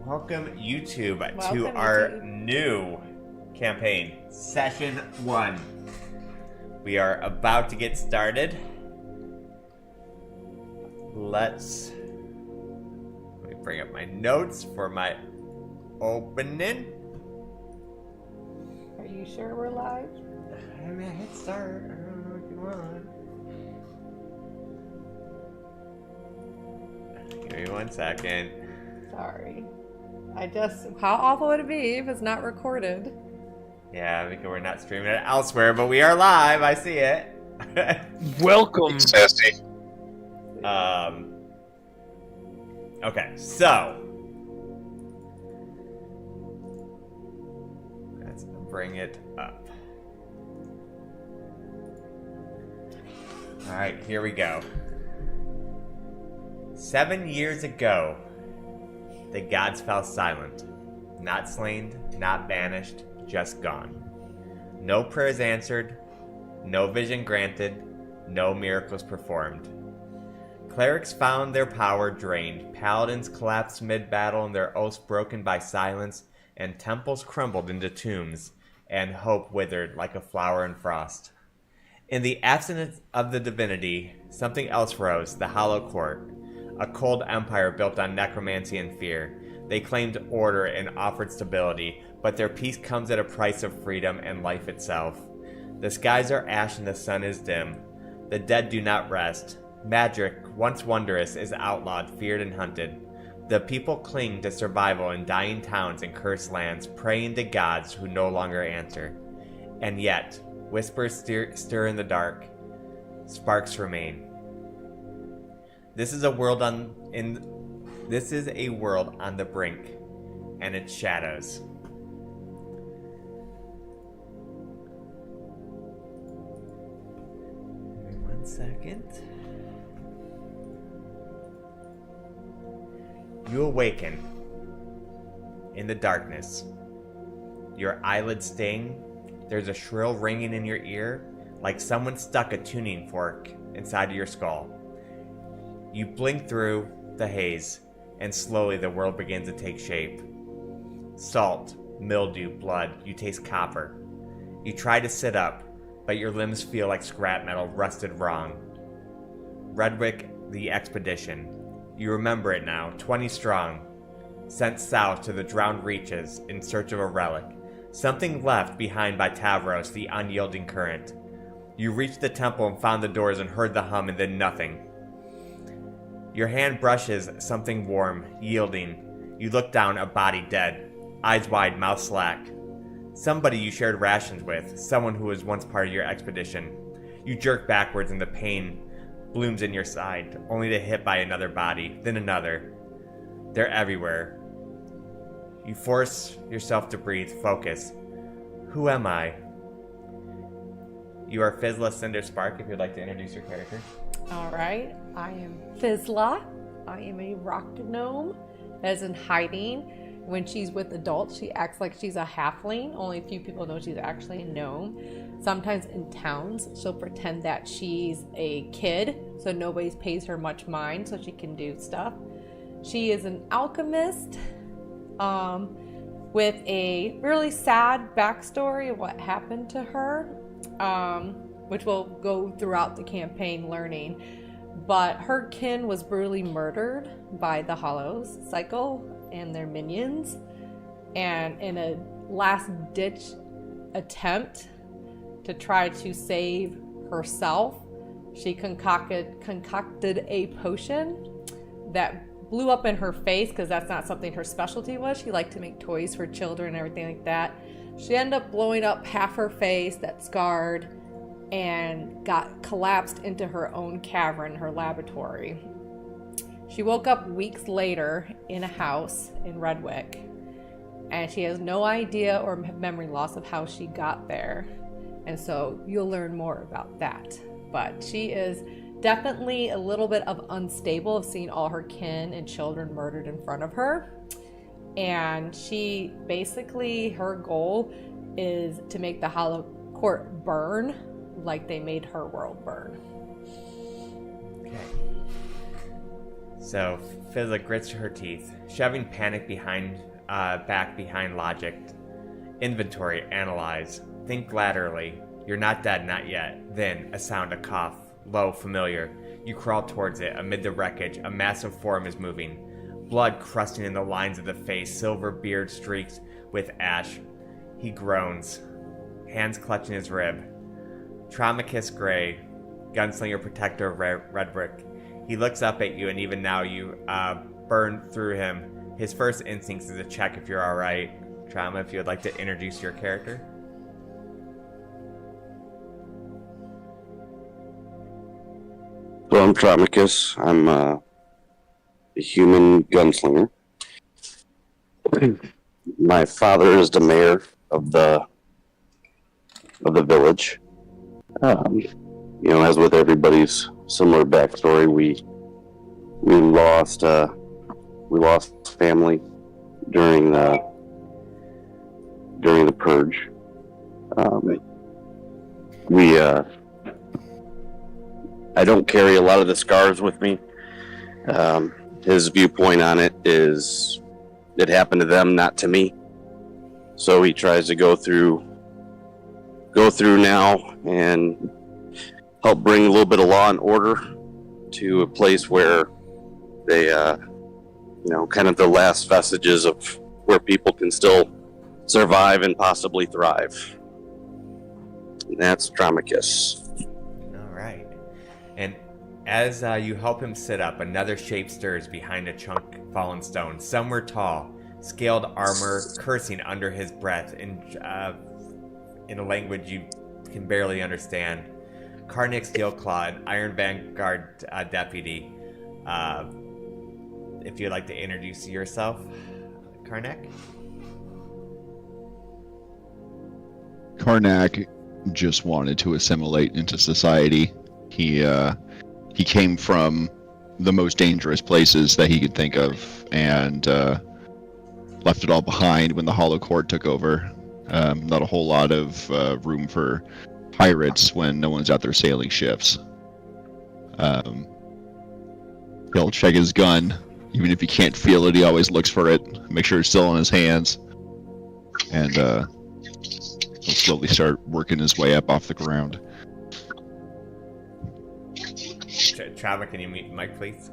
Welcome YouTube Welcome, to our YouTube. new campaign, Session 1. We are about to get started. Let me bring up my notes for my opening. Are you sure we're live? I mean, I hit start. I don't know what you want. Give me 1 second. Sorry. How awful would it be if it's not recorded? Yeah, because we're not streaming it elsewhere, but we are live. I see it. Welcome, Sassy. Okay, so let's bring it up. All right, here we go. 7 years ago, the gods fell silent. Not slain, not banished, just gone. No prayers answered, no vision granted, no miracles performed. Clerics found their power drained, paladins collapsed mid-battle and their oaths broken by silence, and temples crumbled into tombs, and hope withered like a flower in frost. In the absence of the divinity, something else rose, the Hollow Court. A cold empire built on necromancy and fear. They claimed order and offered stability, but their peace comes at a price of freedom and life itself. The skies are ash and the sun is dim. The dead do not rest. Magic, once wondrous, is outlawed, feared, and hunted. The people cling to survival in dying towns and cursed lands, praying to gods who no longer answer. And yet, whispers stir in the dark. Sparks remain. This is a world on the brink, and its shadows. Give me 1 second. You awaken in the darkness. Your eyelids sting. There's a shrill ringing in your ear, like someone stuck a tuning fork inside of your skull. You blink through the haze, and slowly the world begins to take shape. Salt, mildew, blood, you taste copper. You try to sit up, but your limbs feel like scrap metal rusted wrong. Redwick, the expedition. You remember it now, 20 strong. Sent south to the drowned reaches in search of a relic. Something left behind by Tavros, the unyielding current. You reached the temple and found the doors and heard the hum and then nothing. Your hand brushes something warm, yielding. You look down, a body dead. Eyes wide, mouth slack. Somebody you shared rations with, someone who was once part of your expedition. You jerk backwards and the pain blooms in your side, only to hit by another body, then another. They're everywhere. You force yourself to breathe, focus. Who am I? You are Fizzla Cinder Spark, if you'd like to introduce your character. All right. I am Fizzla. I am a rock gnome that is in hiding. When she's with adults, she acts like she's a halfling. Only a few people know she's actually a gnome. Sometimes in towns, she'll pretend that she's a kid, so nobody pays her much mind, so she can do stuff. She is an alchemist with a really sad backstory of what happened to her, which we'll go throughout the campaign learning. But her kin was brutally murdered by the Hollows cycle and their minions. And in a last-ditch attempt to try to save herself, she concocted a potion that blew up in her face, because that's not something her specialty was. She liked to make toys for children and everything like that. She ended up blowing up half her face, that scarred, and got collapsed into her own cavern, her laboratory. She woke up weeks later in a house in Redwick, and she has no idea or memory loss of how she got there. And so you'll learn more about that. But she is definitely a little bit of unstable of seeing all her kin and children murdered in front of her. And she basically, her goal is to make the Hollow Court burn like they made her world burn. Okay. So Fizza grits her teeth, shoving panic back behind logic. Inventory, analyze. Think laterally. You're not dead, not yet. Then, a sound, a cough. Low, familiar. You crawl towards it. Amid the wreckage, a massive form is moving. Blood crusting in the lines of the face, silver beard streaks with ash. He groans, hands clutching his rib. Traumacus Gray, gunslinger protector of Redbrick. He looks up at you, and even now you burn through him. His first instinct is to check if you're alright. Trauma, if you would like to introduce your character. So I'm Traumacus. I'm a human gunslinger. My father is the mayor of the village. As with everybody's similar backstory, we lost family during the purge. I don't carry a lot of the scars with me. His viewpoint on it is it happened to them, not to me. So he tries to go through now and help bring a little bit of law and order to a place where they, kind of the last vestiges of where people can still survive and possibly thrive. And that's Traumacus. All right. And as you help him sit up, another shape stirs behind a chunk fallen stone. Somewhere tall, scaled armor, cursing under his breath in a language you can barely understand. Karnak Steelclaw, an Iron Vanguard deputy. If you'd like to introduce yourself, Karnak. Karnak just wanted to assimilate into society. He came from the most dangerous places that he could think of and left it all behind when the Hollow Court took over. Not a whole lot of room for pirates when no one's out there sailing ships. He'll check his gun. Even if he can't feel it, he always looks for it, make sure it's still in his hands. And he'll slowly start working his way up off the ground. Trauma, can you mute Mike, please?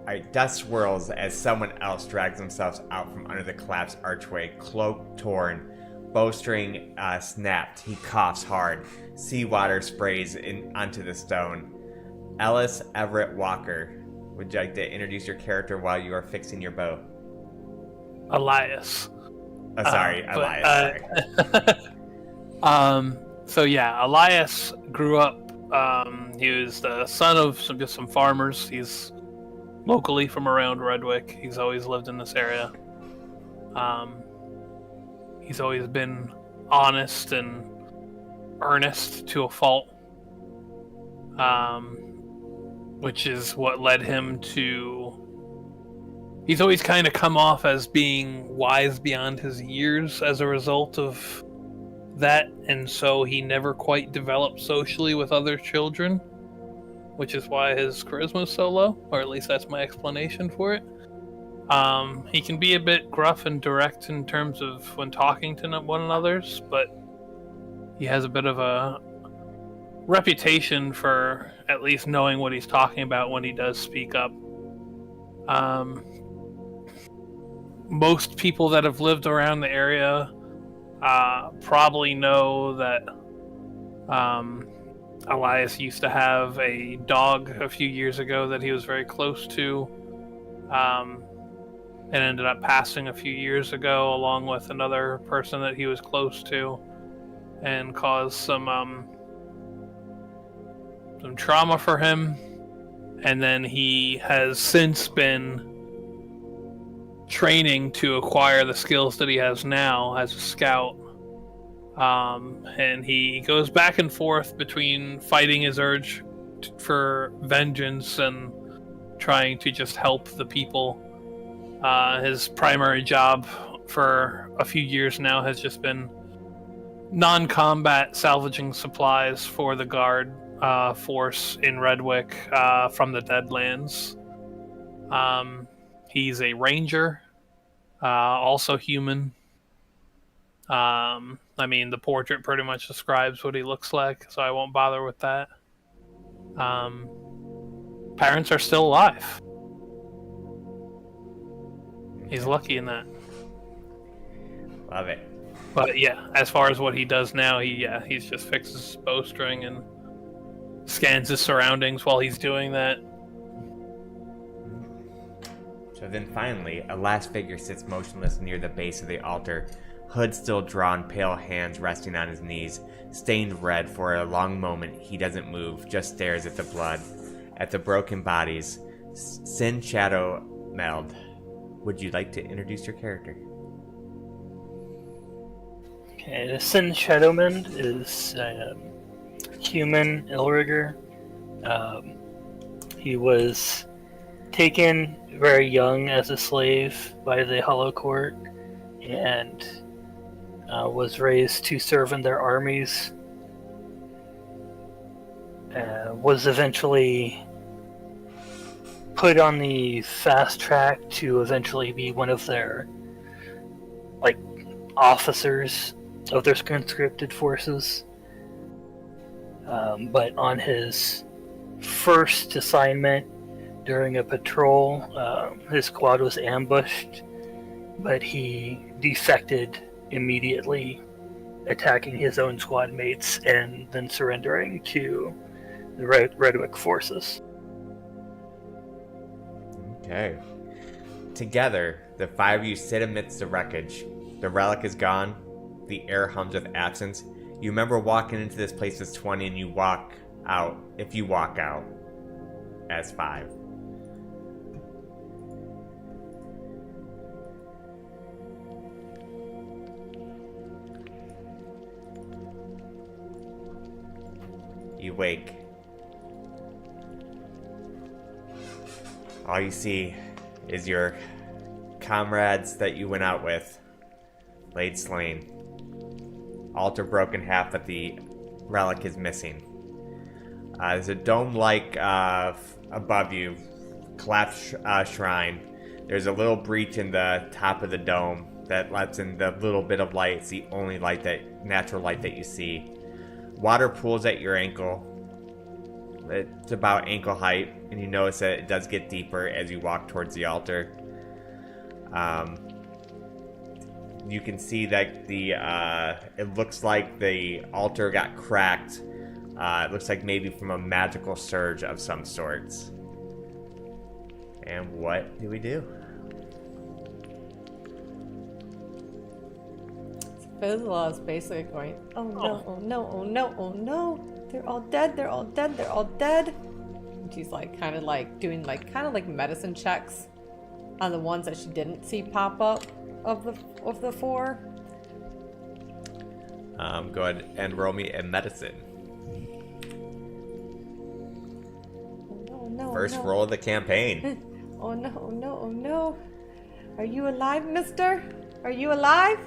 Alright, dust swirls as someone else drags themselves out from under the collapsed archway, cloak torn, bowstring snapped. He coughs hard. Seawater sprays onto the stone. Ellis Everett Walker, would you like to introduce your character while you are fixing your bow? Elias. Oh, sorry, Elias. Sorry. So yeah, Elias grew up. He was the son of some farmers. He's locally from around Redwick. He's always lived in this area. He's always been honest and earnest to a fault. Which is what led him to... He's always kind of come off as being wise beyond his years as a result of that, and so he never quite developed socially with other children, which is why his charisma is so low, or at least that's my explanation for it. He can be a bit gruff and direct in terms of when talking to one another, but he has a bit of a reputation for at least knowing what he's talking about when he does speak up. Most people that have lived around the area probably know that Elias used to have a dog a few years ago that he was very close to, and ended up passing a few years ago along with another person that he was close to, and caused some trauma for him. And then he has since been training to acquire the skills that he has now as a scout. And he goes back and forth between fighting his urge for vengeance and trying to just help the people. His primary job for a few years now has just been non-combat salvaging supplies for the guard force in Redwick from the Deadlands. He's a ranger, also human. I mean, the portrait pretty much describes what he looks like, so I won't bother with that. Parents are still alive. He's lucky in that. Love it. But yeah, as far as what he does now, he's just fixes his bowstring and scans his surroundings while he's doing that. So then finally, a last figure sits motionless near the base of the altar, hood still drawn, pale hands resting on his knees, stained red. For a long moment, he doesn't move, just stares at the blood, at the broken bodies. Sin Shadow Meld, would you like to introduce your character? Okay, the Sin Shadowmend is a human Elriger. He was taken very young as a slave by the Hollow Court and was raised to serve in their armies. Was eventually put on the fast track to eventually be one of their officers of their conscripted forces. But on his first assignment during a patrol, his squad was ambushed, but he defected immediately, attacking his own squad mates and then surrendering to the Redwick forces. Okay. Together, the five of you sit amidst the wreckage. The relic is gone. The air hums with absence. You remember walking into this place as 20 and you walk out, if you walk out, as 5. You wake. All you see is your comrades that you went out with, laid slain. Altar broken half, but the relic is missing. There's a dome-like above you, collapsed shrine. There's a little breach in the top of the dome that lets in the little bit of light. It's the only light, natural light that you see. Water pools at your ankle. It's about ankle height, and you notice that it does get deeper as you walk towards the altar. You can see that it looks like the altar got cracked. It looks like maybe from a magical surge of some sorts. And what do we do? Fizzla is basically going, oh no, oh no, oh no, oh no. They're all dead, they're all dead, they're all dead. And she's kind of doing medicine checks on the ones that she didn't see pop up of the 4. Go ahead and roll me a medicine. Oh no, First no. roll of the campaign. Oh no, oh no, oh no. Are you alive, mister? Are you alive?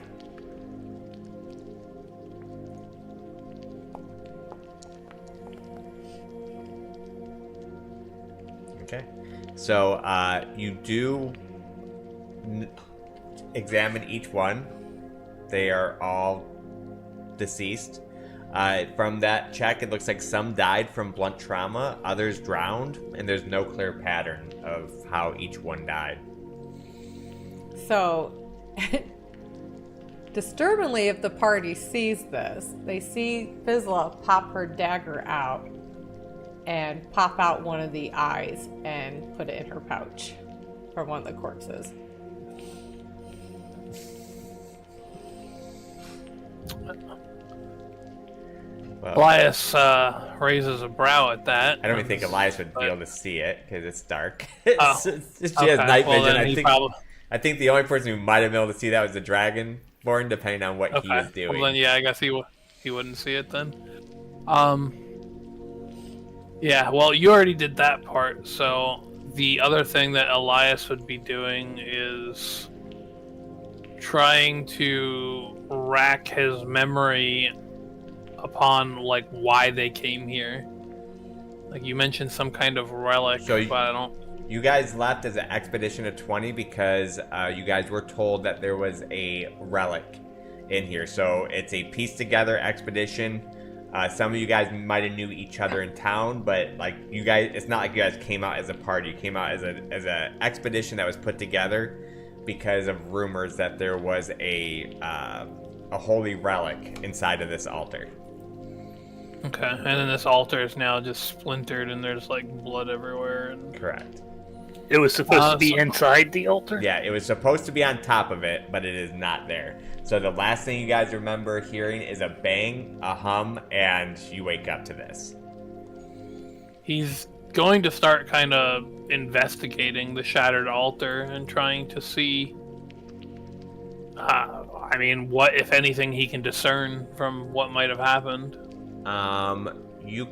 Okay. So you do examine each one. They are all deceased. From that check, it looks like some died from blunt trauma, others drowned, and there's no clear pattern of how each one died. So, disturbingly, if the party sees this, they see Fizzla pop her dagger out and pop out one of the eyes and put it in her pouch for one of the corpses. Well, Elias raises a brow at that. I don't even think Elias would be able to see it because it's dark. Oh, She has night well, vision. then I think the only person who might have been able to see that was the Dragonborn, depending on what he was doing. Well, then, yeah, I guess he wouldn't see it then. Yeah, well, you already did that part, so the other thing that Elias would be doing is trying to rack his memory upon like why they came here. Like you mentioned some kind of relic, So but I don't. You guys left as an expedition of 20 because you guys were told that there was a relic in here. So it's a piece together expedition. Some of you guys might have knew each other in town, but like you guys, it's not like you guys came out as a party. You came out as a expedition that was put together because of rumors that there was a holy relic inside of this altar. Okay, and then this altar is now just splintered, and there's like blood everywhere. And... Correct. It was supposed to be inside the altar? Yeah, it was supposed to be on top of it, but it is not there. So the last thing you guys remember hearing is a bang, a hum, and you wake up to this. He's going to start kind of investigating the shattered altar and trying to see, I mean, what, if anything, he can discern from what might have happened. You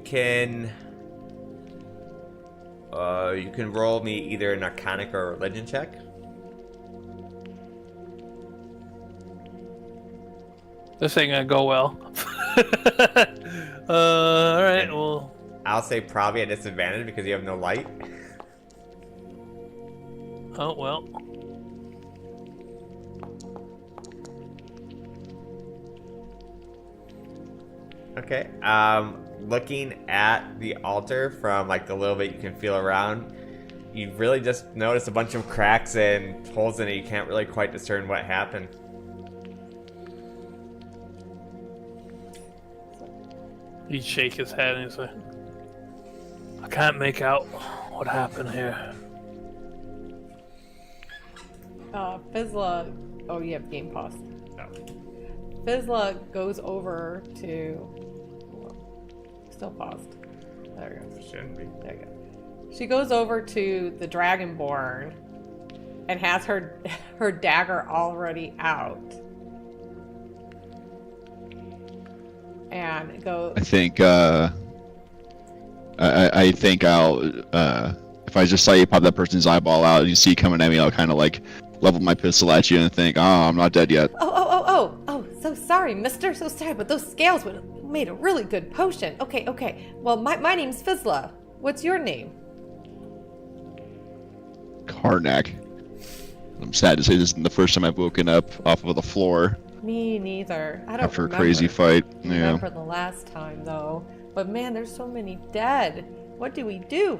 can roll me either an arcanic or a religion check. This ain't gonna go well. Alright, well... I'll say probably at disadvantage because you have no light. Oh, well. Okay. Looking at the altar from like the little bit you can feel around, you really just notice a bunch of cracks and holes in it. You can't really quite discern what happened. He'd shake his head and he'd say, I can't make out what happened here. Fizzla... Oh, you have game pause. Oh. Fizzla goes over to... Still paused. There we go. Shouldn't be. There you go. She goes over to the Dragonborn and has her dagger already out. And go... I think I think I'll if I just saw you pop that person's eyeball out and you see coming at me, I'll kind of like level my pistol at you and think, oh, I'm not dead yet. Oh, so sorry, mister, so sorry, but those scales would have made a really good potion. Okay. Well, my name's Fizzla. What's your name? Karnak. I'm sad to say this isn't the first time I've woken up off of the floor. Me neither. I don't After a crazy fight. Yeah. remember the last time, though. But man, there's so many dead. What do we do?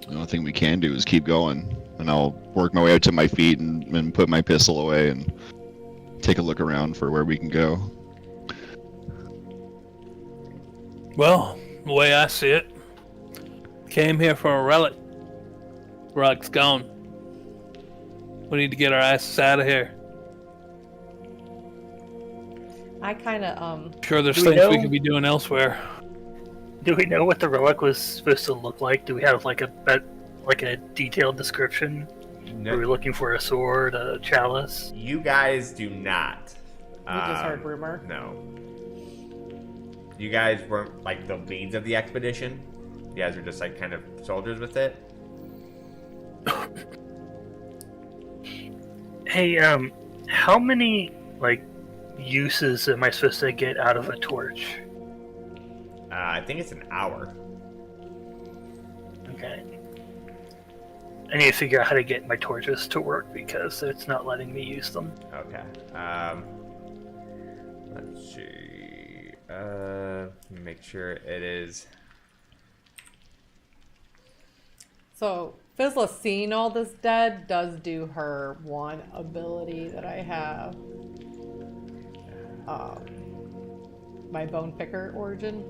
The only thing we can do is keep going. And I'll work my way out to my feet and put my pistol away and take a look around for where we can go. Well, the way I see it, came here for a relic. Relic's gone. We need to get our asses out of here. I kind of, Sure, there's Do we things we know- could be doing elsewhere. Do we know what the relic was supposed to look like? Do we have like a detailed description? Are we No, looking for a sword, a chalice? you guys do not. we just heard rumor. No. You guys weren't like the leads of the expedition. You guys were just like kind of soldiers with it. Hey, how many like uses am I supposed to get out of a torch? I think it's an hour. Okay. I need to figure out how to get my torches to work because it's not letting me use them. Okay. Let's see. Make sure it is. So, Fizzla seeing all this dead does do her one ability that I have. My bone picker origin.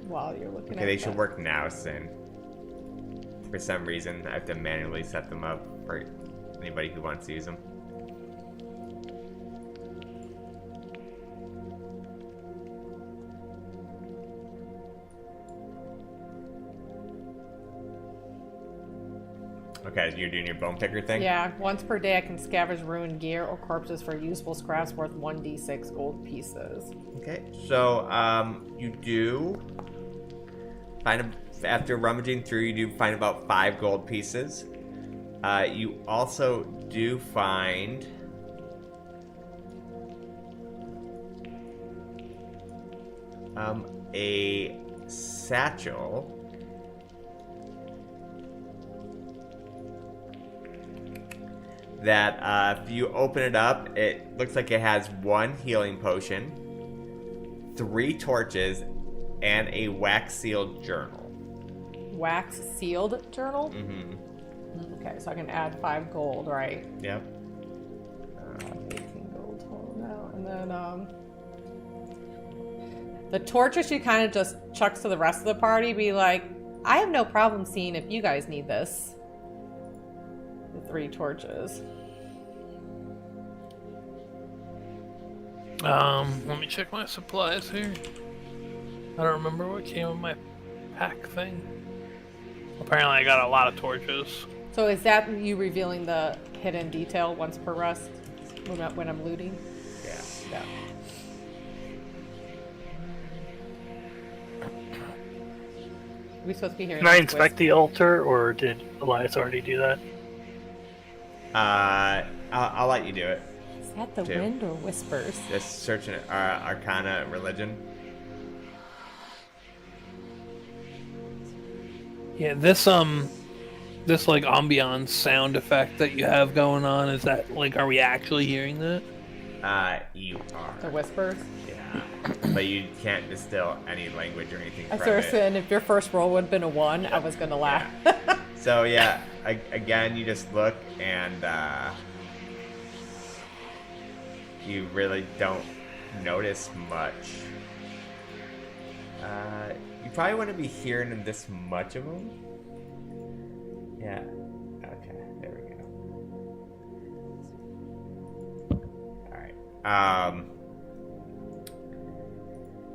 While you're looking at Okay, they should that. work now, Sin. For some reason, I have to manually set them up for anybody who wants to use them. Okay, you're doing your bone picker thing? Yeah, once per day I can scavenge ruined gear or corpses for usable scraps worth 1d6 gold pieces. Okay, so you do find after rummaging through, you do find about 5 gold pieces. You also do find a satchel that if you open it up, it looks like it has 1 healing potion, 3 torches, and a wax-sealed journal. Wax-sealed journal? Mm-hmm. Okay, so I can add 5 gold, right? Yep. 18 gold total now. And then, the torches she kind of just chucks to the rest of the party, be like, I have no problem seeing if you guys need this. The 3 torches. Let me check my supplies here. I don't remember what came in my pack thing. Apparently I got a lot of torches. So is that you revealing the hidden detail once per rest when I'm looting? Yeah. Yeah. Are we supposed to be hearing? Can I inspect the altar, or did Elias already do that? I'll let you do it. Is that the Two. wind or whispers? Just searching Arcana religion. Yeah, this like ambiance sound effect that you have going on, is that like, are we actually hearing that? You are. The whispers? Yeah. But you can't distill any language or anything I from started it. saying if your first roll would have been a 1, I was gonna laugh. So yeah, again, you just look and you really don't notice much. You probably wouldn't be hearing this much of them. Yeah. Okay. There we go. All right.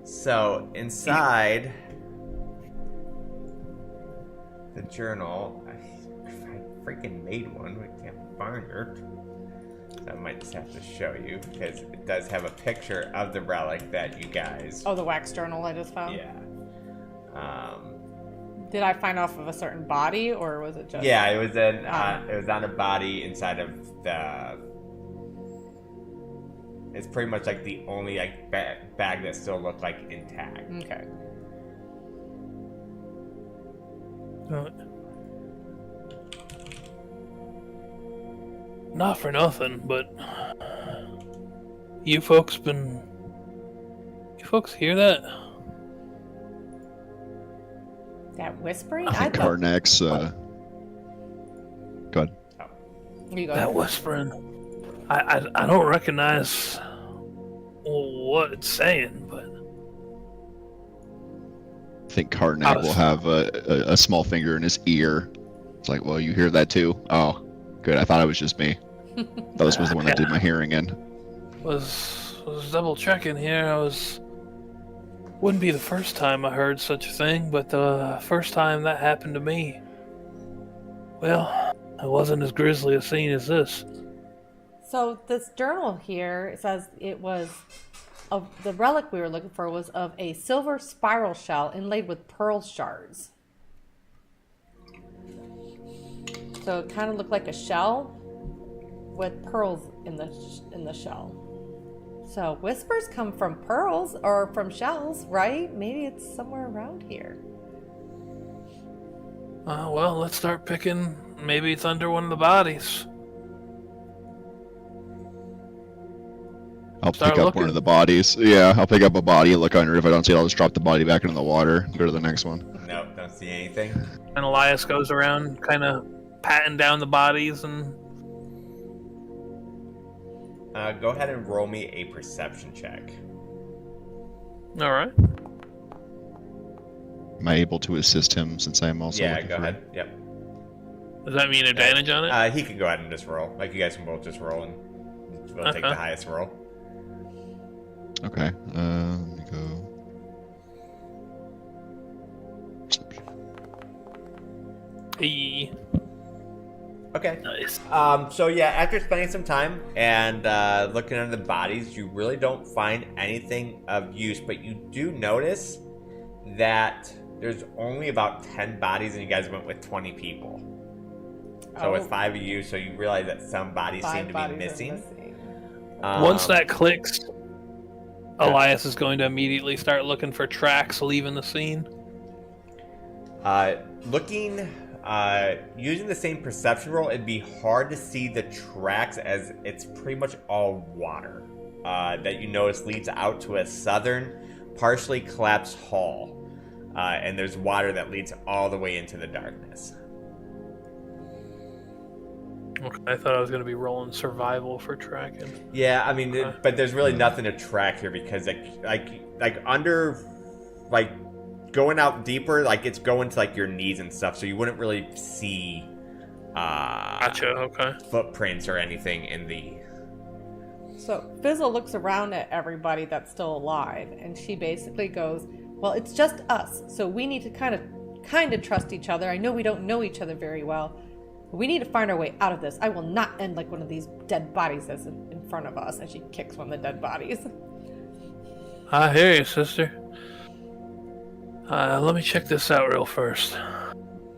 So inside the journal, I freaking made one. I can't find it. I might just have to show you because it does have a picture of the relic that you guys. Oh, the wax journal I just found? Yeah. Did I find off of a certain body, or was it just... Yeah, it was in. It was on a body inside of the. It's pretty much like the only like bag that still looked like intact. Okay. Not for nothing, but you folks hear that? That whispering? I think thought... Karnak's, go ahead. You go. That whispering, I don't recognize what it's saying, but I think Karnak will have a small finger in his ear. It's like, well, you hear that too? Oh, good. I thought it was just me. That was the one that did my hearing in. was double checking here. Wouldn't be the first time I heard such a thing, but the first time that happened to me, well, it wasn't as grisly a scene as this. So this journal here, it says it was of the relic we were looking for was of a silver spiral shell inlaid with pearl shards. So it kind of looked like a shell with pearls in the shell. So whispers come from pearls or from shells, right? Maybe it's somewhere around here. Well, let's start picking. Maybe it's under one of the bodies. I'll Start pick up looking. one of the bodies. Yeah, I'll pick up a body and look under it. If I don't see it, I'll just drop the body back into the water and go to the next one. Nope, don't see anything. And Elias goes around kind of patting down the bodies and... Go ahead and roll me a perception check. Alright. Am I able to assist him since I am also Yeah, looking go for... ahead. Yep. Does that mean advantage on it? He can go ahead and just roll. Like, you guys can both just roll and we'll take the highest roll. Okay, let me go... Hey. Okay. Nice. So yeah, after spending some time and looking under the bodies, you really don't find anything of use, but you do notice that there's only about 10 bodies and you guys went with 20 people. So it's 5 of you, so you realize that some bodies 5 seem to be bodies are missing. missing. Once that clicks, Elias is going to immediately start looking for tracks leaving the scene. Using the same perception roll, it'd be hard to see the tracks as it's pretty much all water that you notice leads out to a southern, partially collapsed hall. And there's water that leads all the way into the darkness. Okay, I thought I was going to be rolling survival for tracking. Yeah, I mean, but there's really nothing to track here because like under, like going out deeper, like it's going to like your knees and stuff, so you wouldn't really see Gotcha, okay. footprints or anything in the. So Fizzle looks around at everybody that's still alive, and she basically goes, "Well, it's just us, so we need to kind of trust each other. I know we don't know each other very well. We need to find our way out of this. I will not end like one of these dead bodies that's in front of us." And she kicks one of the dead bodies. I hear you, sister. Let me check this out real first.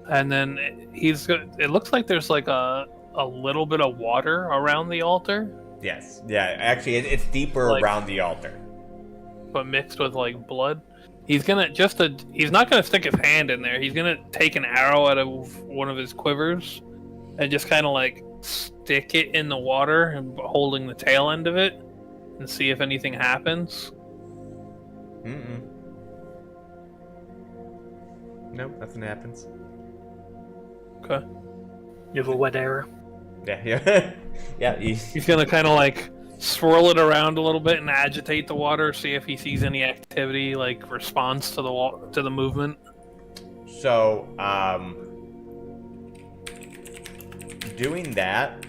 And then it looks like there's like a little bit of water around the altar. Yes, yeah. Actually, it's deeper Like- around the altar. But mixed with like blood. He's not gonna stick his hand in there. He's gonna take an arrow out of one of his quivers and just kind of like stick it in the water and holding the tail end of it and see if anything happens. Nope, nothing happens. Okay. You have a wet arrow. Yeah. Yeah. He's gonna kind of like swirl it around a little bit and agitate the water, see if he sees any activity, like response to the movement. So, doing that,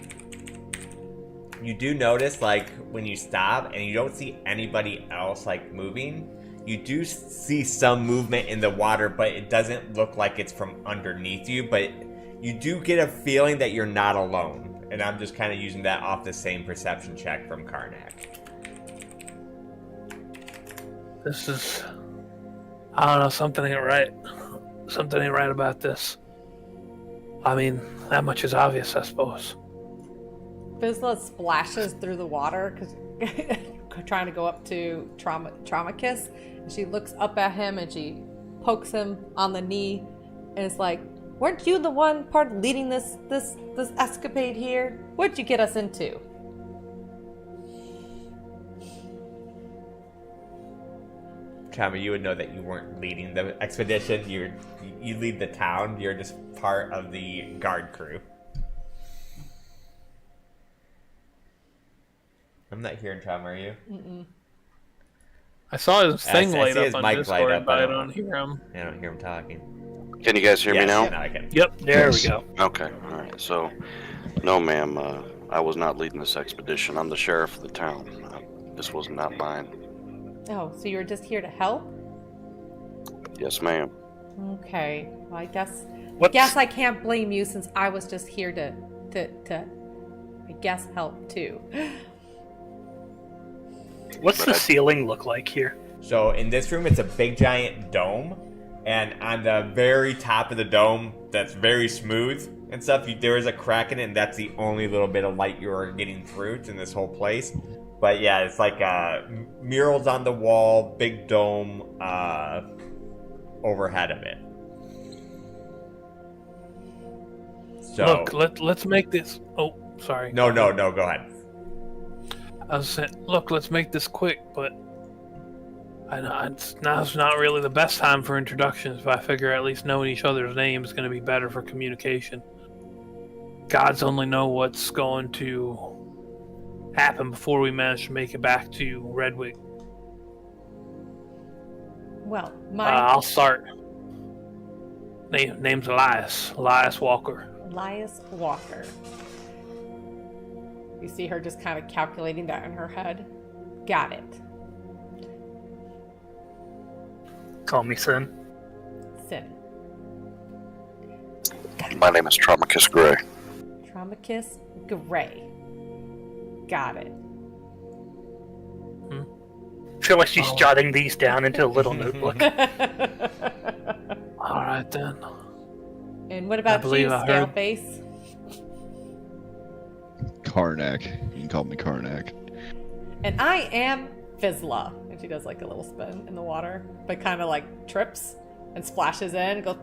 you do notice, like, when you stop and you don't see anybody else, like, moving, you do see some movement in the water, but it doesn't look like it's from underneath you, but you do get a feeling that you're not alone. And I'm just kind of using that off the same perception check from Karnak. This is... I don't know, something ain't right. Something ain't right about this. I mean, that much is obvious, I suppose. Fizzla splashes through the water because trying to go up to Traumacus. And she looks up at him and she pokes him on the knee and is like, "Weren't you the one part leading this escapade here? What'd you get us into?" Trauma, you would know that you weren't leading the expedition. You lead the town. You're just part of the guard crew. I'm not hearing Trauma, are you? Mm-mm. I saw his thing I light see up his on mic Discord, light up, but I I don't- don't hear him. I don't hear him talking. Can you guys hear me Yes, now? yeah, I can. Yep, there Yes. we go. Okay, all right. So, no, ma'am, I was not leading this expedition. I'm the sheriff of the town. This was not mine. Oh, so you were just here to help? Yes, ma'am. Okay. Well, I guess What's, I can't blame you since I was just here to I guess help too. what's the ceiling look like here? So in this room, it's a big giant dome, and on the very top of the dome, that's very smooth and stuff. There is a crack in it, and that's the only little bit of light you're getting through in this whole place. But yeah, it's like murals on the wall, big dome overhead of it. So Look, let's make this... Oh, sorry. no, go ahead. I was saying, look, let's make this quick, but now's not really the best time for introductions, but I figure at least knowing each other's names is going to be better for communication. Gods only know what's going to happen before we manage to make it back to Redwig. Well, I'll start. Name's Elias Walker. Elias Walker. You see her just kind of calculating that in her head. Got it. Call me Sin. Sin. My name is Traumacus Gray. Traumacus Gray. Got it. I feel like she's jotting these down into a little notebook. All right then. And what about you, believe I heard- Scaleface? Karnak. You can call me Karnak. And I am Fizzla. And she does like a little spin in the water, but kind of like trips and splashes in and goes,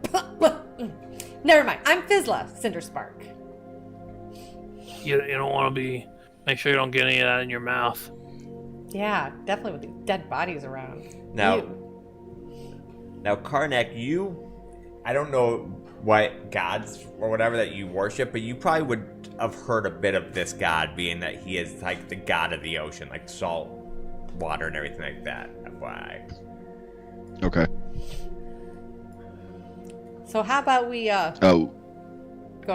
never mind, I'm Fizzla, Cinder Spark. You don't want to be... Make sure you don't get any of that in your mouth. Yeah, definitely with these dead bodies around. Now, Ew. now, Karnak, I don't know what gods or whatever that you worship, but you probably would have heard a bit of this god, being that he is like the god of the ocean, like salt water and everything like that. FYI. Okay. So how about we, Oh, go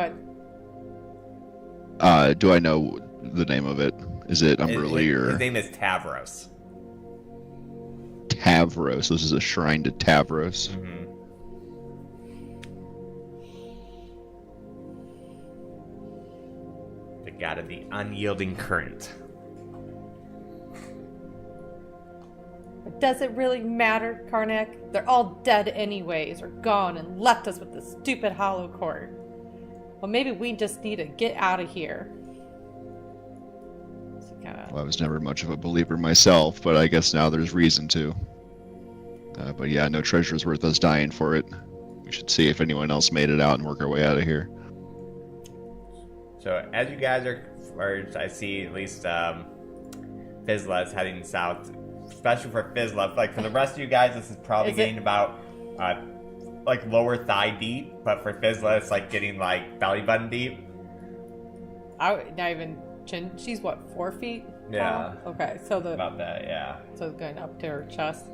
ahead. do I know the name of it? Is it Umberly or His name is Tavros. Tavros? This is a shrine to Tavros. Mm-hmm. The god of the unyielding current. But does it really matter, Karnak? They're all dead anyways, or gone and left us with this stupid hollow cord. Well, maybe we just need to get out of here. So Well, I was never much of a believer myself, but I guess now there's reason to. But yeah, no treasure's worth us dying for it. We should see if anyone else made it out and work our way out of here. So as you guys are I see at least Fizzla is heading south, especially for Fizzla. Like for the rest of you guys, this is probably getting about like lower thigh deep, but for Fizzla, it's like getting like belly button deep. I would not even chin. She's what, 4 feet? Yeah. Tall? Okay, so About that, yeah. so it's going up to her chest.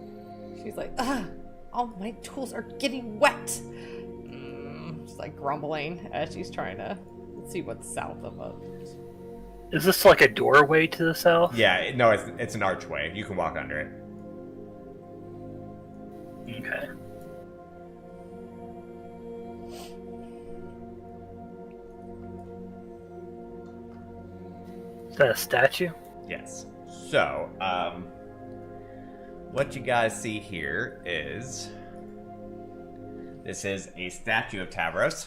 She's like, ugh, all my tools are getting wet. She's like grumbling as she's trying to see what's south of it. Is this like a doorway to the south? Yeah, no, it's an archway. You can walk under it. Okay. Is that a statue? Yes. So, what you guys see here is this is a statue of Tavros.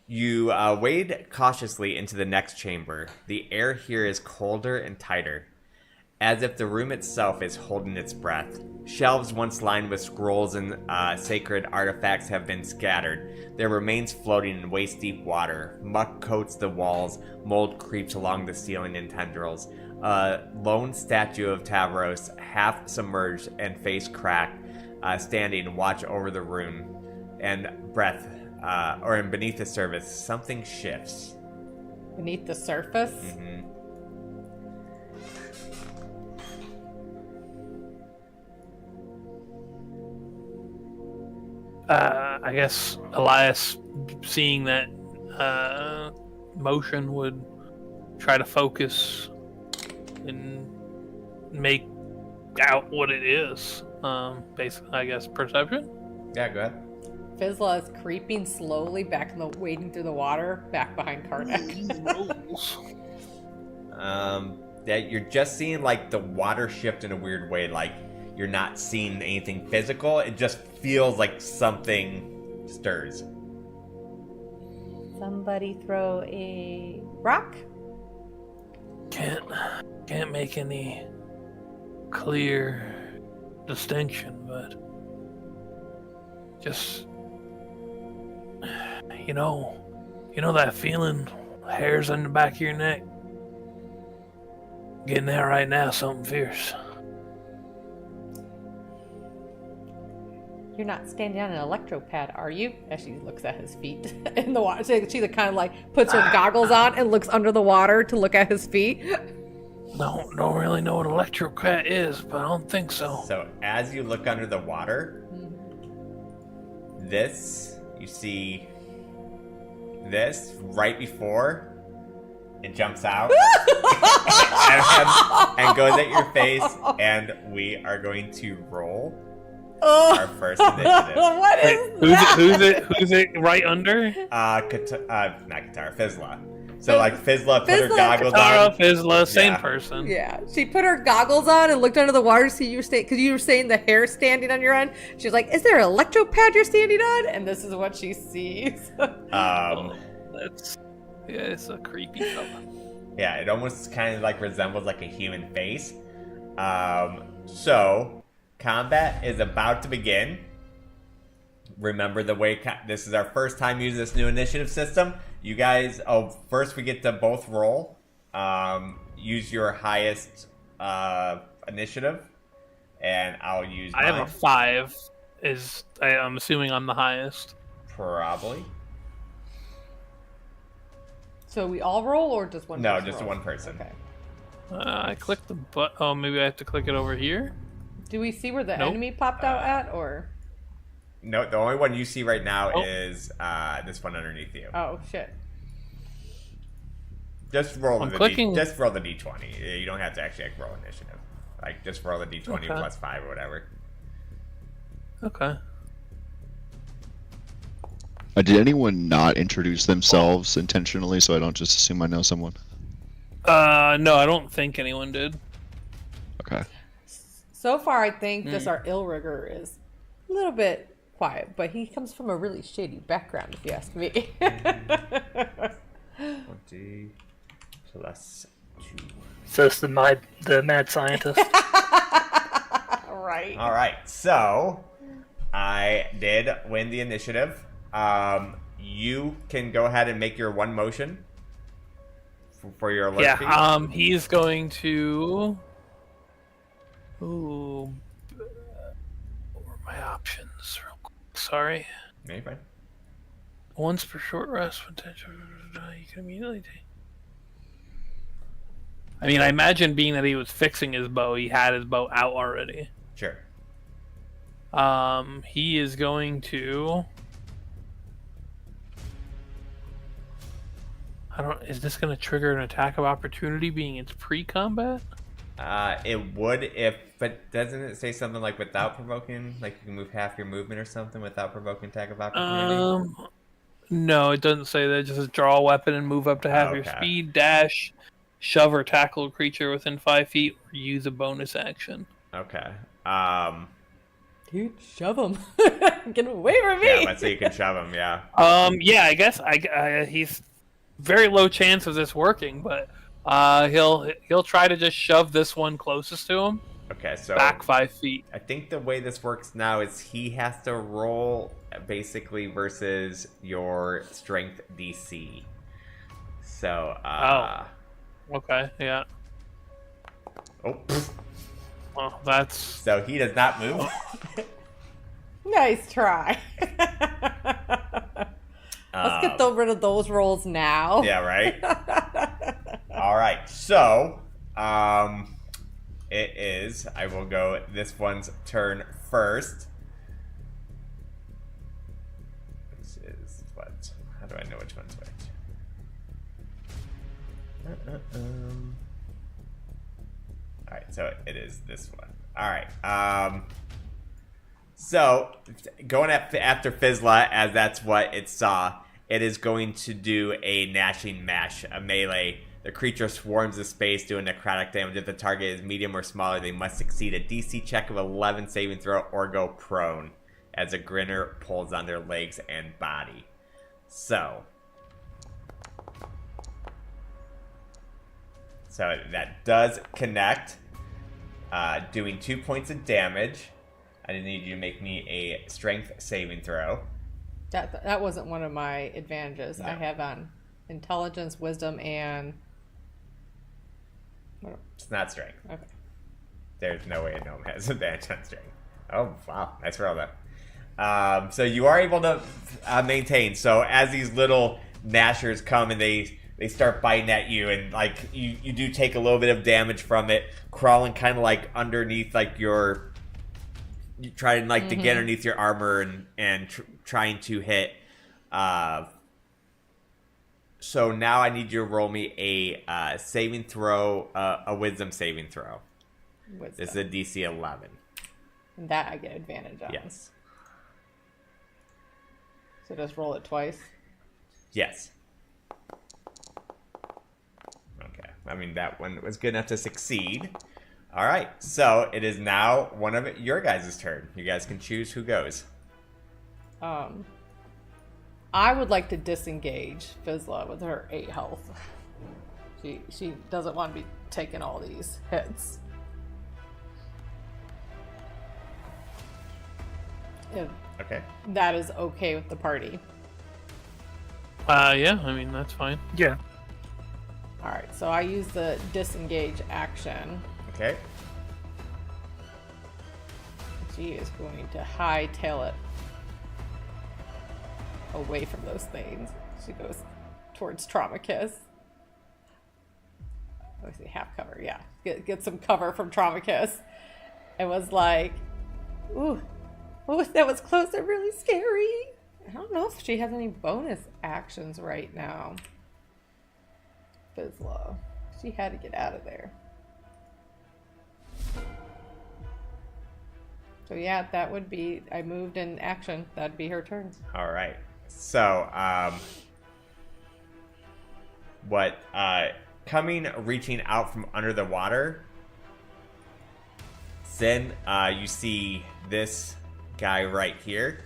You wade cautiously into the next chamber. The air here is colder and tighter, as if the room itself is holding its breath. Shelves once lined with scrolls and sacred artifacts have been scattered, their remains floating in waist-deep water. Muck coats the walls, mold creeps along the ceiling in tendrils. A lone statue of Tavros, half submerged and face cracked, standing watch over the room, and beneath the surface, something shifts. Beneath the surface? Mm-hmm. I guess Elias, seeing that motion, would try to focus and make out what it is. Basically, I guess perception. Yeah, go ahead. Fizzla is creeping slowly back wading through the water, back behind Karnak. Rolls. That you're just seeing like the water shift in a weird way, like you're not seeing anything physical. It just feels like something stirs. Somebody throw a rock? Can't make any clear distinction, but just you know that feeling, hairs on the back of your neck. Getting there right now, something fierce. You're not standing on an electropad, are you? As she looks at his feet in the water. She kind of like puts her goggles on and looks under the water to look at his feet. Don't really know what electrocat is, but I don't think so. So as you look under the water, you see this right before it jumps out and goes at your face, and we are going to roll our first initiative. What is that? Who's it right under? Not Katara, Fizzla. So like Fizzla put her goggles Katara, on. Fizzla, same Yeah. person. Yeah, she put her goggles on and looked under the water to see you stay, because you were saying the hair standing on your end. She's like, "Is there an electropad you're standing on?" And this is what she sees. That's Yeah, it's a creepy fella. Yeah, it almost kind of like resembles like a human face. So, combat is about to begin. Remember the way this is our first time using this new initiative system. You guys, first we get to both roll. Use your highest initiative, and I'll use I have mine. a 5. I'm assuming I'm the highest. Probably. So we all roll, or just one? No, person just roll? one person. Okay. I clicked the button. Oh, maybe I have to click it over here? Do we see where the Nope. enemy popped out at, or? No, the only one you see right now Oh. is this one underneath you. Oh shit. Just roll I'm the clicking- just roll the d20. You don't have to actually roll initiative. Like just roll the d20 Okay. plus 5 or whatever. Okay. Did anyone not introduce themselves intentionally, so I don't just assume I know someone? No, I don't think anyone did. Okay. So far, I think just our Illrigger is a little bit quiet, but he comes from a really shady background, if you ask me. 20 plus 2. Says the mad scientist. Right. All right, so I did win the initiative. You can go ahead and make your one motion for your alert feat. Yeah, he's going to... Ooh. What were my options? Real quick. Sorry. No, you're fine. Once per short rest, potential. You can immediately take. I mean, I imagine being that he was fixing his bow, he had his bow out already. Sure. He is going to. Is this going to trigger an attack of opportunity, being it's pre-combat? It would if, but doesn't it say something like without provoking, like you can move half your movement or something without provoking attack of opportunity? No, it doesn't say that. It just says draw a weapon and move up to half your Okay. speed, dash, shove or tackle a creature within 5 feet, or use a bonus action. Okay. Dude, shove him. Get away from me. Yeah, let's say you can shove him. Yeah. Yeah, I guess he's very low chance of this working, but he'll try to just shove this one closest to him Okay, so back 5 feet. I think the way this works now is he has to roll basically versus your strength DC. So, Okay, yeah. oh, pfft. Well, that's So he does not move. Nice try. Let's get rid of those rolls now. Yeah, right? All right, so, it is, I will go this one's turn first. Which is what? How do I know which one's which? Alright, so it is this one. Alright, so, going after Fizzla, as that's what it saw, it is going to do a gnashing mash, a melee. The creature swarms the space, doing necrotic damage. If the target is medium or smaller, they must succeed a DC check of 11 saving throw or go prone, as a grinner pulls on their legs and body. So that does connect, doing 2 points of damage. I need you to make me a strength saving throw. That wasn't one of my advantages. No. I have on intelligence, wisdom, and It's not strength. okay. There's no way a gnome has advantage on strength. Oh, wow. Nice roll, though. So you are able to maintain. So as these little gnashers come and they start biting at you, and like you do take a little bit of damage from it, crawling kind of like underneath like you trying like to get underneath your armor and trying to hit. So now I need you to roll me a saving throw, a wisdom saving throw. Wisdom. This is a DC 11. And that I get advantage on. Yes. So just roll it twice. Yes. Okay. I mean, that one was good enough to succeed. All right. So it is now one of your guys' turn. You guys can choose who goes. I would like to disengage Fizzla with her 8 health. She doesn't want to be taking all these hits. If Okay. that is okay with the party. Yeah, I mean, that's fine. Yeah. Alright, so I use the disengage action. Okay. She is going to hightail it away from those things. She goes towards Trauma Kiss. Let's see, half cover, yeah. Get some cover from Trauma Kiss. It was like, ooh, that was close and really scary. I don't know if she has any bonus actions right now. Fizzla. She had to get out of there. So yeah, that would be, I moved in action. That'd be her turn. All right. So, reaching out from under the water, Sin, you see this guy right here.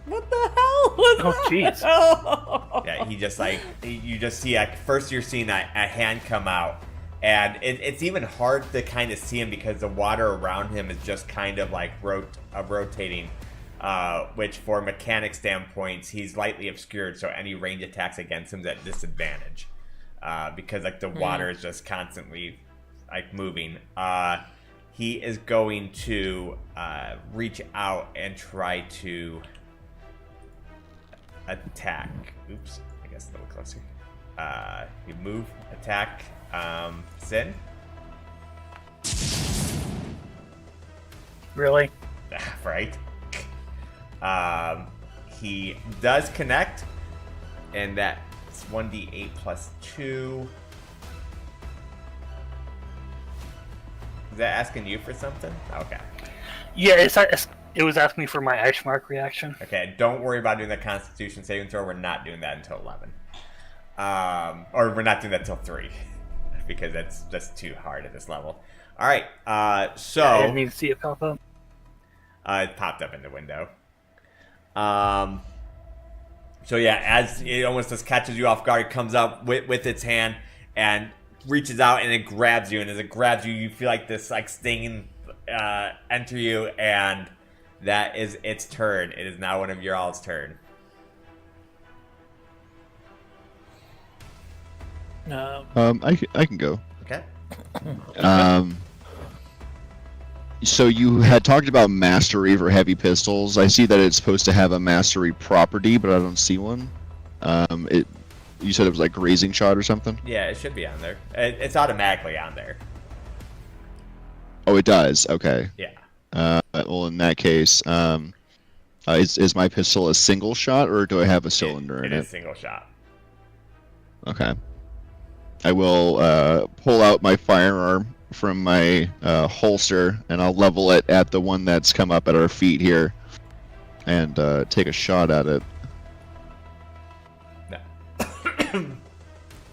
What the hell was Oh, that? jeez. Oh. Yeah, he just like, you just see, first you're seeing a hand come out, and it's even hard to kind of see him because the water around him is just kind of like rotating, which for mechanic standpoints, he's lightly obscured, so any range attacks against him is at disadvantage, because like the water is just constantly like moving. He is going to reach out and try to attack. Oops, I guess a little closer. You move, attack, Sin. Really? Right. He does connect, and that's 1d8 plus 2. Is that asking you for something? Okay. Yeah, it was asking me for my ice mark reaction. Okay, don't worry about doing the Constitution saving throw. We're not doing that until 11. Or we're not doing that until 3. Because that's just too hard at this level. Alright, so... I didn't even see it pop up. It popped up in the window. So yeah, as it almost just catches you off guard, it comes up with its hand and reaches out and it grabs you. And as it grabs you, you feel like this like sting enter you, and that is its turn. It is now one of your all's turn. I can go. Okay. So you had talked about mastery for heavy pistols. I see that it's supposed to have a mastery property, but I don't see one. You said it was like grazing shot or something? Yeah, it should be on there. It's automatically on there. Oh, it does. Okay. Yeah. Well, in that case, is my pistol a single shot, or do I have a cylinder in It it? is single shot. Okay. I will pull out my firearm from my holster, and I'll level it at the one that's come up at our feet here, and take a shot at it. No.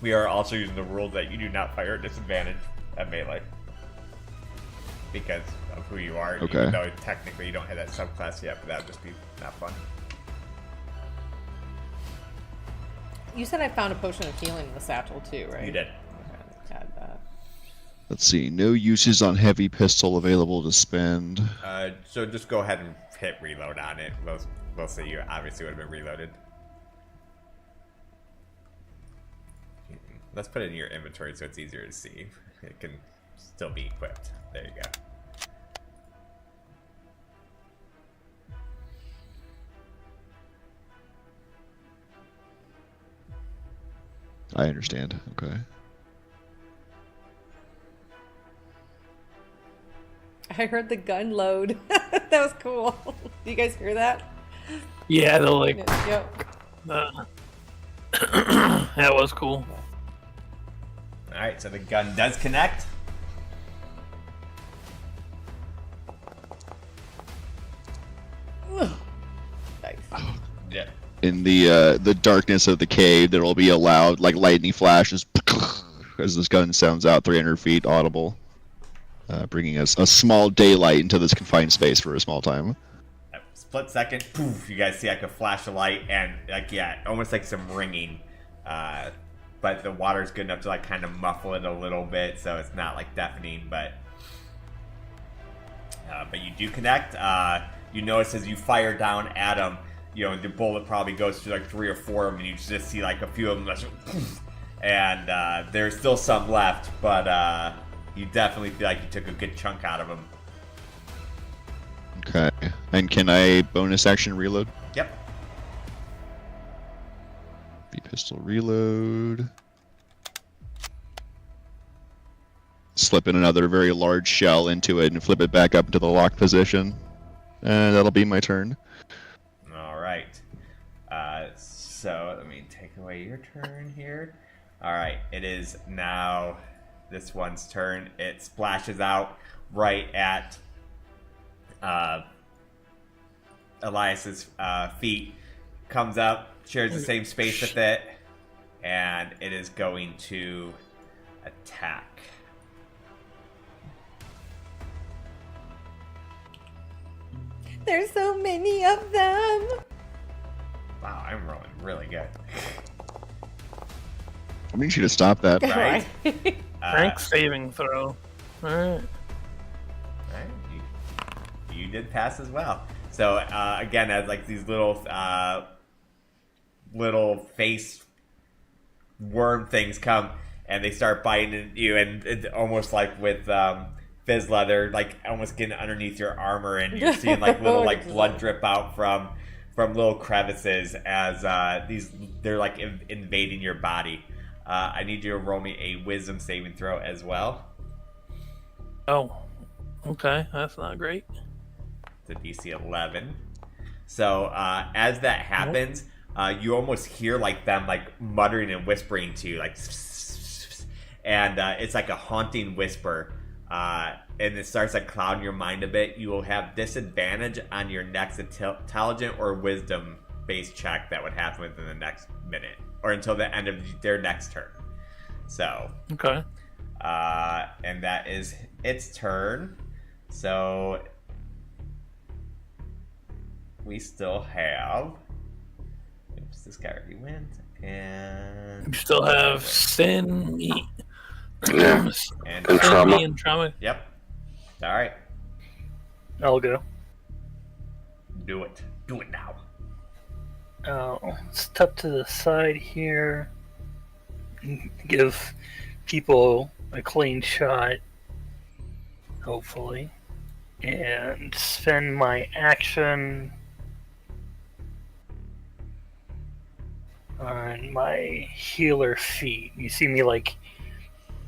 We are also using the rule that you do not fire at disadvantage at melee. Because of who you are, Okay. even though technically you don't have that subclass yet, but that would just be not fun. You said I found a potion of healing in the satchel too, right? You did. Okay, let's add that. Let's see. No uses on heavy pistol available to spend. So just go ahead and hit reload on it. We'll see. You obviously would have been reloaded. Let's put it in your inventory so it's easier to see. It can still be equipped. There you go. I understand. Okay. I heard the gun load. That was cool. Do you guys hear that? Yeah, they'll like. Yep. That was cool. Alright, so the gun does connect. Nice. Yeah. In the darkness of the cave, there will be a loud, like lightning flashes as this gun sounds out 300 feet, audible, bringing us a small daylight into this confined space for a small time. split second, poof, you guys see like a flash of light and like, yeah, almost like some ringing. But the water's good enough to like kind of muffle it a little bit, so it's not like deafening, but you do connect. You notice as you fire down at them, you know, the bullet probably goes through like 3 or 4 of them, and you just see like a few of them just, poof, and there's still some left, but you definitely feel like you took a good chunk out of them. Okay. And can I bonus action reload? Yep. Pistol reload. Slip in another very large shell into it and flip it back up into the locked position. And that'll be my turn. All right. So let me take away your turn here. All right. It is now this one's turn. It splashes out right at Elias's feet. Comes up, shares the same space with it, and it is going to attack. There's so many of them. Wow, I'm rolling really good. I need you to stop that. Right? Frank saving throw. Alright. Right, you did pass as well. So again, as like these little face worm things come and they start biting at you, and it's almost like with fizz leather, like almost getting underneath your armor, and you're seeing like little like blood drip out from little crevices as they're like invading your body. I need you to roll me a wisdom saving throw as well. Oh, okay, that's not great. It's a DC 11. So as that happens, you almost hear like them like muttering and whispering to you, like, and it's like a haunting whisper, and it starts like clouding your mind a bit. You will have disadvantage on your next intelligent or wisdom based check that would happen within the next minute or until the end of their next turn. So Okay. And that is its turn. So we still have. Oops, this guy already went. And You still have sin, Yeah. and And trauma. and trauma. Yep. All right. I'll go. Do it. Do it now. Step to the side here. Give people a clean shot, hopefully. And spend my action on my healer feat. You see me like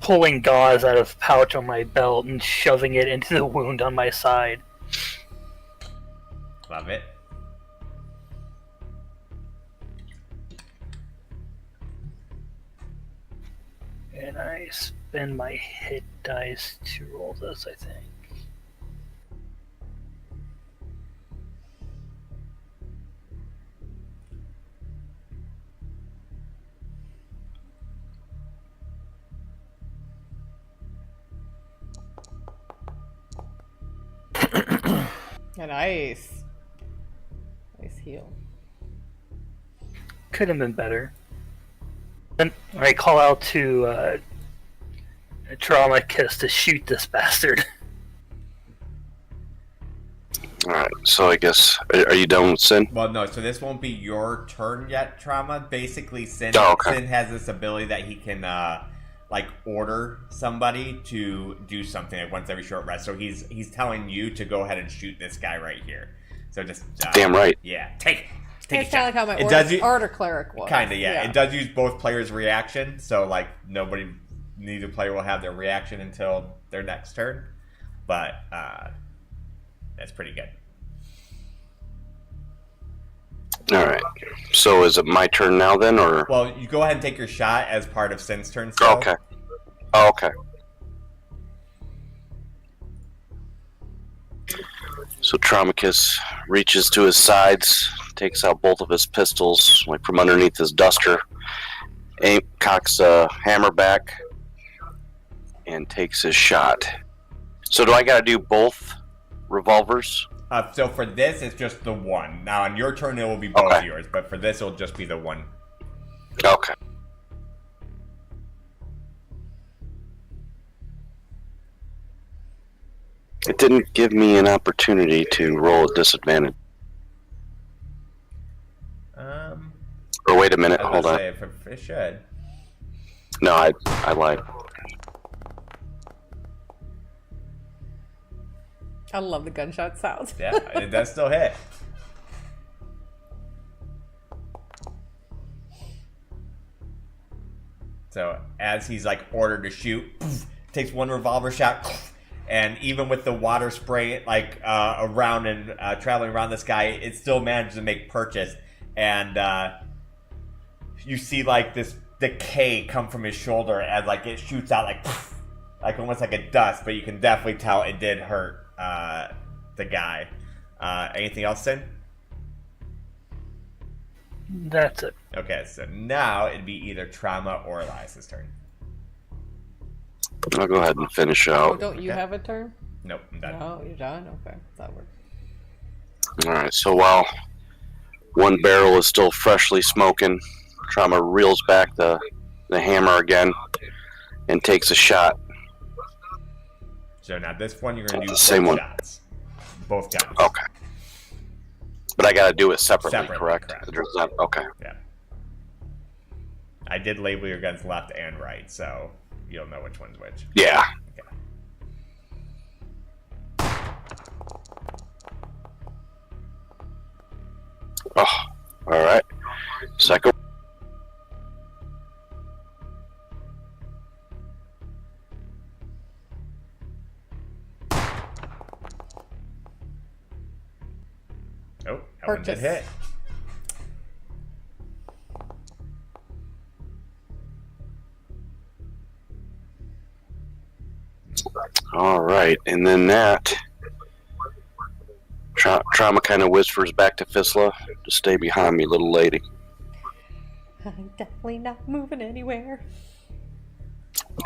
pulling gauze out of the pouch on my belt and shoving it into the wound on my side. Love it. And I spend my hit dice to roll this, I think. Nice. Nice heal. Could have been better. Then I call out to Trauma Kiss to shoot this bastard. Alright, so I guess, are you done with Sin? Well, no. So this won't be your turn yet, Trauma. Basically, Sin has this ability that he can like order somebody to do something like once every short rest. So he's telling you to go ahead and shoot this guy right here. So just Damn right. Yeah, take it. It's kind of like how my It does order cleric was. Kind of, yeah. It does use both players' reaction, so like neither player will have their reaction until their next turn. But that's pretty good. Alright. So is it my turn now then, or? Well, you go ahead and take your shot as part of Sin's turn still. Okay. Oh, okay. So Traumacus reaches to his sides, takes out both of his pistols, like from underneath his duster, cocks a hammer back, and takes his shot. So do I gotta do both revolvers? So for this, it's just the one. Now on your turn, it will be both Okay. yours, but for this, it'll just be the one. Okay. It didn't give me an opportunity to roll at disadvantage. Or wait a minute, hold on. It should. No, I lied. I love the gunshot sounds. Yeah, it does still hit. So as he's like ordered to shoot, takes one revolver shot, and even with the water spray like around and traveling around this guy, it still manages to make purchase. And you see like this decay come from his shoulder as like it shoots out like almost like a dust, but you can definitely tell it did hurt the guy. Anything else, Sin? That's it. Okay, so now it'd be either Trauma or Elias's turn. I'll go ahead and finish Oh, out. don't you Okay. have a turn? Nope, I'm done. No, you're done? Okay, that works. Alright, so while one barrel is still freshly smoking, Trauma reels back the hammer again and takes a shot. So now this one you're gonna do The same both one. shots. Both guns. Okay. But I gotta do it separately, correct? correct. There's not- okay. Yeah. I did label your guns left and right, so you'll know which one's which. Yeah. Okay. Oh, alright. Second. Oh, that one did Purchase. hit. Alright, and then that. Trauma kind of whispers back to Fisla to stay behind me, little lady. I'm definitely not moving anywhere.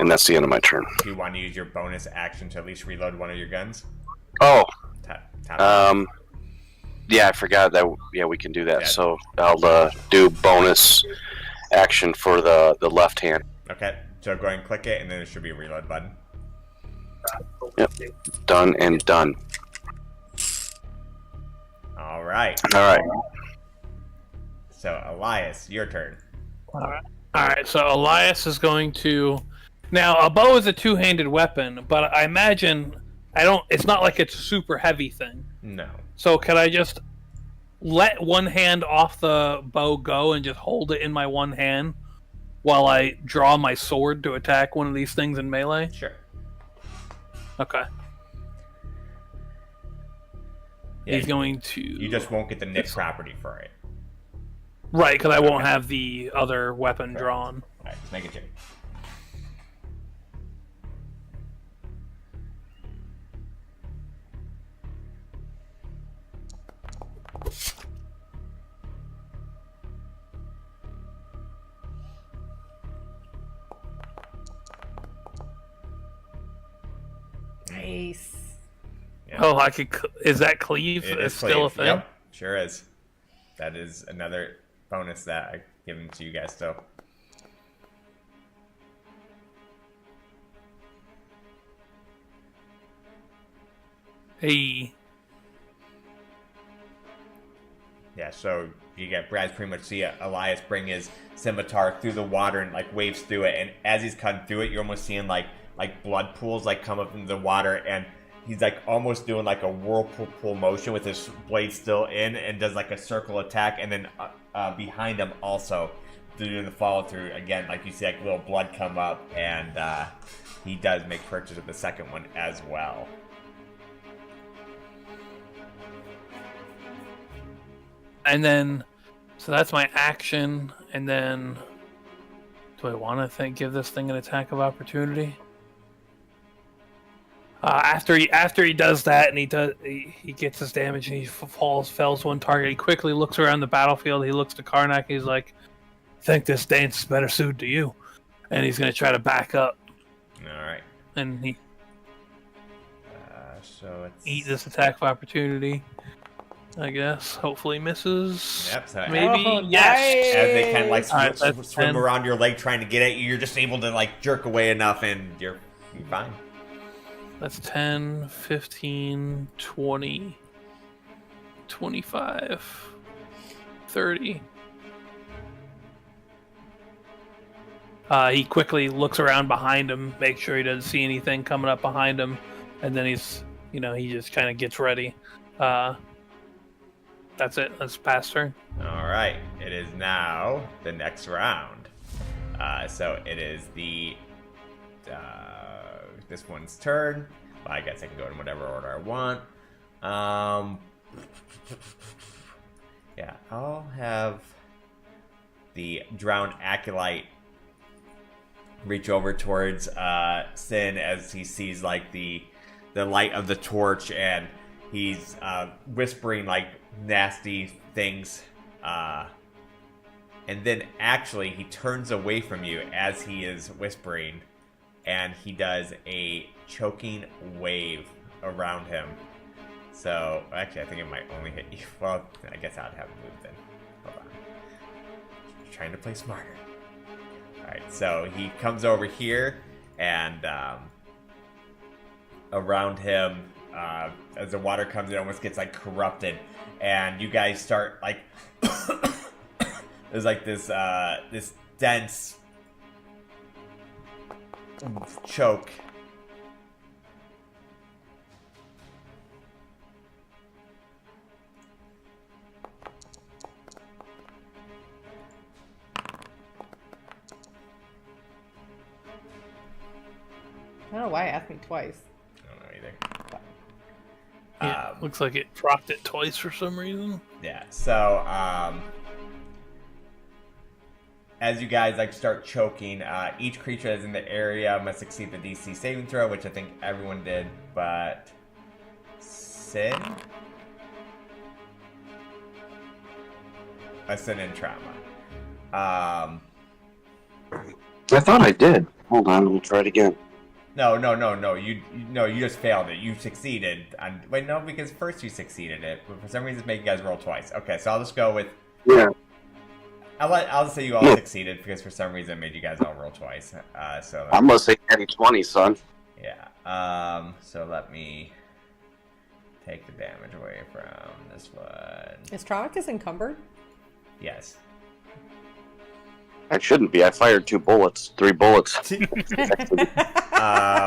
And that's the end of my turn. Do you want to use your bonus action to at least reload one of your guns? Oh, Tap. yeah, I forgot that. Yeah, we can do that. Yeah. So I'll do bonus action for the left hand. Okay, so go ahead and click it, and then there should be a reload button. Yep, done and done. All right. All right. So Elias, your turn. Alright, so Elias is going to... Now, a bow is a two-handed weapon, but I imagine... It's not like it's a super heavy thing. No. So can I just let one hand off the bow go and just hold it in my one hand while I draw my sword to attack one of these things in melee? Sure. Okay. Yeah, He's going to... You just won't get the nick property for it. Right, because I won't have the other weapon Correct. drawn. All right, let's make it 2. Nice. Yeah. Oh, I could... Is that cleave? It It's is still a cleave. thing? Yep, sure is. That is another bonus that I've given to you guys still. Hey. Yeah, so you get Brad's pretty much see Elias bring his scimitar through the water and like waves through it, and as he's cutting through it, you're almost seeing like blood pools like come up into the water, and he's like almost doing like a whirlpool motion with his blade still in, and does like a circle attack, and then behind him also doing the follow through again, like you see like little blood come up, and he does make purchase of the second one as well. And then, so that's my action, and then, do I want to give this thing an attack of opportunity? After he does that, and he gets his damage, and he fells one target. He quickly looks around the battlefield. He looks to Karnak. And he's like, "I think this dance is better suited to you," and he's gonna try to back up. All right. And he So it's eat this attack of opportunity. I guess. Hopefully misses. Yep. So Maybe. Oh, Yes. as they kind of like Alright, that's swim 10. around your leg trying to get at you, you're just able to like jerk away enough, and you're fine. That's 10, 15, 20, 25, 30. He quickly looks around behind him, makes sure he doesn't see anything coming up behind him, and then he just kind of gets ready. That's it. That's past turn. All right. It is now the next round. So it is the this one's turn. Well, I guess I can go in whatever order I want. Yeah, I'll have the drowned acolyte reach over towards Sin as he sees like the light of the torch, and he's whispering like nasty things. And then actually he turns away from you as he is whispering, and he does a choking wave around him. So actually I think it might only hit you. Well, I guess I'd have moved then. Hold on. Trying to play smarter. Alright, so he comes over here, and around him, as the water comes, it almost gets like corrupted, and you guys start like there's like this dense choke. I don't know why it asked me twice. I don't know either. Yeah, looks like it procced it twice for some reason. Yeah, so as you guys like start choking, each creature that's in the area must succeed the DC saving throw, which I think everyone did, but Sin? A Sin and Trauma. I thought I did. Hold on, let me try it again. No. You just failed it. You succeeded. Wait, no, because first you succeeded it, but for some reason it's making you guys roll twice. Okay, so I'll just go with. Yeah. I'll just say you all succeeded because for some reason it made you guys all roll twice. So I must say 20, son. yeah. So let me take the damage away from this one. Is Tronicus encumbered? Yes. I shouldn't be. I fired 3 bullets. I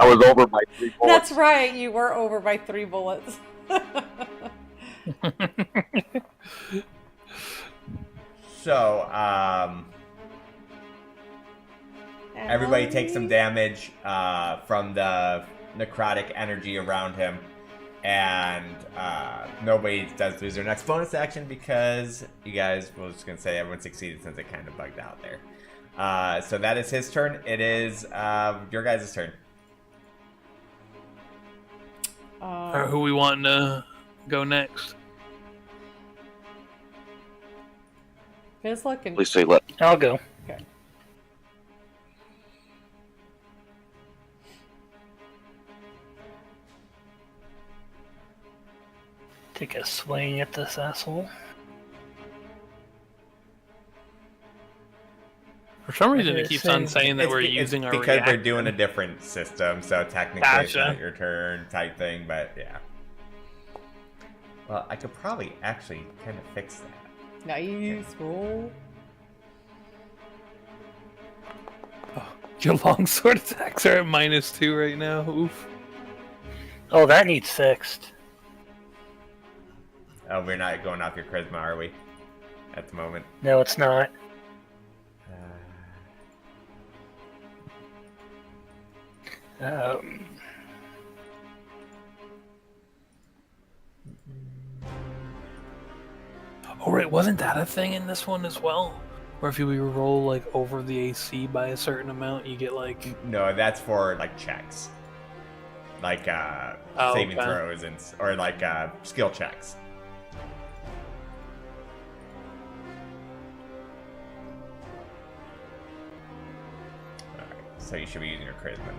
was over by 3 bullets. That's right, you were over by 3 bullets. So, everybody takes some damage from the necrotic energy around him, and nobody does lose their next bonus action because you guys, well, just gonna say everyone succeeded since it kind of bugged out there. So that is his turn. It is your guys' turn. Who we want to go next? Just looking. Please say let. I'll go. Okay. Take a swing at this asshole. For some reason, Okay, it keeps so on saying that we're It's using our because we're react. doing a different system, so technically it's Gotcha. not your turn type thing, but yeah. Well, I could probably actually kind of fix that. Nice roll. Your longsword attacks are at -2 right now. Oof. Oh, that needs fixed. Oh, we're not going off your charisma, are we? At the moment. No, it's not. Um, Oh, right, wasn't that a thing in this one as well? Where if you roll like over the AC by a certain amount, you get like. No, that's for like checks, like saving okay. throws or like skill checks. All right, so you should be using your charisma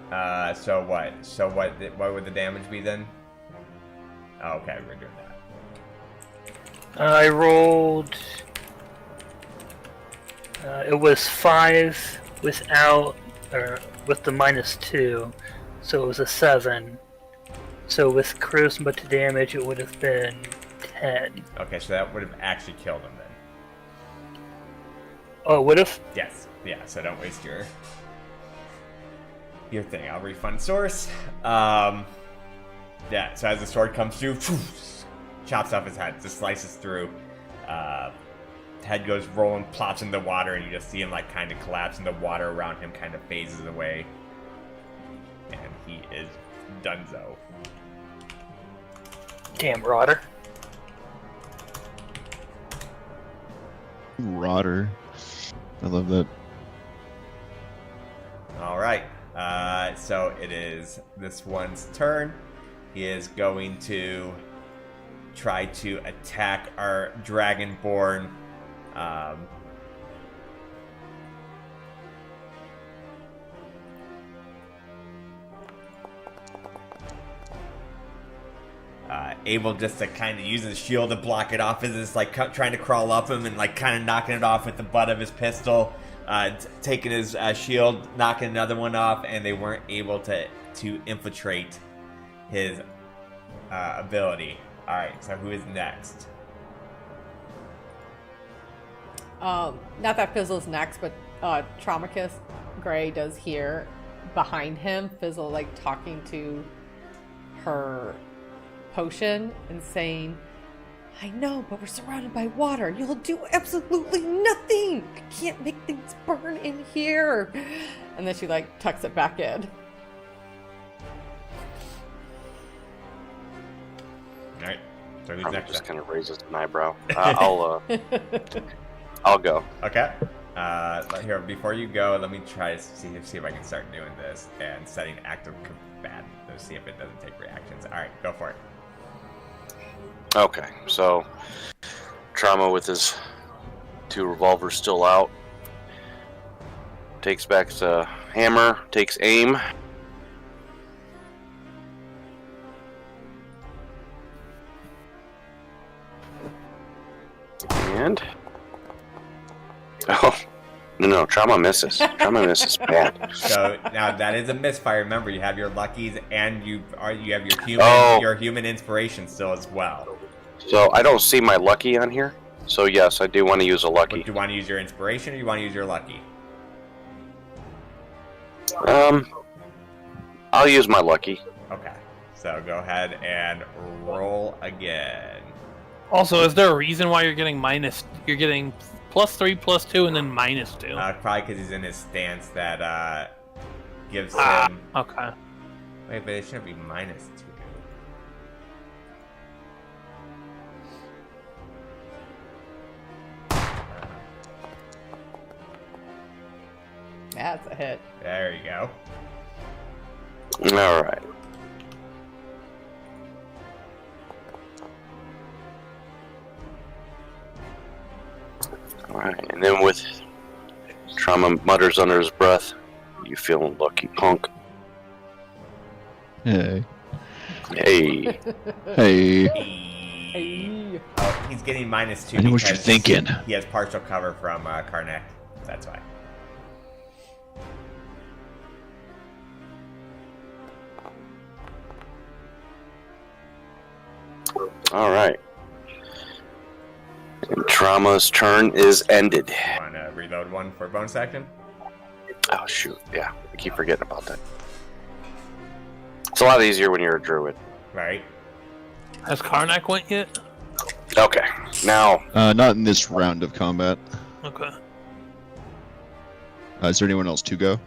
now. So what? So what would the damage be then? Oh, okay, we're doing that. I rolled. It was 5 without, or with the -2, so it was a 7. So with charisma to damage, it would have been 10. Okay, so that would have actually killed him then. Oh, it would have? Yes. Yeah, so don't waste your thing. I'll refund source. Yeah, so as the sword comes through, chops off his head, just slices through. Head goes rolling, plops in the water, and you just see him like kind of collapse, and the water around him kind of phases away. And he is donezo. Damn, Rotter. Rotter. I love that. All right. So it is this one's turn. He is going to try to attack our dragonborn. Able just to kind of use his shield to block it off as it's like trying to crawl up him and like kind of knocking it off with the butt of his pistol. Taking his shield, knocking another one off, and they weren't able to infiltrate his ability. Alright, so who is next? Not that Fizzle's next, but Traumacus Gray does hear behind him Fizzle like talking to her potion and saying, I know, but we're surrounded by water. You'll do absolutely nothing. I can't make things burn in here. And then she like tucks it back in. Alright, so who's I'm next? just kind of raises an eyebrow. I'll go. Okay. Here, before you go, let me try to see if I can start doing this and setting active combat to see if it doesn't take reactions. Alright, go for it. Okay, so Trauma with his 2 revolvers still out. Takes back the hammer, takes aim. And oh no, Trauma misses. Trauma misses bad. So now that is a misfire. Remember, you have your luckies and you have your human inspiration still as well. So I don't see my lucky on here. So yes, I do want to use a lucky. Do you want to use your inspiration or you want to use your lucky? I'll use my lucky. Okay. So go ahead and roll again. Also, is there a reason why you're getting +3, +2, and then -2? Probably because he's in his stance that gives him. Okay. Wait, but it shouldn't be -2. That's a hit. There you go. All right. All right, and then with Trauma mutters under his breath, "You feeling lucky, punk?" Hey. Hey. Hey. Hey. Oh, he's getting -2. I know what you're because thinking. He has partial cover from Karnak. That's why. All right. And Trauma's turn is ended. Want to reload one for bonus action? Oh shoot! Yeah, I keep forgetting about that. It's a lot easier when you're a druid. Right. Has Karnak went yet? Okay, now Not in this round of combat. Okay. Is there anyone else to go?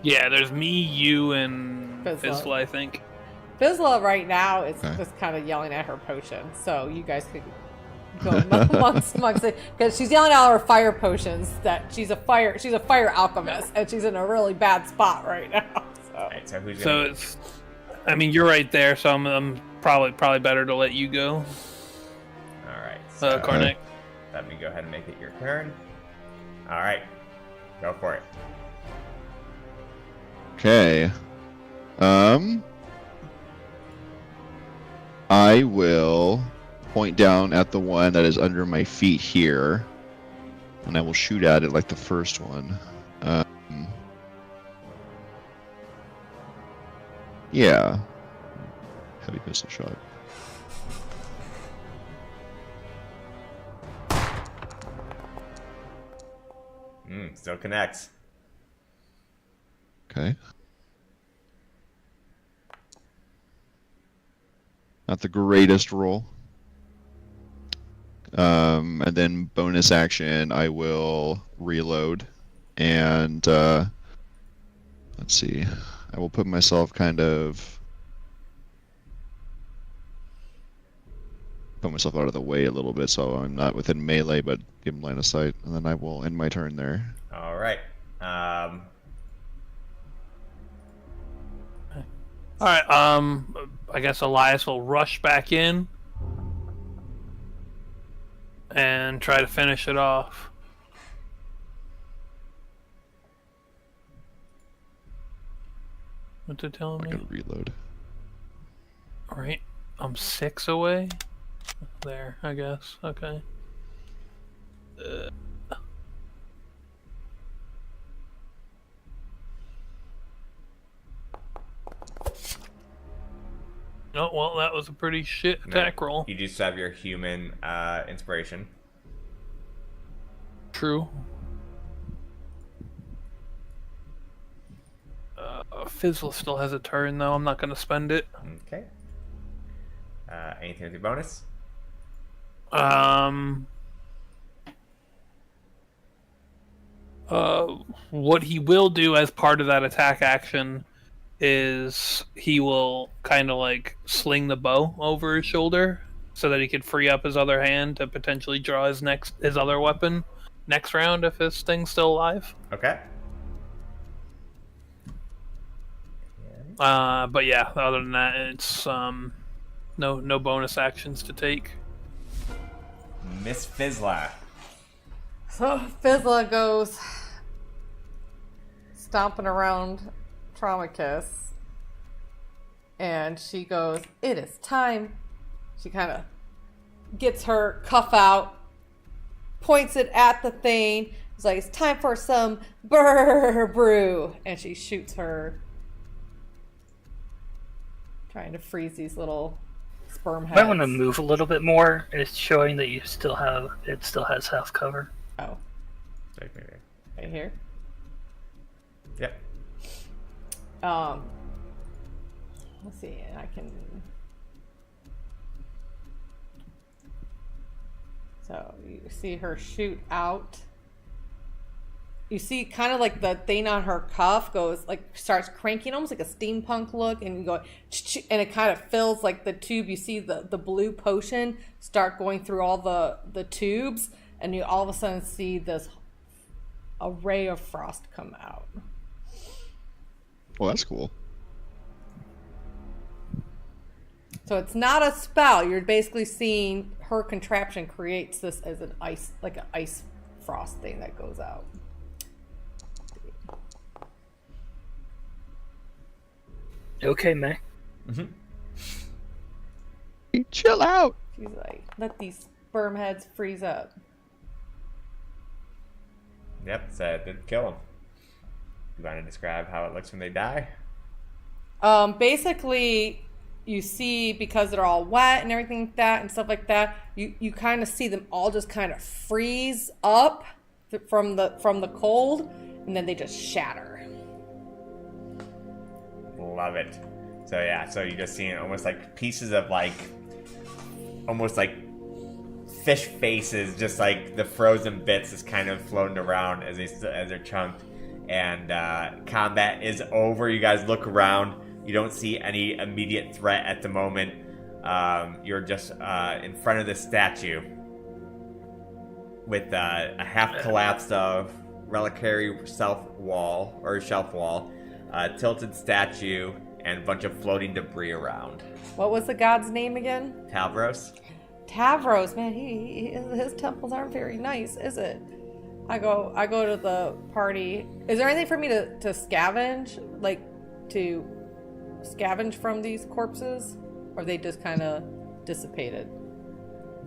Yeah, there's me, you, and Fizzle. Fizzle, I think. Fizzla right now is Okay. just kind of yelling at her potion, so you guys could go amongst it because she's yelling out her fire potions that she's a fire alchemist and she's in a really bad spot right now. So Alright, so who's So gonna... it's, I mean, you're right there, so I'm probably better to let you go, Alright, so Karnak. let me go ahead and make it your turn. Alright, go for it. Okay. I will point down at the one that is under my feet here, and I will shoot at it like the first one. Yeah. Heavy pistol shot. Still connects. Okay. Not the greatest roll. And then bonus action, I will reload. And let's see. I will put myself put myself out of the way a little bit so I'm not within melee, but give him line of sight. And then I will end my turn there. All right. All right. I guess Elias will rush back in and try to finish it off. What's it telling I me? gotta reload. All right. I'm 6 away. There, I guess. Okay. Oh, well, that was a pretty shit attack roll. You just have your human inspiration. True. Fizzle still has a turn, though. I'm not going to spend it. Okay. Anything with your bonus? What he will do as part of that attack action is he will kind of like sling the bow over his shoulder so that he could free up his other hand to potentially draw his other weapon next round if his thing's still alive. Okay. But yeah, other than that, it's no bonus actions to take. Miss Fizzla. So Fizzla goes stomping around Traumacus, and she goes, "It is time." She kind of gets her cuff out, points it at the thing. It's like, "It's time for some brew," and she shoots her, trying to freeze these little sperm heads. Might want to move a little bit more. It's showing that it still has half cover. Oh, right here. Yep. Let's see. I can. So you see her shoot out. You see kind of like the thing on her cuff goes like starts cranking, almost like a steampunk look, and you go, and it kind of fills like the tube. You see the blue potion start going through all the tubes, and you all of a sudden see this a ray of frost come out. Well, that's cool. So it's not a spell. You're basically seeing her contraption creates this as an ice, like an ice frost thing that goes out. Okay, May. Chill out. She's like, let these sperm heads freeze up. Yep, so it did kill him. You want to describe how it looks when they die? Basically, you see, because they're all wet and everything like that and stuff like that, you kind of see them all just kind of freeze up from the cold, and then they just shatter. Love it. So yeah, so you just see almost like pieces of like, almost like fish faces, just like the frozen bits is kind of floating around as they're chunked. And combat is over. You guys look around. You don't see any immediate threat at the moment. You're just in front of the statue with a half collapsed reliquary shelf wall, tilted statue, and a bunch of floating debris around. What was the god's name again? Tavros? Tavros, man, his temples aren't very nice, is it? I go to the party. Is there anything for me to scavenge, like to scavenge from these corpses? Or they just kind of dissipated?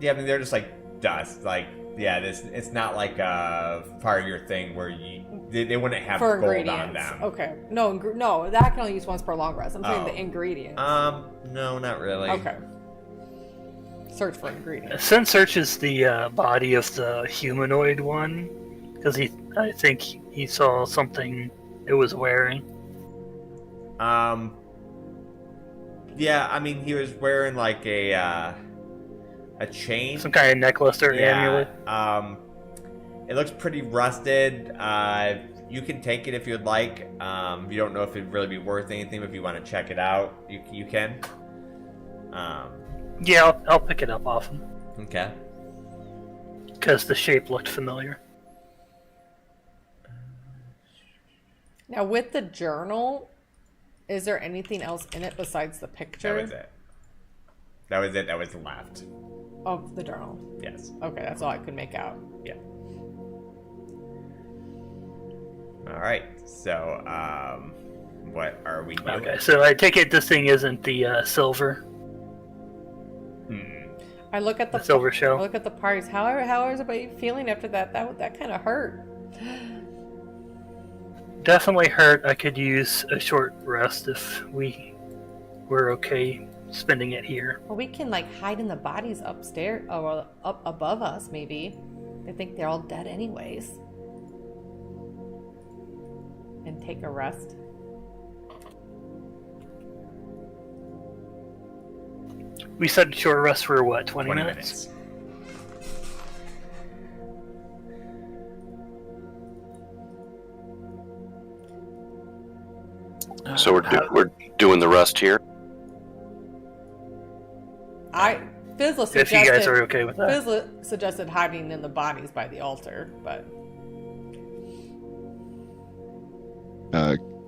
Yeah, I mean, they're just like dust. Like, yeah, it's not like part of your thing where they wouldn't have For gold ingredients. on them. Okay. No, that can only use once per long rest. I'm saying the ingredients. No, not really. Okay. Search for ingredients. Sen searches the body of the humanoid one because I think he saw something it was wearing. Yeah, I mean, he was wearing like a chain. Some kind of necklace or amulet. It looks pretty rusted. You can take it if you'd like. You don't know if it'd really be worth anything, but if you want to check it out, you can. Yeah, I'll pick it up off him. Okay. Because the shape looked familiar. Now, with the journal, is there anything else in it besides the picture? That was it. That was it. That was left. Of the journal. Yes. Okay, that's all I could make out. Yeah. All right. So, what are we doing? Okay, so I take it this thing isn't the silver. I look at the silver shell. I look at the parties. How is everybody feeling after that? That kind of hurt. Definitely hurt. I could use a short rest if we were okay spending it here. Well, we can like hide in the bodies upstairs or up above us. Maybe they think they're all dead anyways, and take a rest. We said short rest for what, 20 minutes? So we're doing the rest here. Fizzla suggested, If you guys are okay with that. Fizzla suggested hiding in the bodies by the altar, but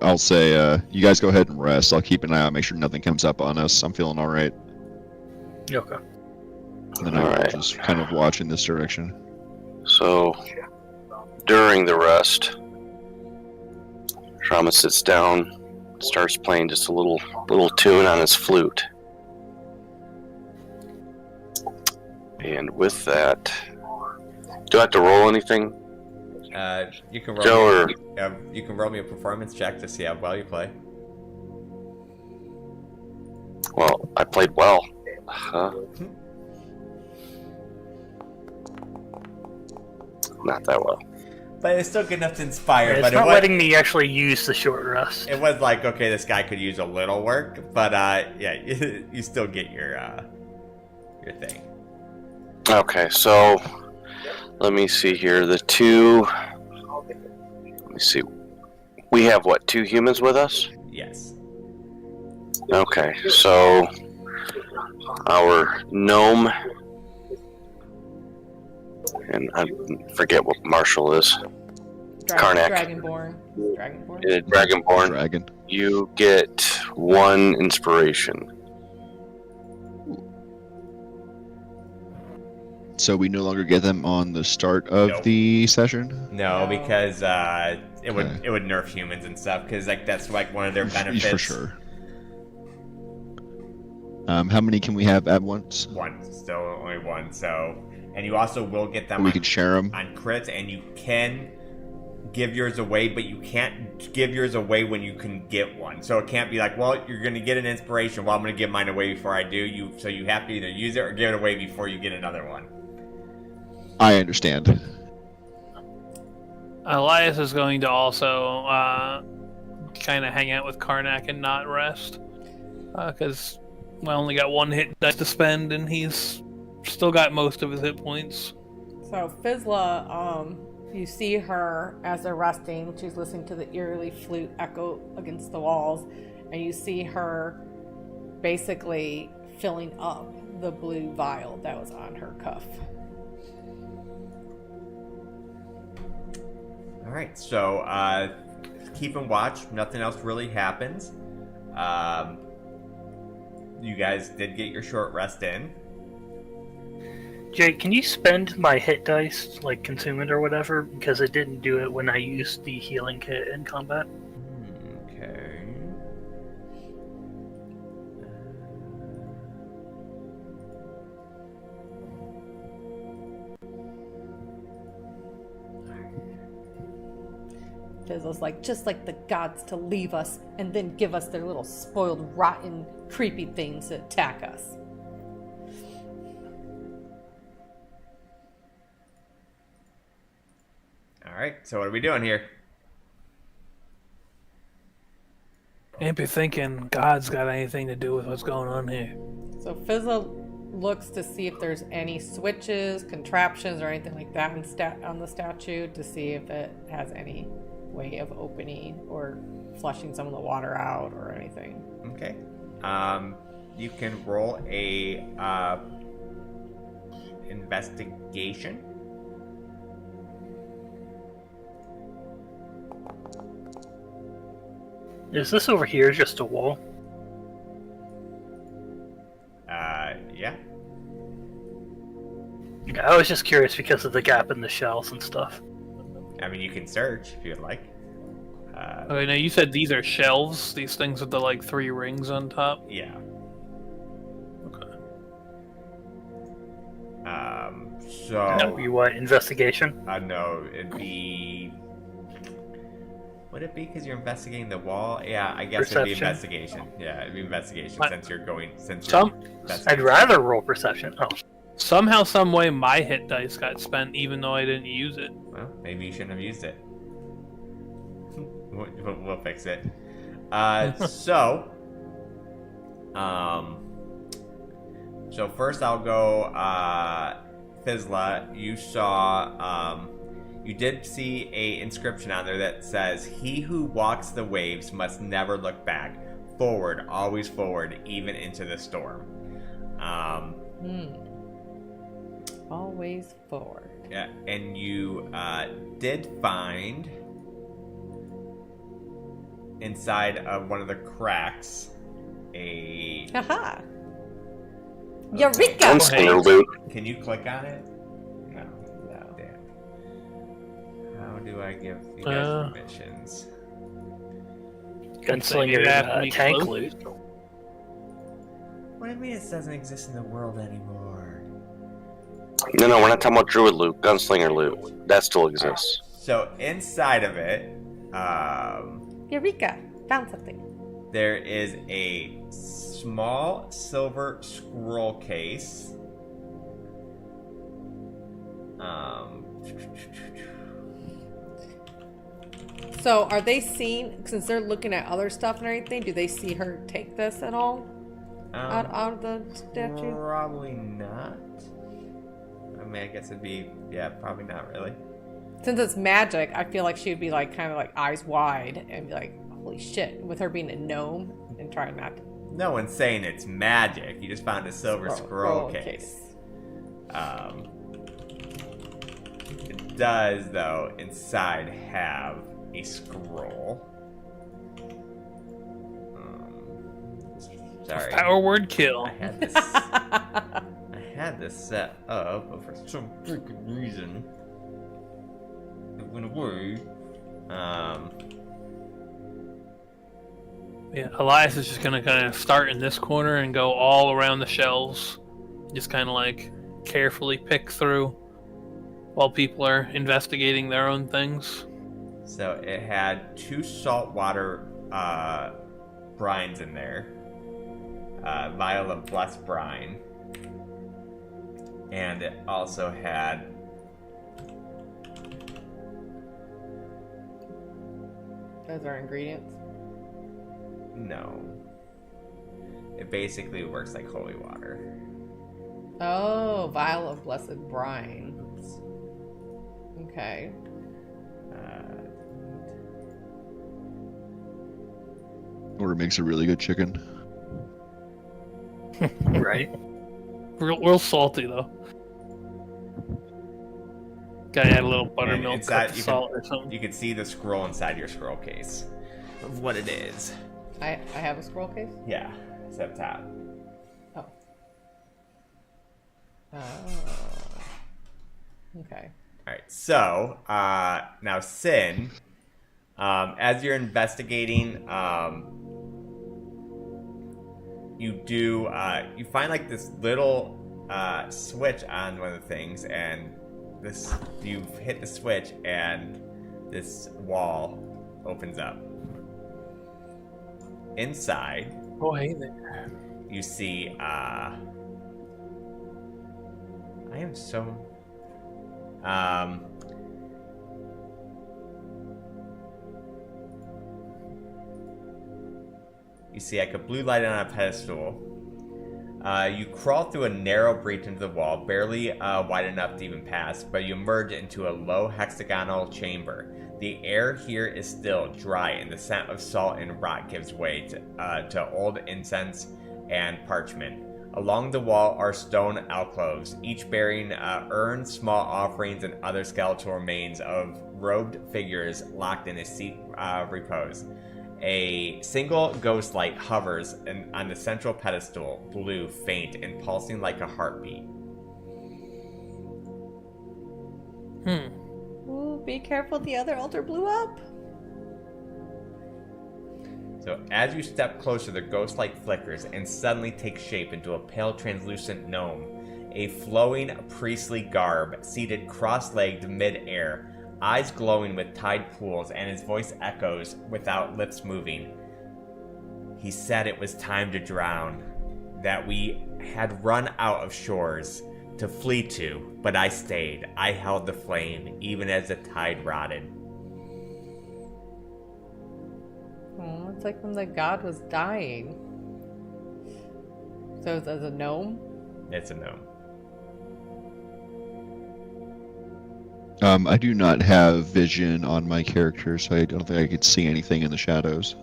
I'll say, you guys go ahead and rest. I'll keep an eye out, make sure nothing comes up on us. I'm feeling all right. Okay. And then I'm just kind of watch in this direction. So during the rest, Trauma sits down, starts playing just a little tune on his flute. And with that, do I have to roll anything? You can roll. Joe, You can roll me a performance check to see how well you play. Well, I played well. Not that well. But it's still good enough to inspire. It's but not it was, letting me actually use the short rest. It was like, okay, this guy could use a little work, but yeah, you still get your thing. Okay, so let me see here. Let me see. We have what, 2 humans with us? Yes. Okay, so our gnome, and I forget what Marshall is. Karnak. Dragonborn. Dragonborn. Dragon. You get 1 inspiration. So we no longer get them on the start of Nope. the session? No, No. because it would Okay. it would nerf humans and stuff, because like that's like one of their benefits. For sure. How many can we have at once? One, still only one. So, and you also will get them We on, can share them. on crits, and you can give yours away, but you can't give yours away when you can get one. So it can't be like, well, you're going to get an inspiration. Well, I'm going to give mine away before I do. So you have to either use it or give it away before you get another one. I understand. Elias is going to also kind of hang out with Karnak and not rest. Because I only got 1 hit dice to spend, and he's still got most of his hit points. So Fizzla, you see her as they're resting. She's listening to the eerily flute echo against the walls, and you see her basically filling up the blue vial that was on her cuff. All right, so keeping watch. Nothing else really happens. You guys did get your short rest in. Jake, can you spend my hit dice, like consume it or whatever? Because it didn't do it when I used the healing kit in combat. Okay. Fizzle's like, just like the gods to leave us and then give us their little spoiled, rotten, creepy things to attack us. Alright, so what are we doing here? Can't be thinking God's got anything to do with what's going on here. So Fizzle looks to see if there's any switches, contraptions, or anything like that on the statue to see if it has any way of opening or flushing some of the water out or anything. Okay. You can roll a investigation. Is this over here just a wall? Yeah. Yeah, I was just curious because of the gap in the shells and stuff. I mean, you can search if you'd like. Okay, now you said these are shelves, these things with the like 3 rings on top? Yeah. Okay. So. No, you what? Investigation? No, it'd be. Would it be because you're investigating the wall? Yeah, I guess it'd be Perception. investigation. Yeah, it'd be investigation since you're going. I'd rather roll perception. Oh, Somehow, some way, my hit dice got spent even though I didn't use it. Well, maybe you shouldn't have used it. We'll fix it. So first I'll go. Fizzla, you saw. You did see a inscription on there that says, "He who walks the waves must never look back. Forward, always forward, even into the storm." Always forward. Yeah, and you did find inside of one of the cracks a. Haha! Eureka! Gunslinger loot. Can you click on it? No. Damn. How do I give you guys permissions? gunslinger tank loot. What do you mean it doesn't exist in the world anymore? No, we're not talking about druid loot. Gunslinger loot. That still exists. So inside of it, Eureka! Found something. there is a small silver scroll case. So are they seeing, since they're looking at other stuff and everything, do they see her take this at all? Out of the statue? Probably not. I mean, I guess it'd be, yeah, probably not really. Since it's magic, I feel like she would be like kind of like eyes wide and be like, holy shit, with her being a gnome and trying not to. No one's saying it's magic. You just found a silver scroll case. It does, though, inside have a scroll. Sorry. Power word kill. I had this set up, but for some freaking reason, it went away. Yeah, Elias is just gonna kind of start in this corner and go all around the shelves, just kind of like carefully pick through while people are investigating their own things. So it had 2 saltwater brines in there, vial of blessed brine, and it also had Those are ingredients. no. It basically works like holy water. Oh, vial of blessed brine. Oops. Okay. Or it makes a really good chicken. Right? Real salty though. Gotta add a little buttermilk, inside, cut the salt or something. you can see the scroll inside your scroll case of what it is. I have a scroll case? Yeah, it's up top. Oh. Okay. All right, so now Sin, as you're investigating, you find like this little switch on one of the things, and you hit the switch, and this wall opens up. Inside, Oh, hey there. you see, I am so, you see like a blue light on a pedestal. You crawl through a narrow breach into the wall, barely wide enough to even pass, but you emerge into a low hexagonal chamber. The air here is still dry, and the scent of salt and rot gives way to old incense and parchment. Along the wall are stone alcoves, each bearing urns, small offerings, and other skeletal remains of robed figures locked in a seat repose. A single ghost light hovers on the central pedestal, blue, faint, and pulsing like a heartbeat. Ooh, be careful, the other altar blew up. So as you step closer, the ghost light flickers and suddenly takes shape into a pale, translucent gnome. A flowing priestly garb, seated cross-legged mid-air, eyes glowing with tide pools, and his voice echoes without lips moving. He said it was time to drown, that we had run out of shores to flee to, but I stayed. I held the flame, even as the tide rotted. Oh, it's like when the god was dying. So it's as a gnome? It's a gnome. I do not have vision on my character, so I don't think I could see anything in the shadows.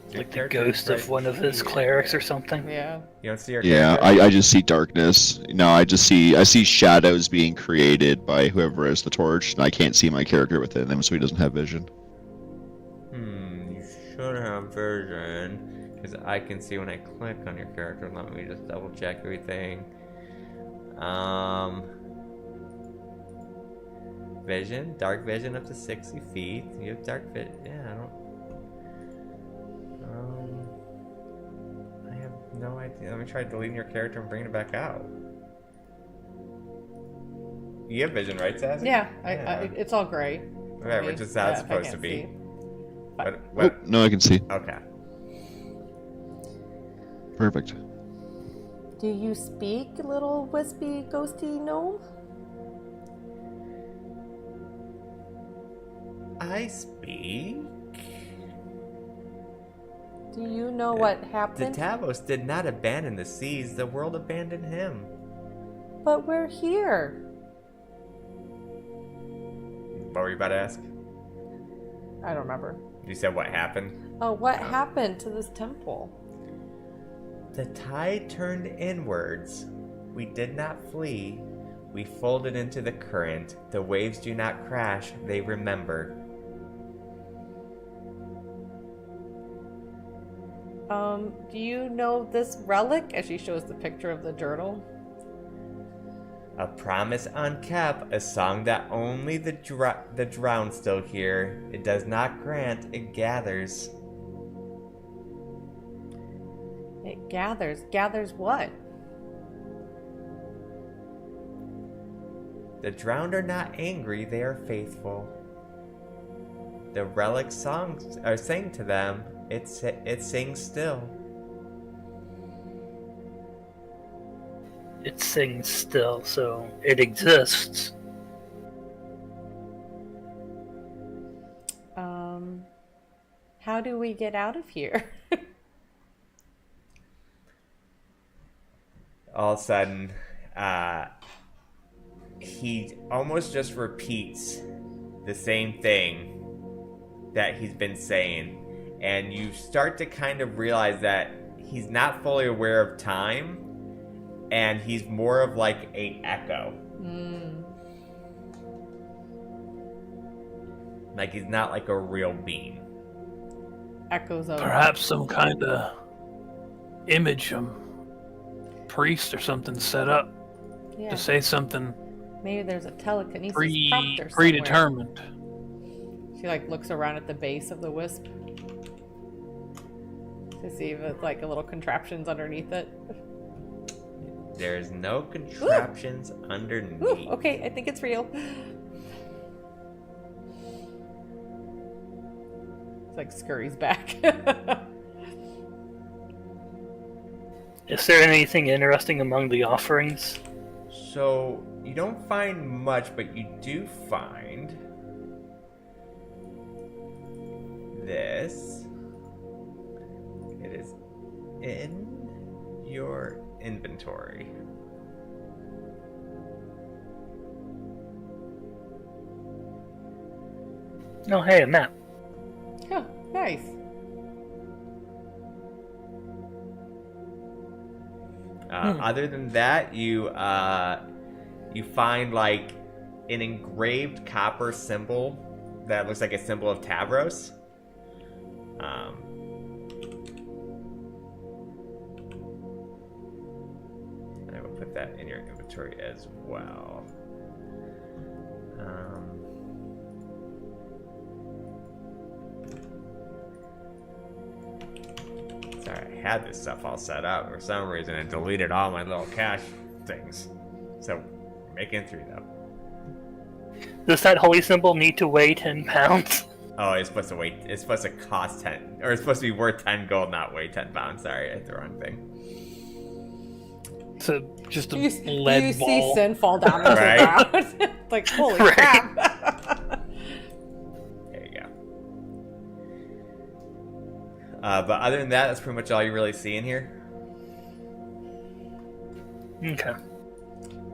Your Like the character ghost is of one of his here. clerics or something. Yeah. You don't see your Yeah, character? I just see darkness. No, I see shadows being created by whoever has the torch, and I can't see my character within them, so he doesn't have vision. You should have vision, because I can see when I click on your character. Let me just double check everything. Vision, dark vision up to 60 feet. You have dark vision. Yeah, I have no idea. Let me try deleting your character and bringing it back out. You have vision, right, Sassy? Yeah, Yeah. it's all gray. Right, which is how it's if I supposed to can't be. see. But, Oh, what? no, I can see. Okay. Perfect. Do you speak, little wispy, ghosty gnome? I speak. Do you know what The happened? Tavos did not abandon the seas, the world abandoned him. But we're here. What were you about to ask? I don't remember. You said what happened? Oh, what happened to this temple? The tide turned inwards. We did not flee. We folded into the current. The waves do not crash, they remember. Do you know this relic? As she shows the picture of the journal. A promise unkept, a song that only the drowned still hear. It does not grant, it gathers. It gathers. Gathers what? The drowned are not angry, they are faithful. The relic songs are sang to them, it sings still. It sings still, so it exists. How do we get out of here? All of a sudden, he almost just repeats the same thing that he's been saying. And you start to kind of realize that he's not fully aware of time, and he's more of like an echo. Like he's not like a real being. Echoes of Perhaps some kind of image, priest or something set up yeah. to say something Maybe there's a telekinesis prompter somewhere. predetermined. She like looks around at the base of the wisp to see if it's like a little contraptions underneath it. There's no contraptions underneath. Ooh, okay, I think it's real. like scurries back. Is there anything interesting among the offerings? So you don't find much, but you do find this. It is in your inventory. Oh, hey, a map. Oh, nice. Other than that, you find like an engraved copper symbol that looks like a symbol of Tavros. I will put that in your inventory as well. Sorry, I had this stuff all set up. For some reason, I deleted all my little cache things. So, we're making it through, though. Does that holy symbol need to weigh 10 pounds? Oh, it's supposed to weigh. It's supposed to cost 10, or it's supposed to be worth 10 gold, not weigh 10 pounds. Sorry, I hit the wrong thing. It's just a You lead ball. see Sin fall down on Right. the ground. It's like, holy Right. crap. There you go. But other than that, that's pretty much all you really see in here. Okay.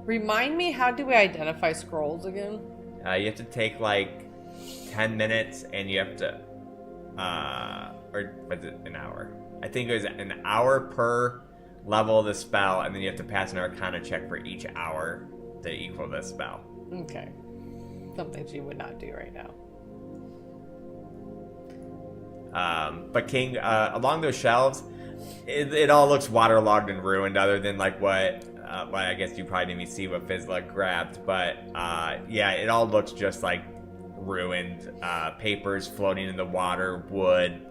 Remind me, how do we identify scrolls again? You have to take like 10 minutes, and you have to, or was it an hour? I think it was an hour per level of the spell, and then you have to pass an Arcana check for each hour to equal the spell. Okay. Something she would not do right now. But King, along those shelves, it all looks waterlogged and ruined, other than like what I guess you probably didn't even see what Fizzla grabbed, but yeah, it all looks just like ruined. Papers floating in the water, wood,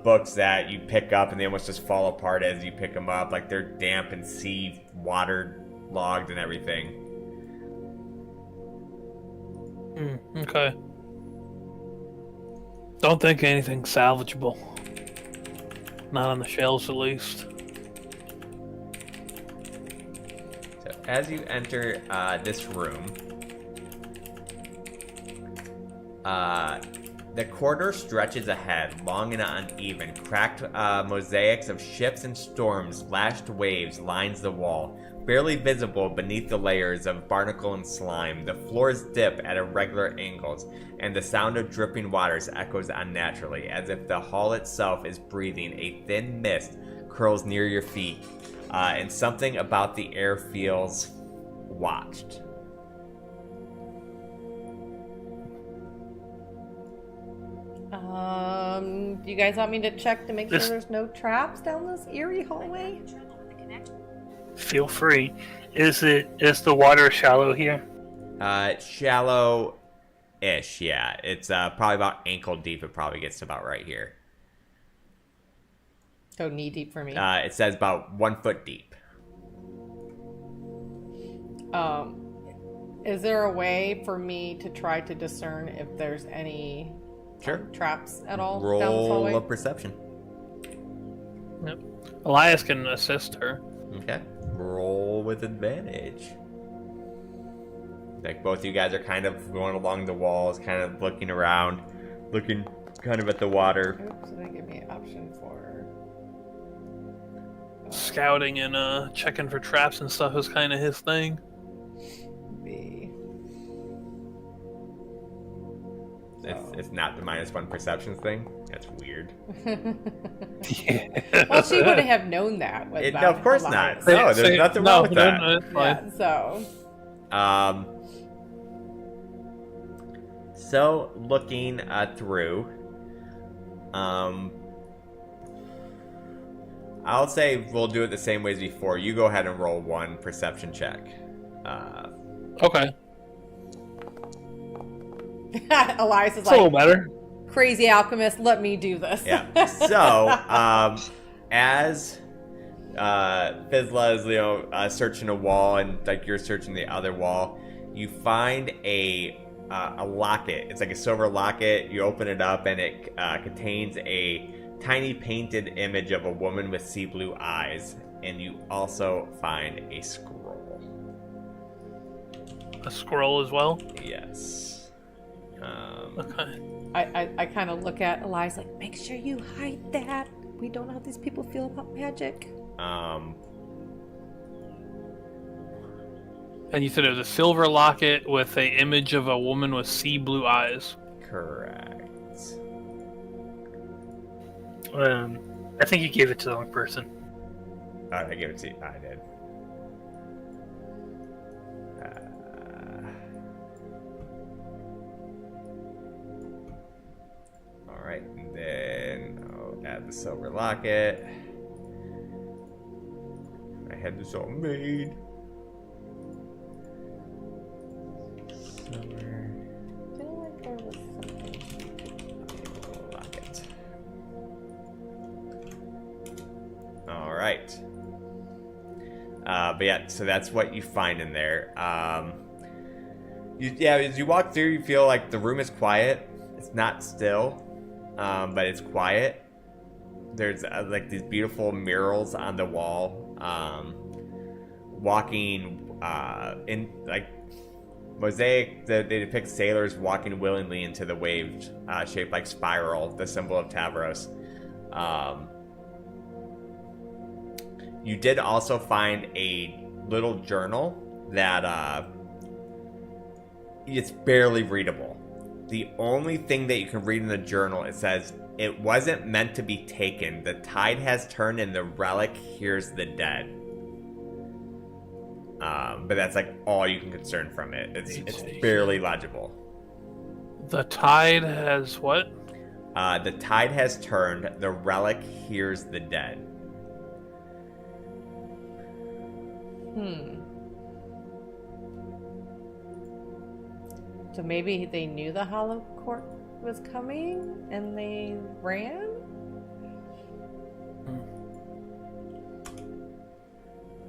books that you pick up and they almost just fall apart as you pick them up, like they're damp and sea waterlogged and everything. Okay. Don't think anything salvageable. Not on the shelves, at least. So as you enter this room, the corridor stretches ahead, long and uneven. Cracked mosaics of ships and storms, lashed waves lines the wall, barely visible beneath the layers of barnacle and slime. The floors dip at irregular angles, and the sound of dripping waters echoes unnaturally, as if the hall itself is breathing. A thin mist curls near your feet, and something about the air feels watched. Do you guys want me to check to make sure there's no traps down this eerie hallway? Feel free. Is the water shallow here? Shallow-ish, yeah. It's probably about ankle deep. It probably gets to about right here. So knee deep for me. It says about 1 foot deep. Is there a way for me to try to discern if there's any traps at all down this hallway? Roll of perception. Yep. Elias can assist her. Okay. Roll with advantage. Like both you guys are kind of going along the walls, kind of looking around, looking kind of at the water. Oops, did they give me an option for Scouting and checking for traps and stuff is kind of his thing. B? It's not the -1 perception thing. That's weird. Well, she wouldn't have known that. No, of course not. Elias. No, there's nothing wrong with that. No, it's fine. Yeah, so looking through, I'll say we'll do it the same way as before. You go ahead and roll 1 perception check. Okay. Elias is It's a little like, better. crazy alchemist, let me do this. Yeah. So, as Fizzla is, searching a wall and like you're searching the other wall, you find a a locket. It's like a silver locket. You open it up, and it contains a tiny painted image of a woman with sea blue eyes. And you also find a scroll. A scroll as well? Yes. Okay. I kind of look at Elias like, make sure you hide that. We don't know how these people feel about magic. And you said it was a silver locket with an image of a woman with sea blue eyes. Correct. I think you gave it to the wrong person. Alright, I gave it to you. I did. Alright, and then I'll add the silver locket. I had this all made. Silver I feel like there was something. locket. Alright. But yeah, so that's what you find in there. As you walk through, you feel like the room is quiet. It's not still, but it's quiet. There's like these beautiful murals on the wall. Walking in like mosaic, they depict sailors walking willingly into the wave shaped like spiral, the symbol of Tavros. You did also find a little journal that it's barely readable. The only thing that you can read in the journal, it says, "It wasn't meant to be taken. The tide has turned and the relic hears the dead." But that's like all you can discern from it. It's barely legible. The tide has what? The tide has turned. The relic hears the dead. So maybe they knew the Hollow Court was coming and they ran?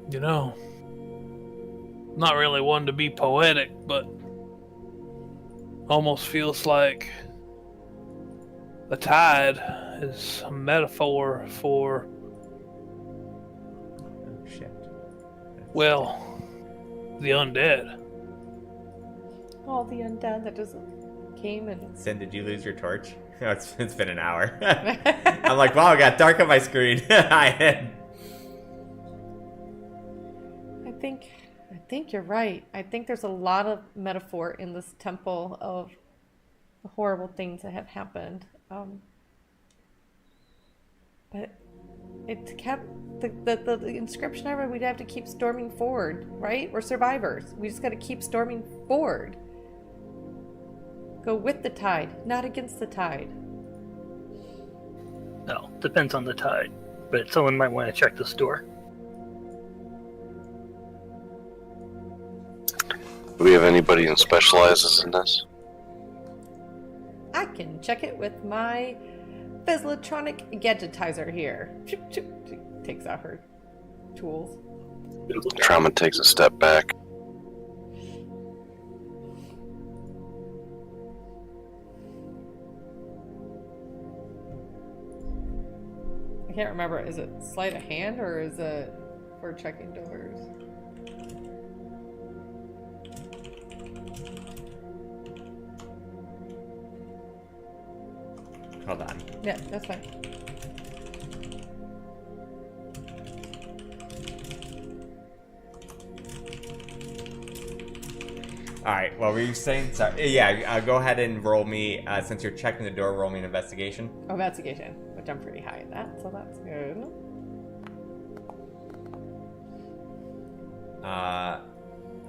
You know, not really one to be poetic, but almost feels like the tide is a metaphor for, Oh, shit. well, the undead. All the undead that just came and... Sin, did you lose your torch? Oh, it's been an hour. I'm like, wow, it got dark on my screen. I think you're right. I think there's a lot of metaphor in this temple of the horrible things that have happened. But it kept the inscription I read, we'd have to keep storming forward, right? We're survivors. We just got to keep storming forward. Go with the tide, not against the tide. No, depends on the tide. But someone might want to check this door. Do we have anybody who specializes in this? I can check it with my Fizzletronic gadgetizer here. She takes out her tools. Trauma takes a step back. I can't remember. Is it sleight of hand or is it for checking doors? Hold on. Yeah, that's fine. Alright, what were you saying? Sorry. Yeah, go ahead and roll me, since you're checking the door, roll me an investigation. Oh, investigation, which I'm pretty high in that, so that's good.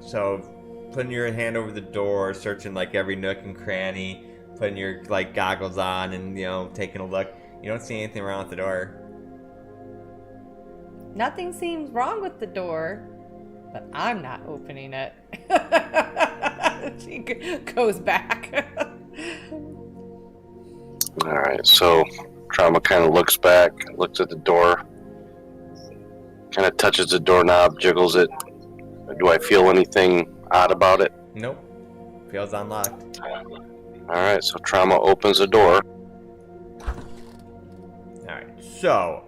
So, putting your hand over the door, searching like every nook and cranny, putting your like goggles on and, you know, taking a look. You don't see anything wrong with the door. Nothing seems wrong with the door, but I'm not opening it. She goes back. Alright, so Trauma kind of looks back, looks at the door, kind of touches the doorknob, jiggles it. Do I feel anything odd about it? Nope. feels unlocked. Alright, so Trauma opens the door. Alright, so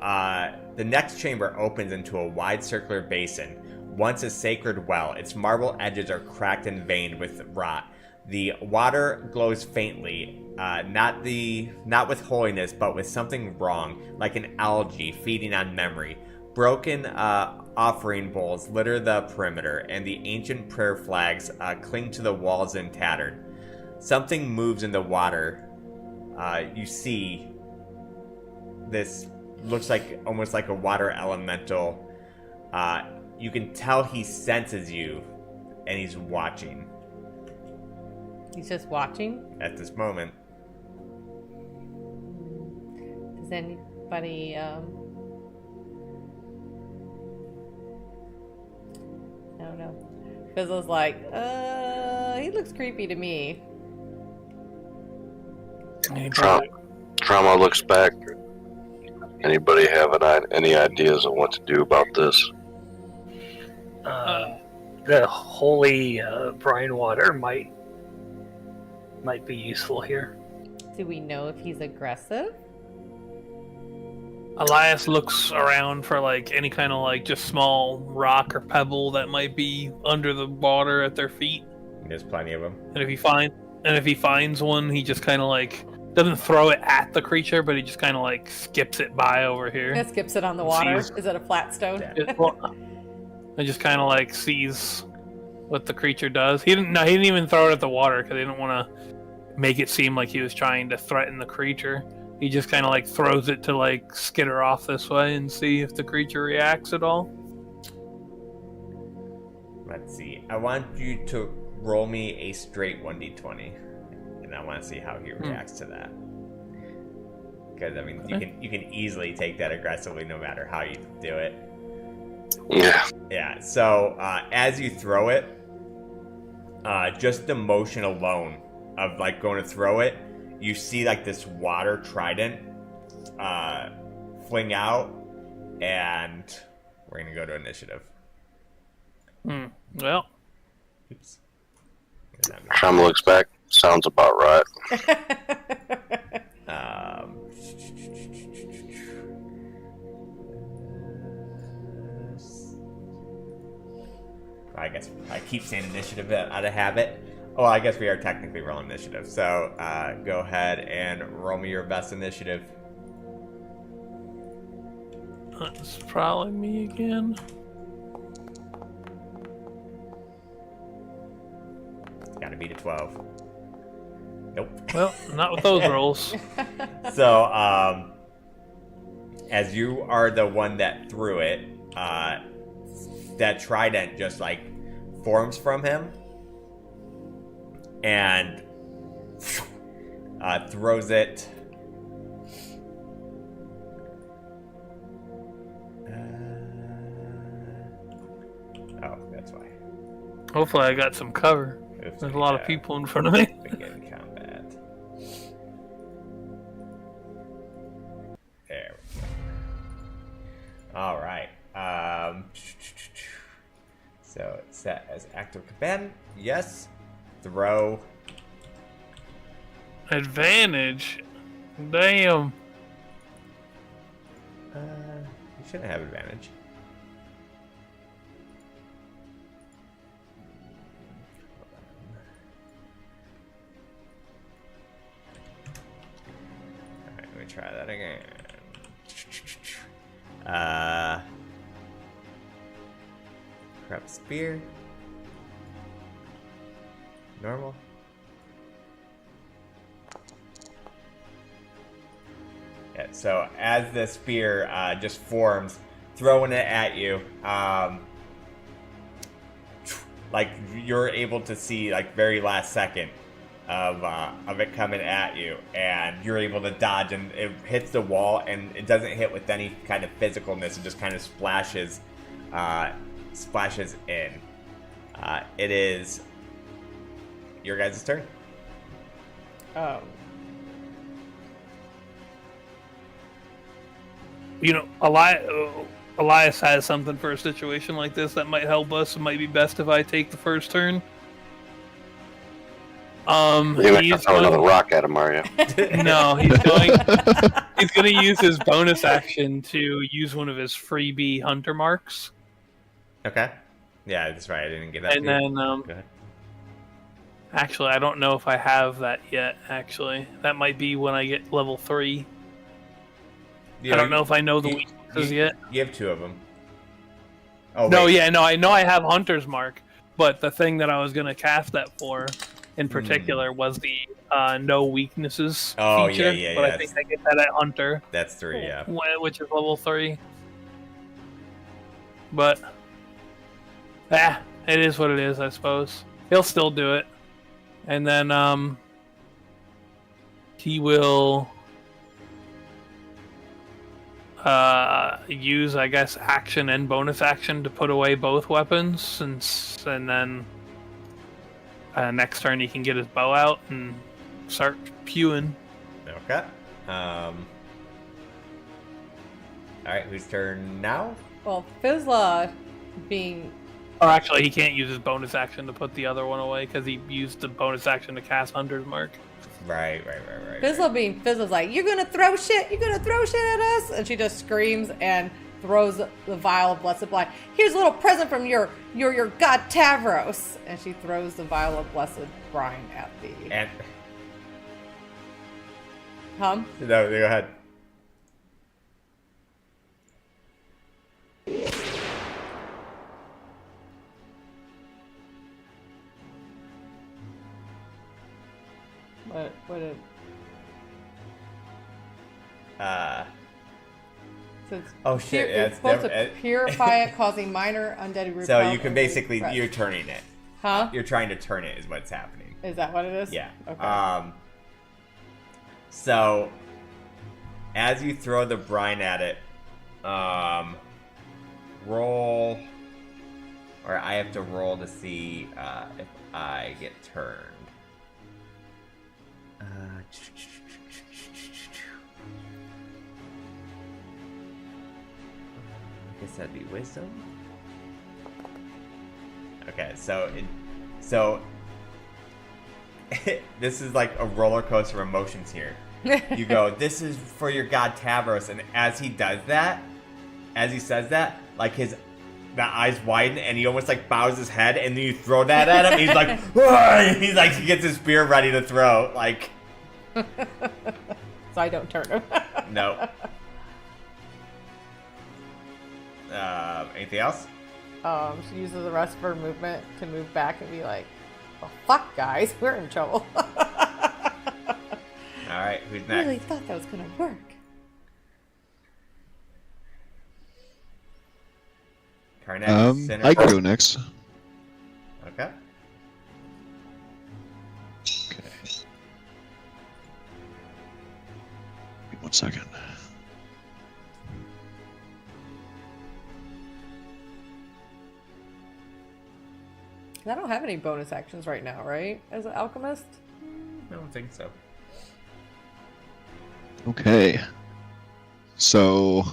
the next chamber opens into a wide circular basin. Once a sacred well, its marble edges are cracked and veined with rot. The water glows faintly, not with holiness, but with something wrong, like an algae feeding on memory. Broken offering bowls litter the perimeter, and the ancient prayer flags cling to the walls and tattered. Something moves in the water. You see this looks like almost like a water elemental. You can tell he senses you, and he's watching. He's just watching? At this moment. Does anybody, I don't know. Fizzle's like, he looks creepy to me. Trauma looks back. Anybody have any ideas of what to do about this? The holy brine water might be useful here. Do we know if he's aggressive? Elias looks around for like any kind of like just small rock or pebble that might be under the water at their feet. There's plenty of them. And if he finds one, he just kind of like doesn't throw it at the creature, but he just kind of like skips it by over here. Yeah, skips it on the water. Is it a flat stone? And just kind of like sees what the creature does. He didn't even throw it at the water because he didn't want to make it seem like he was trying to threaten the creature. He just kind of like throws it to like skitter off this way and see if the creature reacts at all. Let's see. I want you to roll me a straight 1d20, and I want to see how he reacts to that. Because I mean, you can easily take that aggressively, no matter how you do it. Yeah. Yeah. So as you throw it, just the motion alone of like going to throw it, you see like this water trident fling out, and we're gonna go to initiative. Well. Oops. Trauma looks back. Sounds about right. I guess I keep saying initiative out of habit. Oh, I guess we are technically rolling initiative. So go ahead and roll me your best initiative. That's probably me again. Gotta beat a 12. Nope. Well, not with those rolls. So, as you are the one that threw it, that trident just like forms from him and throws it. Oh, that's why. Hopefully I got some cover. There's a lot of people in front of me. Begin combat. There we go. All right. So it's set as active combatant. Yes. Throw. Advantage? Damn. You shouldn't have advantage. Alright, let me try that again. Crap spear. Normal. Yeah, so as the spear just forms, throwing it at you, like you're able to see like very last second of it coming at you, and you're able to dodge, and it hits the wall, and it doesn't hit with any kind of physicalness. It just kind of splashes in. It is your guys' turn. Oh. You know, Elias has something for a situation like this that might help us. It might be best if I take the first turn. You're not gonna throw another rock at him, are you? No, he's going to use his bonus action to use one of his freebie hunter marks. Okay. Yeah, that's right. I didn't get that. And to you. then, Go ahead. actually, I don't know if I have that yet, actually. That might be when I get level 3. Yeah, I don't know if I know the weaknesses yet. You have 2 of them. Oh, No, wait. yeah, no, I know I have hunter's mark, but the thing that I was going to cast that for, in particular, was the no weaknesses Oh, feature. yeah, But I think I get that at hunter. That's 3, yeah. Which is level 3. But it is what it is, I suppose. He'll still do it. And then he will use, I guess, action and bonus action to put away both weapons, and then next turn he can get his bow out and start pewing. Okay. Alright, whose turn now? Well, Fizzla being Or actually, he can't use his bonus action to put the other one away because he used the bonus action to cast Hunter's Mark. Right. Fizzla being Fizzla's like, you're gonna throw shit at us, and she just screams and throws the vial of blessed blight. Here's a little present from your god Tavros, and she throws the vial of blessed brine at the And No, go ahead. What did so it's Oh shit! Yeah, it's supposed to purify it, causing minor undead repel. So you can and basically refresh. you're turning it. Huh? You're trying to turn it is what's happening. Is that what it is? Yeah. Okay. So as you throw the brine at it, roll, or I have to roll to see if I get turned. I guess that'd be wisdom. Okay, so this is like a roller coaster of emotions here. You go, this is for your god Tavros, and as he does that, as he says that, like the eyes widen and he almost like bows his head, and then you throw that at him. He's like, he gets his spear ready to throw. Like, So I don't turn him. no. Anything else? She uses the rest of her movement to move back and be like, "Oh fuck, guys, we're in trouble." All right, who's I next? really thought that was gonna work. Karnak, I can go next. Okay. Okay. Wait 1 second. I don't have any bonus actions right now, right? As an alchemist? I don't think so. Okay. So,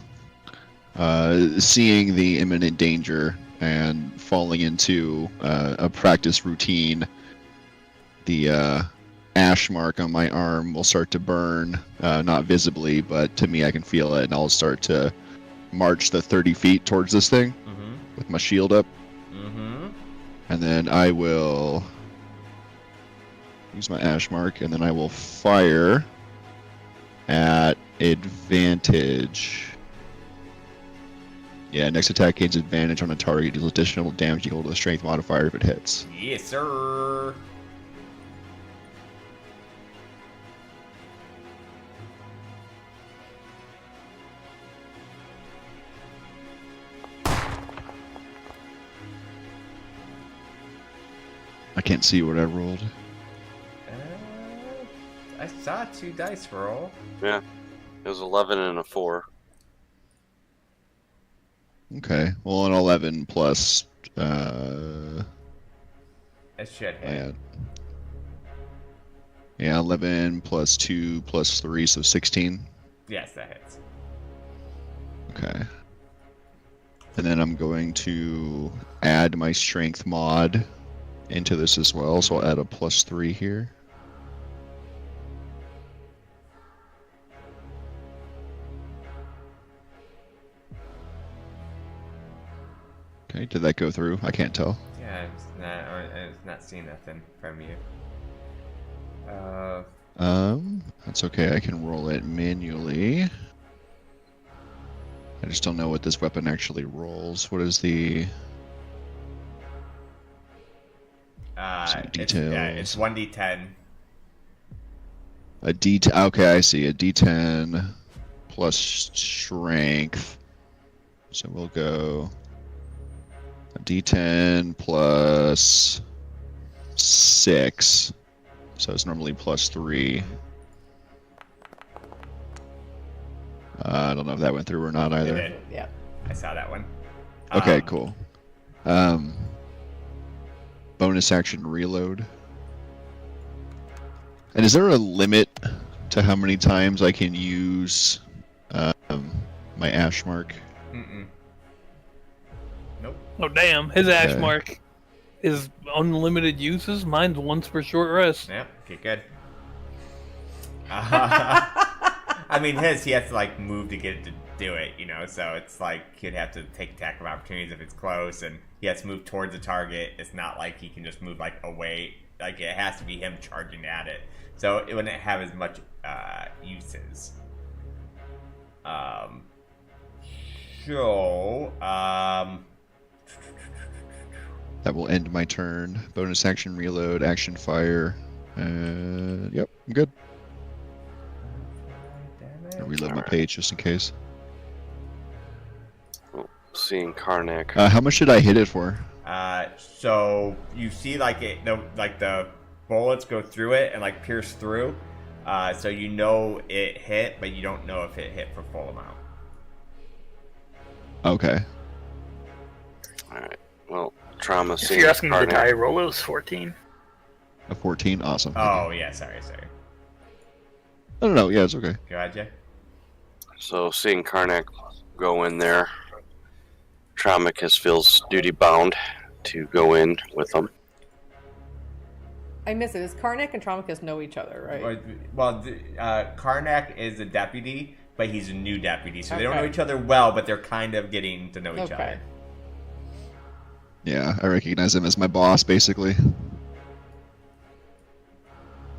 seeing the imminent danger and falling into a practice routine, the ash mark on my arm will start to burn, not visibly, but to me I can feel it, and I'll start to march the 30 feet towards this thing with my shield up. And then I will use my ash mark, and then I will fire at advantage. Yeah, next attack gains advantage on a target. Deals additional damage equal to the strength modifier if it hits. Yes, sir. I can't see what I rolled. I saw 2 dice roll. Yeah. It was 11 and a 4. Okay, well, an 11 plus. It should hit. Yeah, 11 plus 2 plus 3, so 16. Yes, that hits. Okay. And then I'm going to add my strength mod into this as well, so I'll add a plus 3 here. Okay, did that go through? I can't tell. Yeah, it's not seeing nothing from you. That's okay. I can roll it manually. I just don't know what this weapon actually rolls. What is the details? It's 1d10. A D10. Okay, I see. A D10 plus strength. So we'll go a D10 plus 6. So it's normally plus 3. I don't know if that went through or not either. It did. Yeah. I saw that one. Okay, cool. Bonus action reload. And is there a limit to how many times I can use my ash mark? Mm-mm. Nope. Oh damn! His ash Okay. mark is unlimited uses. Mine's once per short rest. Yep. Okay, good. I mean, he has to like move to get it to do it, you know. So it's like he'd have to take attack of opportunities if it's close, and he has to move towards the target. It's not like he can just move like away. Like it has to be him charging at it. So it wouldn't have as much uses. That will end my turn. Bonus action reload, action fire. Yep, I'm good. I'll reload my Alright. page just in case. Seeing Karnak. How much did I hit it for? So you see like the bullets go through it and like pierce through. So you know it hit, but you don't know if it hit for full amount. Okay. Alright. Well, trauma If seeing you're asking me the Karnak. die roll, it was 14. A 14? Awesome. Oh yeah, sorry. No, yeah, it's okay. Go ahead, Jay. So seeing Karnak go in there, Traumacus feels duty bound to go in with them. I miss it. Is Karnak and Traumacus know each other, right? Well, Karnak is a deputy, but he's a new deputy, so they don't know Okay. each other well, but they're kind of getting to know each Okay. other. Yeah, I recognize him as my boss, basically.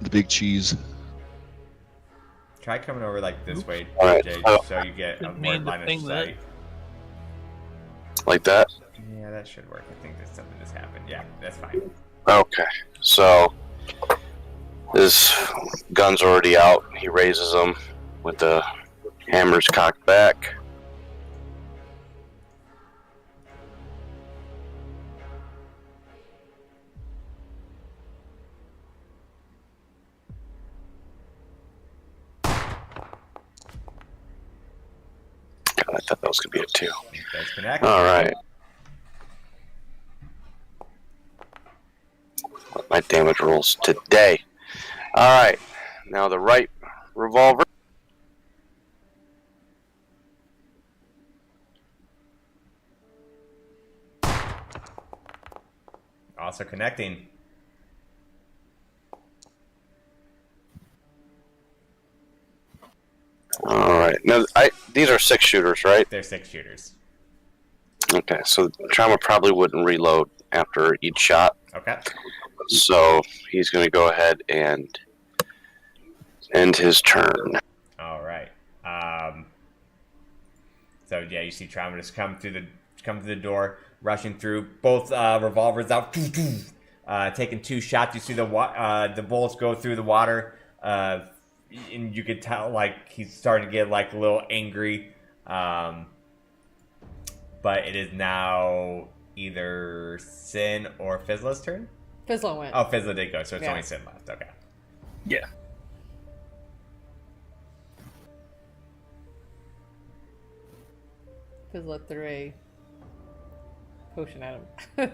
The big cheese. Try coming over like this way, Alright, Jay, so- so you get a Didn't more mean to line of think that. sight. Like that? Yeah, that should work. I think there's something just happened. Yeah, that's fine. Okay. So his gun's already out. He raises them with the hammers cocked back. God, I thought that was gonna be a 2. I think that's connected. All right. My damage rolls today. All right. Now the right revolver. Also connecting. All right. Now these are 6 shooters, right? They're 6 shooters. Okay. So Trauma probably wouldn't reload after each shot. Okay. So he's going to go ahead and end his turn. All right. So yeah, you see Trauma just come through the door, rushing through. Both revolvers out, taking 2 shots. You see the bullets go through the water, and you could tell like he's starting to get like a little angry. But it is now either Sin or Fizzla's turn. Fizzlo went. Oh, Fizzla did go, so it's Yeah. only Sin left. Okay. Yeah. Fizzlo threw a potion at him.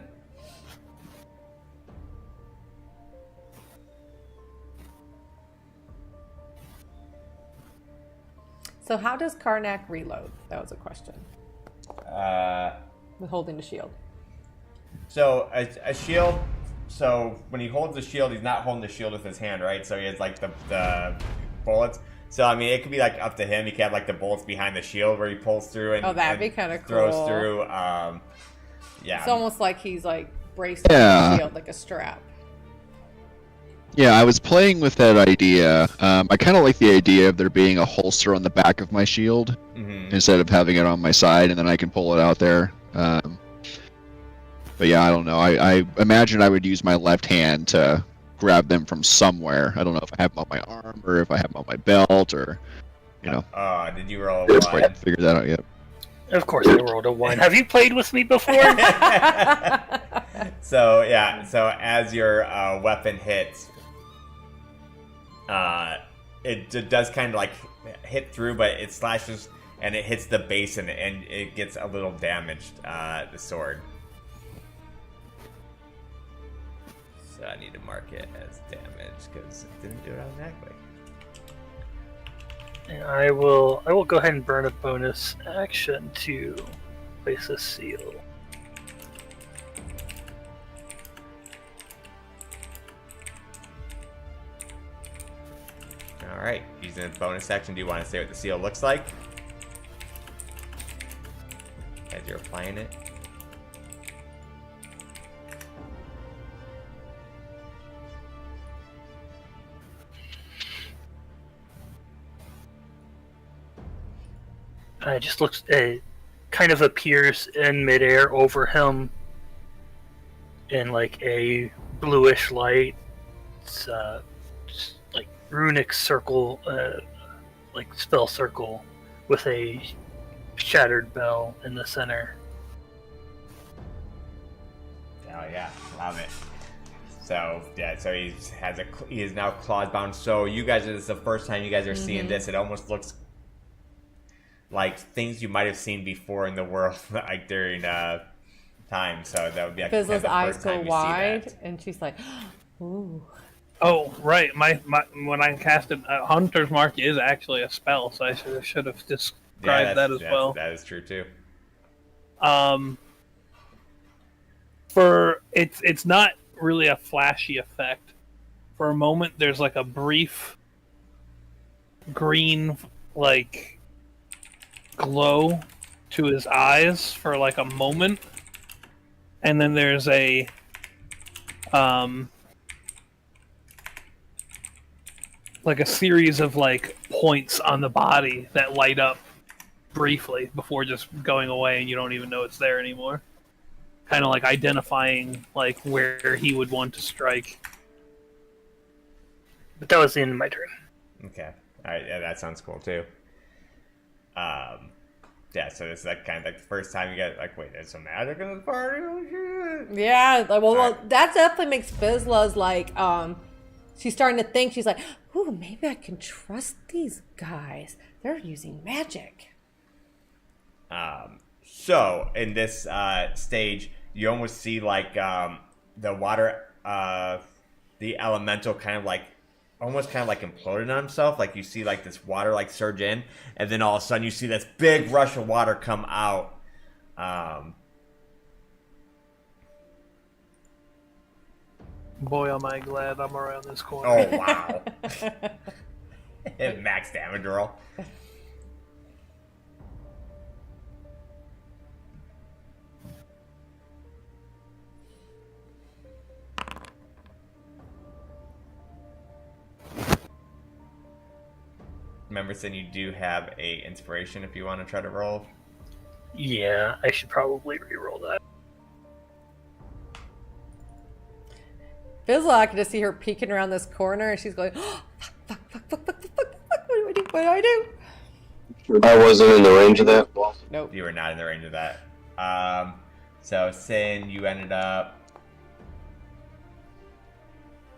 So how does Karnak reload? That was a question. With holding the shield. So a shield. So when he holds the shield, he's not holding the shield with his hand, right? So he has like the bullets. So I mean, it could be like up to him. He could have like the bullets behind the shield where he pulls through and Oh, that'd be and kinda throws cool. through. Yeah. It's almost like he's like braced on Yeah. the shield, like a strap. Yeah, I was playing with that idea. I kind of like the idea of there being a holster on the back of my shield Mhm. instead of having it on my side, and then I can pull it out there. But yeah, I don't know. I imagine I would use my left hand to grab them from somewhere. I don't know if I have them on my arm or if I have them on my belt or, you know. Oh, did you roll I a haven't figured that out yet. Of course, I rolled a 1. Have you played with me before? So as your weapon hits, it does kind of like hit through, but it slashes and it hits the base and it gets a little damaged, the sword. So I need to mark it as damaged because it didn't do it automatically. And I will go ahead and burn a bonus action to place a seal. Alright, using a bonus action, do you want to say what the seal looks like? As you're applying it? It just looks, it kind of appears in midair over him in like a bluish light. It's just like runic circle, like spell circle with a shattered bell in the center. Oh yeah, love it. So yeah, so he is now claws bound. So you guys, this is the first time you guys are seeing this. It almost looks like things you might have seen before in the world, like during time. So that would be actually Fizzle's the eyes first go time you see wide, that. and she's like, "Ooh." Oh, right. My when I casted Hunter's Mark is actually a spell, so I should have described that as well. That is true too. For it's not really a flashy effect. For a moment, there's like a brief green like glow to his eyes for like a moment, and then there's a like a series of like points on the body that light up briefly before just going away, and you don't even know it's there anymore. Kind of like identifying like where he would want to strike. But that was the end of my turn. Okay, all right, yeah, that sounds cool too. Yeah, so this is like kind of like the first time you get like, wait, there's some magic in this party. Oh, shit. Yeah, like, well, Alright. that definitely makes Fizzla's like, she's starting to think. She's like, "Ooh, maybe I can trust these guys. They're using magic." So in this stage, you almost see like the water, the elemental kind of like almost kind of like imploded on himself. Like you see like this water like surge in, and then all of a sudden you see this big rush of water come out. Boy, am I glad I'm around this corner. Oh wow! Max damage roll. Remember, Sin, you do have a inspiration if you want to try to roll. Yeah, I should probably re-roll that. Fizzla, I can just see her peeking around this corner, and she's going, "Oh, fuck, what do I do? What do I do?" I wasn't in the range of that. Nope. You were not in the range of that. So Sin, you ended up.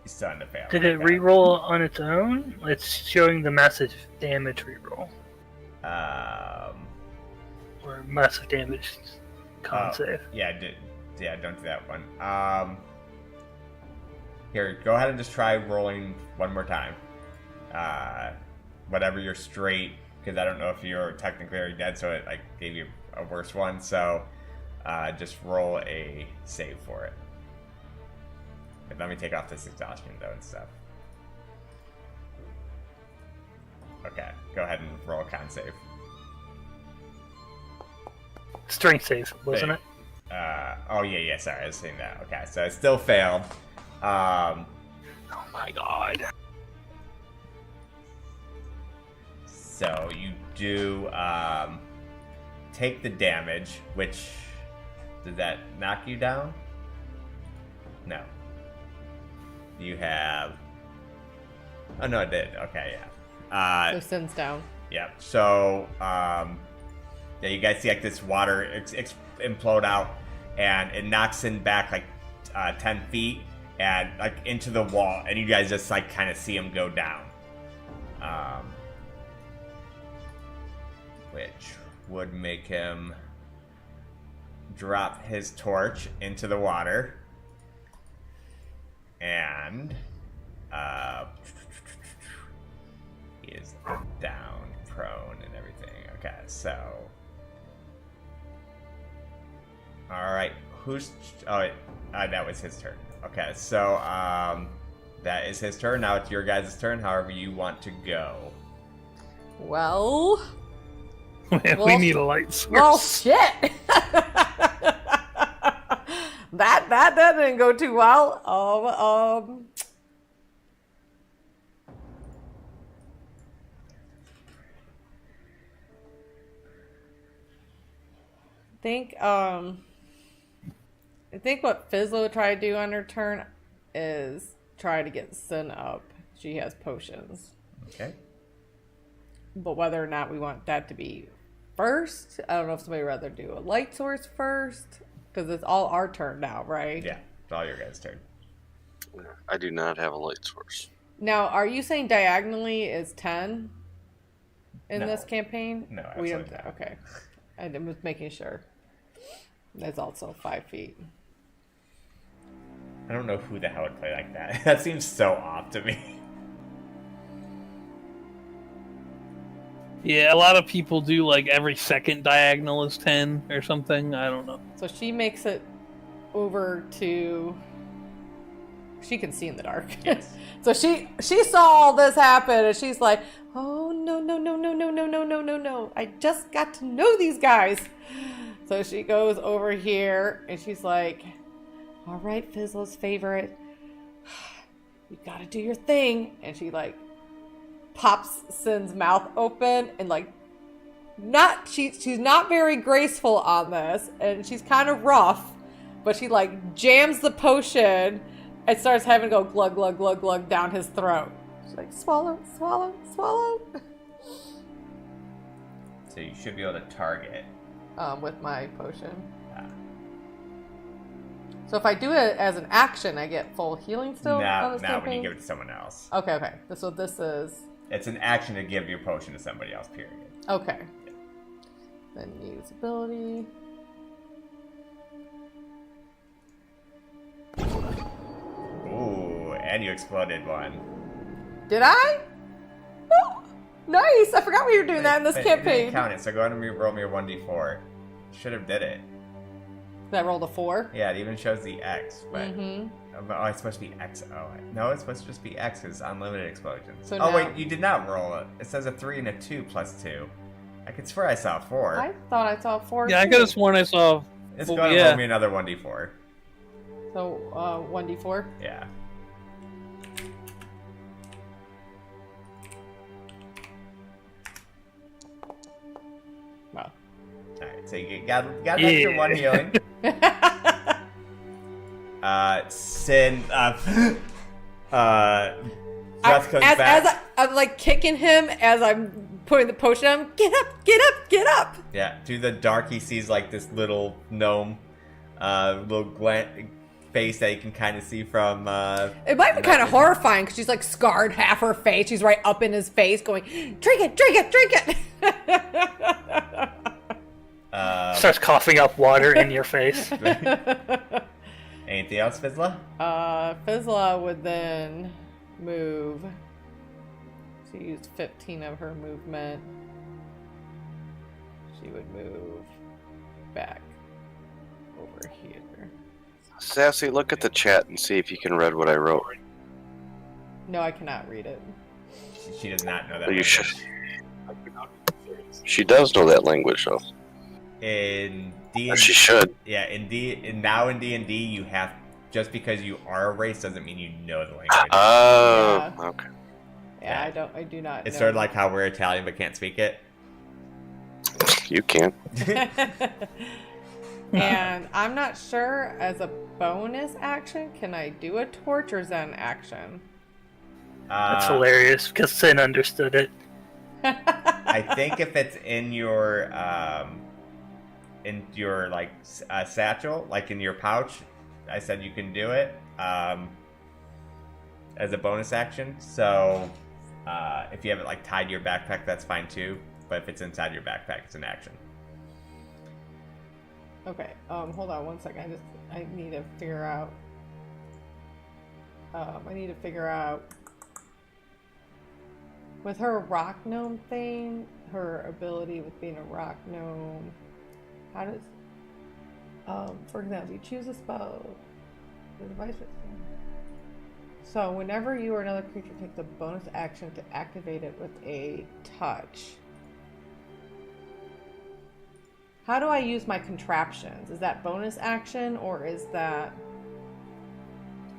You still ended up failing. Did it re-roll on its own? It's showing the massive damage re-roll. Or massive damage con save. Yeah, don't do that one. Here, go ahead and just try rolling one more time. Whatever your straight, because I don't know if you're technically already dead, so it like gave you a worse one. So just roll a save for it. But let me take off this exhaustion though and stuff. Okay, go ahead and roll a con save. Strength save, wasn't it? Oh, yeah, sorry, I was saying that. Okay, so it still failed. Oh my god. So you do take the damage, which... Did that knock you down? No. You have... Oh, no, it did. Okay, yeah. So Sin's down. Yeah, so, yeah, you guys see, like, this water implode out, and it knocks Sin back, like, 10 feet, and, like, into the wall, and you guys just, like, kind of see him go down. Which would make him drop his torch into the water, and, he is down, prone, and everything. Okay, so... Alright, who's... Oh, wait, that was his turn. Okay, so, that is his turn. Now it's your guys' turn, however you want to go. Well... Man, we need a light source. Well, shit! that didn't go too well. I think what Fizzle would try to do on her turn is try to get Sin up. She has potions. Okay. But whether or not we want that to be first, I don't know if somebody would rather do a light source first, because it's all our turn now, right? Yeah, it's all your guys' turn. I do not have a light source. Now, are you saying diagonally is 10 in No. this campaign? No, we absolutely don't. not. Okay, I was making sure. That's also 5 feet. I don't know who the hell would play like that. That seems so off to me. Yeah, a lot of people do like every second diagonal is 10 or something. I don't know. So she makes it over to. She can see in the dark. Yes. So she saw all this happen, and she's like, "Oh no! I just got to know these guys." So she goes over here, and she's like, "All right, Fizzle's favorite, you gotta do your thing." And she like pops Sin's mouth open, and like, she's not very graceful on this, and she's kind of rough, but she like jams the potion. It starts having to go glug, glug, glug, glug down his throat. She's like, swallow, swallow, swallow. So you should be able to target. With my potion. Ah. So if I do it as an action, I get full healing still on this Now when campaign? you give it to someone else. Okay. So this is... It's an action to give your potion to somebody else, period. Okay. Then use ability. Ooh, and you exploded one. Did I? Oh, nice! I forgot we were doing that in this But you campaign. didn't count it, so go ahead and roll me your 1d4. Should have did it. Did I roll a 4? Yeah, it even shows the X, but... Mm-hmm. Oh, it's supposed to be X. Oh, no, it's supposed to just be X because unlimited explosions. So oh, now- wait, you did not roll it. It says a 3 and a 2 plus 2. I could swear I saw a 4. I thought I saw 4. Yeah, I could have sworn I saw. It's well, going to yeah. roll me another 1d4. So 1d4. Yeah. Wow. Alright, so you got an extra 1 healing. Sin, breath comes back. As I'm like kicking him as I'm putting the potion on him. Get up, get up, get up! Yeah, through the dark he sees like this little gnome, face that you can kind of see from... It might be kind of horrifying because she's like scarred half her face. She's right up in his face going, drink it, drink it, drink it! Starts coughing up water in your face. Anything else, Fizzla? Fizzla would then move. She used 15 of her movement. She would move back over here. Sassy, look at the chat and see if you can read what I wrote. No, I cannot read it. She does not know that. Well, you language. should. She does know that language, though. in D. She should. Yeah, in D&D, you have just because you are a race doesn't mean you know the language. Oh, Yeah. okay. Yeah, I do not It's know. sort of like how we're Italian but can't speak it. You can't. And I'm not sure, as a bonus action, can I do a torch or is that an action? That's hilarious because Sin understood it. I think if it's in your like satchel, like in your pouch, I said you can do it as a bonus action. So if you have it like tied to your backpack, that's fine too. But if it's inside your backpack, it's an action. Okay, hold on one second. I need to figure out. With her rock gnome thing, her ability with being a rock gnome. How does, for example, you choose a spell. The device. So whenever you or another creature takes a bonus action to activate it with a touch. How do I use my contraptions? Is that bonus action or is that...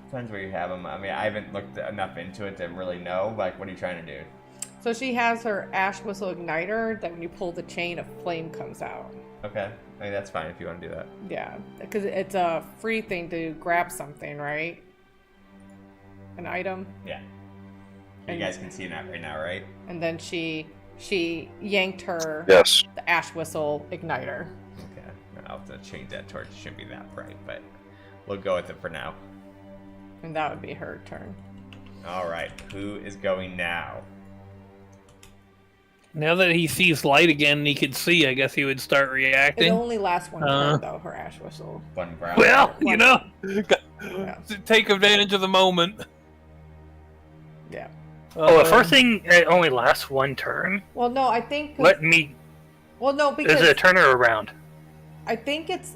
Depends where you have them. I mean, I haven't looked enough into it to really know. Like, what are you trying to do? So she has her ash whistle igniter that when you pull the chain, a flame comes out. Okay. I mean, that's fine if you want to do that. Yeah, because it's a free thing to grab something, right? An item. Yeah. You guys can see that right now, right? And then she yanked her Yes. the ash whistle igniter. Okay. I'll have to change that torch. It shouldn't be that bright, but we'll go with it for now. And that would be her turn. All right. Who is going now? Now that he sees light again and he can see, I guess he would start It reacting. only lasts one turn though, her ash whistle. One brown. Well, you know, Yeah. take advantage of the moment. Yeah. Oh, the first thing, it only lasts one turn. Well, no, I think... Let me. Well, no, Is because... it a turn or a round? I think it's,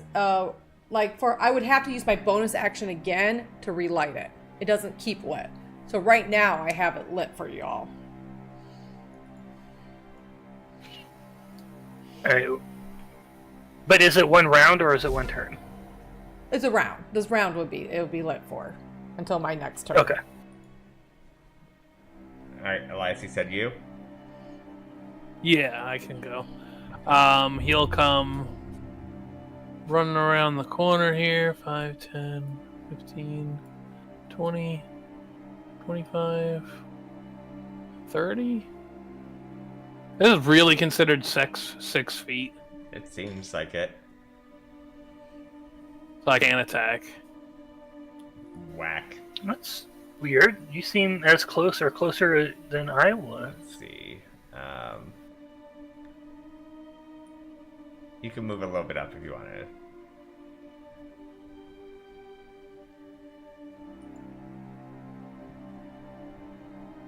like, I would have to use my bonus action again to relight it. It doesn't keep lit. So right now, I have it lit for y'all. Alright. But is it one round or is it one turn? It's a round. This round would be lit for until my next turn. Okay. All right. Elias, he said you. Yeah, I can go. He'll come running around the corner here. 5, 10, 15, 20, 25, 30. This is really considered 6 feet. It seems like it. So I can't attack. Whack. That's weird. You seem as closer than I was. Let's see. You can move a little bit up if you wanted.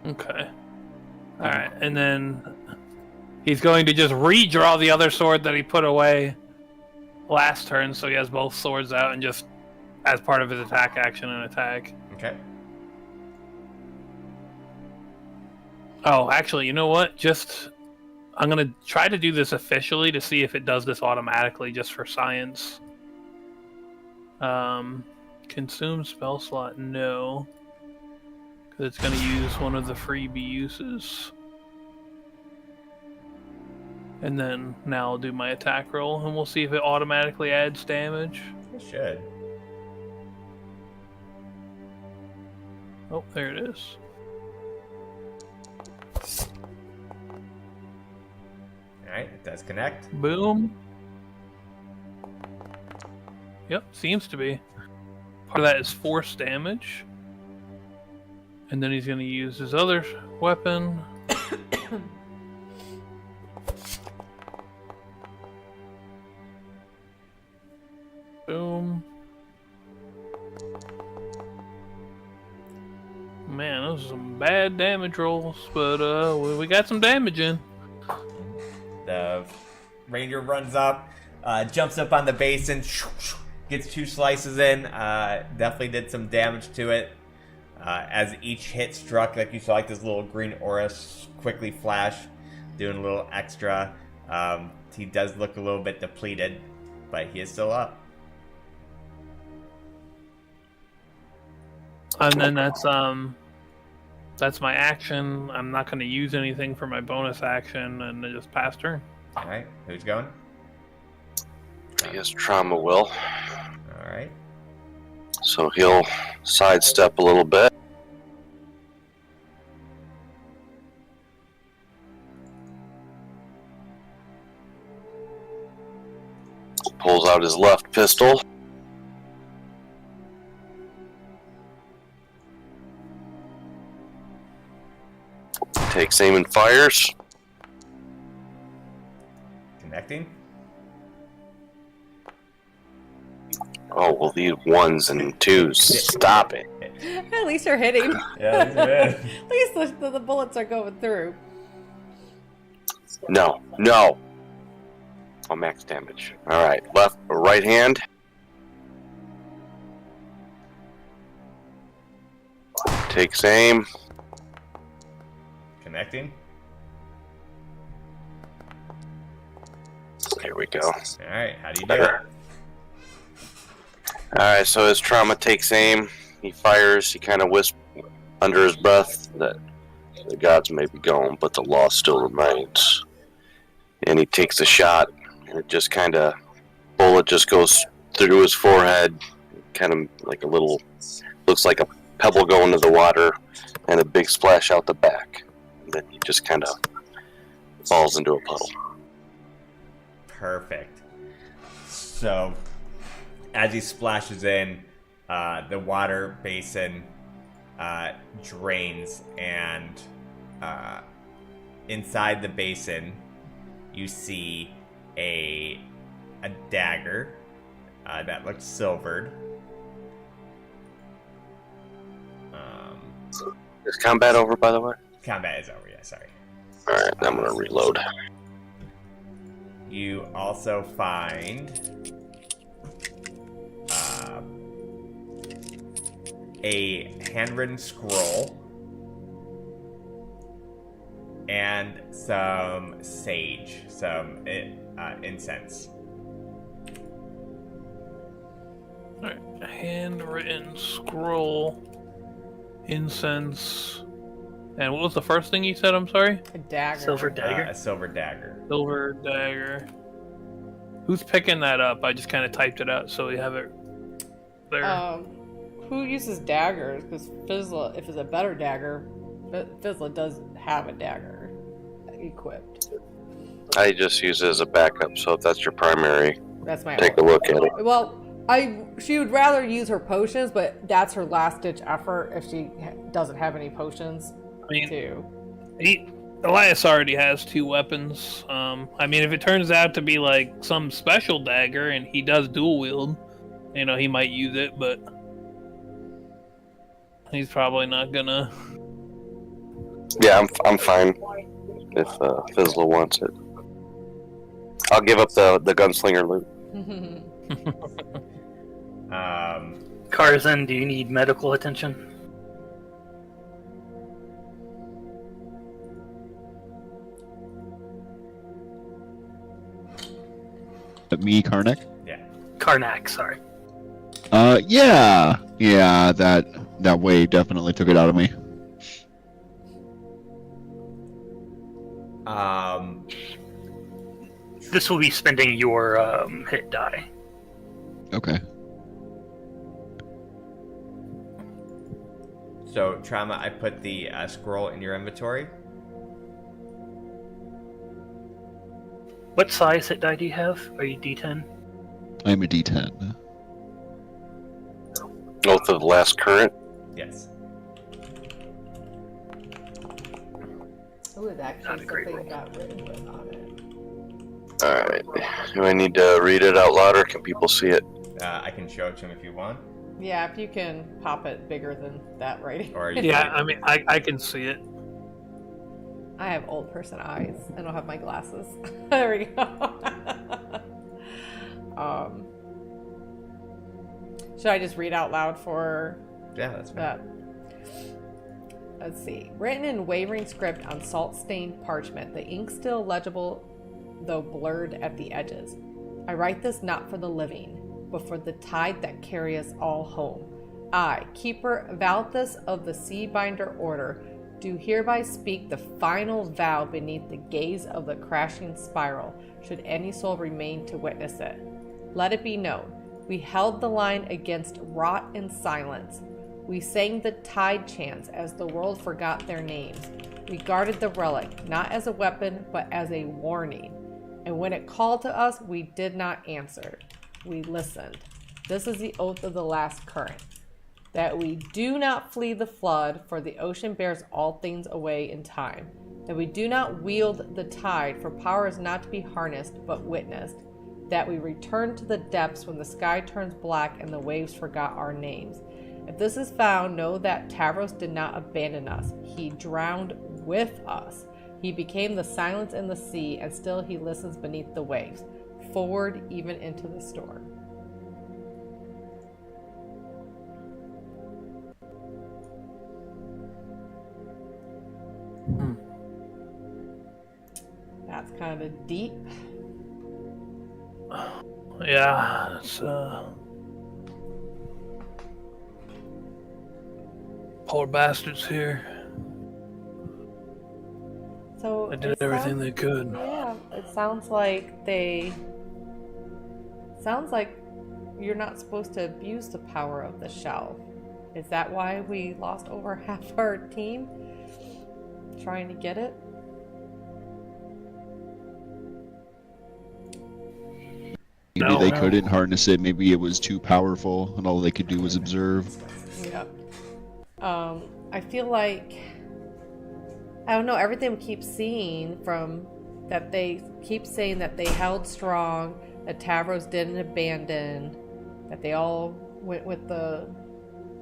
Okay. Alright, and then he's going to just redraw the other sword that he put away last turn, so he has both swords out and just as part of his attack action and attack. Okay. Oh, actually, you know what? I'm going to try to do this officially to see if it does this automatically just for science. Consume spell slot, no. Because it's going to use one of the freebie uses. And then now I'll do my attack roll and we'll see if it automatically adds damage. It should. Oh, there it is. Alright, it does connect. Boom. Yep, seems to be. Part of that is force damage. And then he's going to use his other weapon. Boom. Man, those are some bad damage rolls, but we got some damage in. The ranger runs up, jumps up on the basin, gets 2 slices in. Definitely did some damage to it. As each hit struck, like you saw, like this little green aura quickly flash, doing a little extra. He does look a little bit depleted, but he is still up. And then that's my action. I'm not going to use anything for my bonus action, and then just pass turn. All right, who's going? I guess Trauma will. All right. So he'll sidestep a little bit. Pulls out his left pistol. Takes aim and fires. Connecting. Oh, well, these ones and twos. Stop it. At least you're hitting. Yeah, that's good. At least the bullets are going through. No. Oh, max damage. Alright, left or right hand. Takes aim. Connecting. Here we go. All right, how do you do it? Alright, so his trauma takes aim. He fires. He kind of whispers under his breath that the gods may be gone, but the law still remains. And he takes a shot, and it just kind of, bullet just goes through his forehead, kind of like a little, looks like a pebble going to the water, and a big splash out the back. And then he just kind of falls into a puddle. Perfect. So, as he splashes in, the water basin drains, and inside the basin, you see a dagger that looks silvered. Is combat over, by the way? Combat is over, yeah, sorry. Alright, I'm going to reload. You also find a handwritten scroll and some sage, some incense. Alright, handwritten scroll, incense, and what was the first thing you said? I'm sorry? A dagger. Silver dagger. A silver dagger. Silver dagger. Who's picking that up? I just kind of typed it out so we have it there. Who uses daggers? Because Fizzla, if it's a better dagger, Fizzla does have a dagger equipped. I just use it as a backup, so if that's your primary, That's my take a look at it. Well, she would rather use her potions, but that's her last ditch effort if she doesn't have any potions I mean, too. Elias already has 2 weapons. I mean, if it turns out to be like some special dagger and he does dual wield, he might use it, but he's probably not gonna. Yeah, I'm fine if Fizzla wants it. I'll give up the gunslinger loot. Karzan, do you need medical attention? Me, Karnak? Yeah. Karnak, sorry. Yeah, that wave definitely took it out of me. This will be spending your hit die. Okay. So, Trauma, I put the scroll in your inventory. What size hit die do you have? Are you D10? I'm a D10. Both of the last current. Yes. Oh, it's Not actually a great something roll. got written but on it. Alright. Do I need to read it out loud, or can people see it? I can show it to him if you want. Yeah, if you can pop it bigger than that writing. Or you Yeah, I mean, I can see it. I have old person eyes. I don't have my glasses. There we go. Should I just read out loud for Yeah, that's fine. that? Let's see. Written in wavering script on salt-stained parchment, the ink still legible though blurred at the edges. I write this not for the living, but for the tide that carry us all home. I, Keeper Valthus of the Seabinder Order, do hereby speak the final vow beneath the gaze of the crashing spiral, should any soul remain to witness it. Let it be known, we held the line against rot and silence. We sang the tide chants as the world forgot their names. We guarded the relic, not as a weapon, but as a warning. And when it called to us, we did not answer. We listened. This is the oath of the last current, that we do not flee the flood, for the ocean bears all things away in time. That we do not wield the tide, for power is not to be harnessed, but witnessed. That we return to the depths when the sky turns black and the waves forgot our names. If this is found, know that Tavros did not abandon us. He drowned with us. He became the silence in the sea, and still he listens beneath the waves, forward even into the storm. That's kind of deep. Yeah, it's poor bastards here. So They did everything they could. Yeah, it sounds like you're not supposed to abuse the power of the shelf. Is that why we lost over half our team trying to get it? Maybe they couldn't harness it. Maybe it was too powerful, and all they could do was observe. Yeah. I feel like, I don't know, everything we keep seeing from that, they keep saying that they held strong, that Tavros didn't abandon, that they all went with the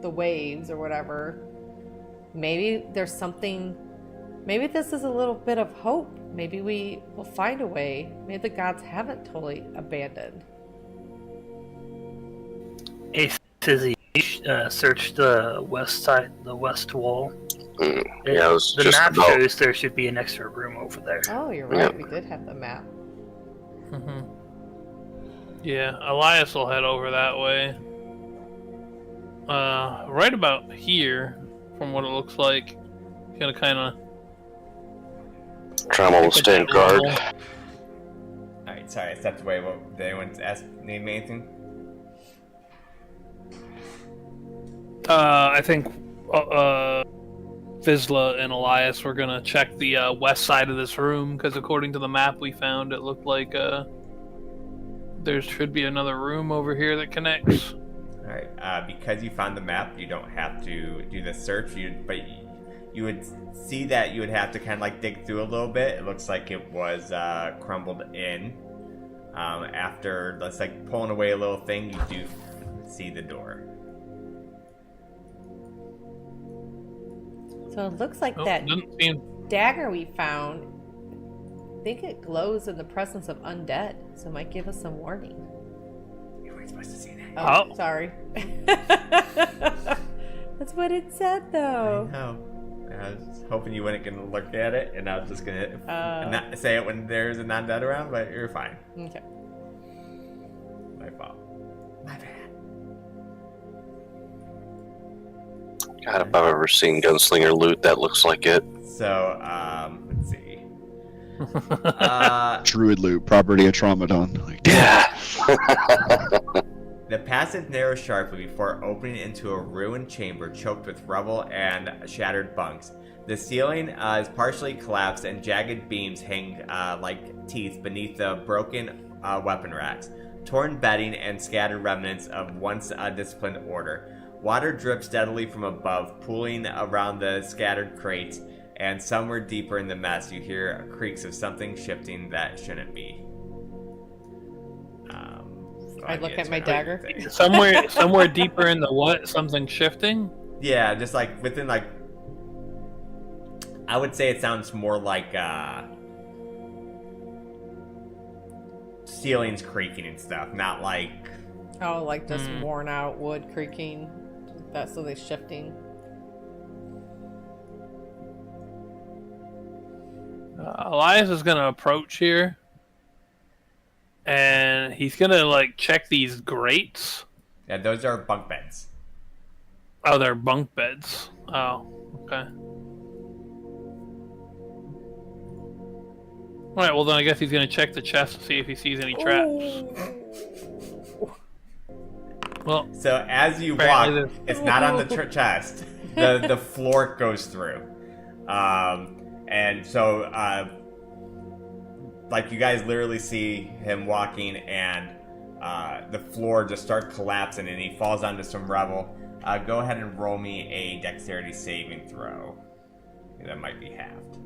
waves or whatever. Maybe there's something, maybe this is a little bit of hope. Maybe we will find a way. Maybe the gods haven't totally abandoned. Ace says he searched the west side, the west wall. Yeah, I was The just map about. shows there should be an extra room over there. Oh, you're right. Yeah. We did have the map. Mm-hmm. Yeah, Elias will head over that way. Right about here, from what it looks like, gonna kind of. Trauma will stand guard. Alright, sorry, I stepped away. What, did anyone need me anything? I think Vizsla and Elias were gonna check the west side of this room, because according to the map we found, it looked like there should be another room over here that connects. Alright, because you found the map, you don't have to do the search, but you would see that you would have to kind of like dig through a little bit. It looks like it was crumbled in. After, let's like pulling away a little thing, you do see the door. So it looks like Oh, that doesn't seem. dagger we found, I think it glows in the presence of undead, so it might give us some warning. You weren't supposed to see that. Oh, Oh. sorry. That's what it said, though. No. I was hoping you weren't gonna look at it, and I was just gonna not say it when there's a non-dead around, but you're fine. Okay. My fault. My bad. God, if I've ever seen gunslinger loot, that looks like it. So, let's see. Druid loot, property of Traumadon. Like, Yeah. The passage narrows sharply before opening into a ruined chamber choked with rubble and shattered bunks. The ceiling is partially collapsed, and jagged beams hang like teeth beneath the broken weapon racks, torn bedding, and scattered remnants of once disciplined order. Water drips steadily from above, pooling around the scattered crates, and somewhere deeper in the mess you hear creaks of something shifting that shouldn't be. I look at my dagger. somewhere deeper in the what? Something shifting? Yeah, just like within like, I would say it sounds more like ceilings creaking and stuff, not like. Oh, like just worn out wood creaking. That's so they're shifting. Elias is gonna approach here And he's gonna like check these grates. Yeah, those are bunk beds. Oh, they're bunk beds. Oh, okay. Alright, well then I guess he's gonna check the chest to see if he sees any traps. Well, So as you walk, apparently it's not on the chest. The floor goes through, and so like you guys literally see him walking, and the floor just starts collapsing, and he falls onto some rubble. Go ahead and roll me a dexterity saving throw. That might be halved.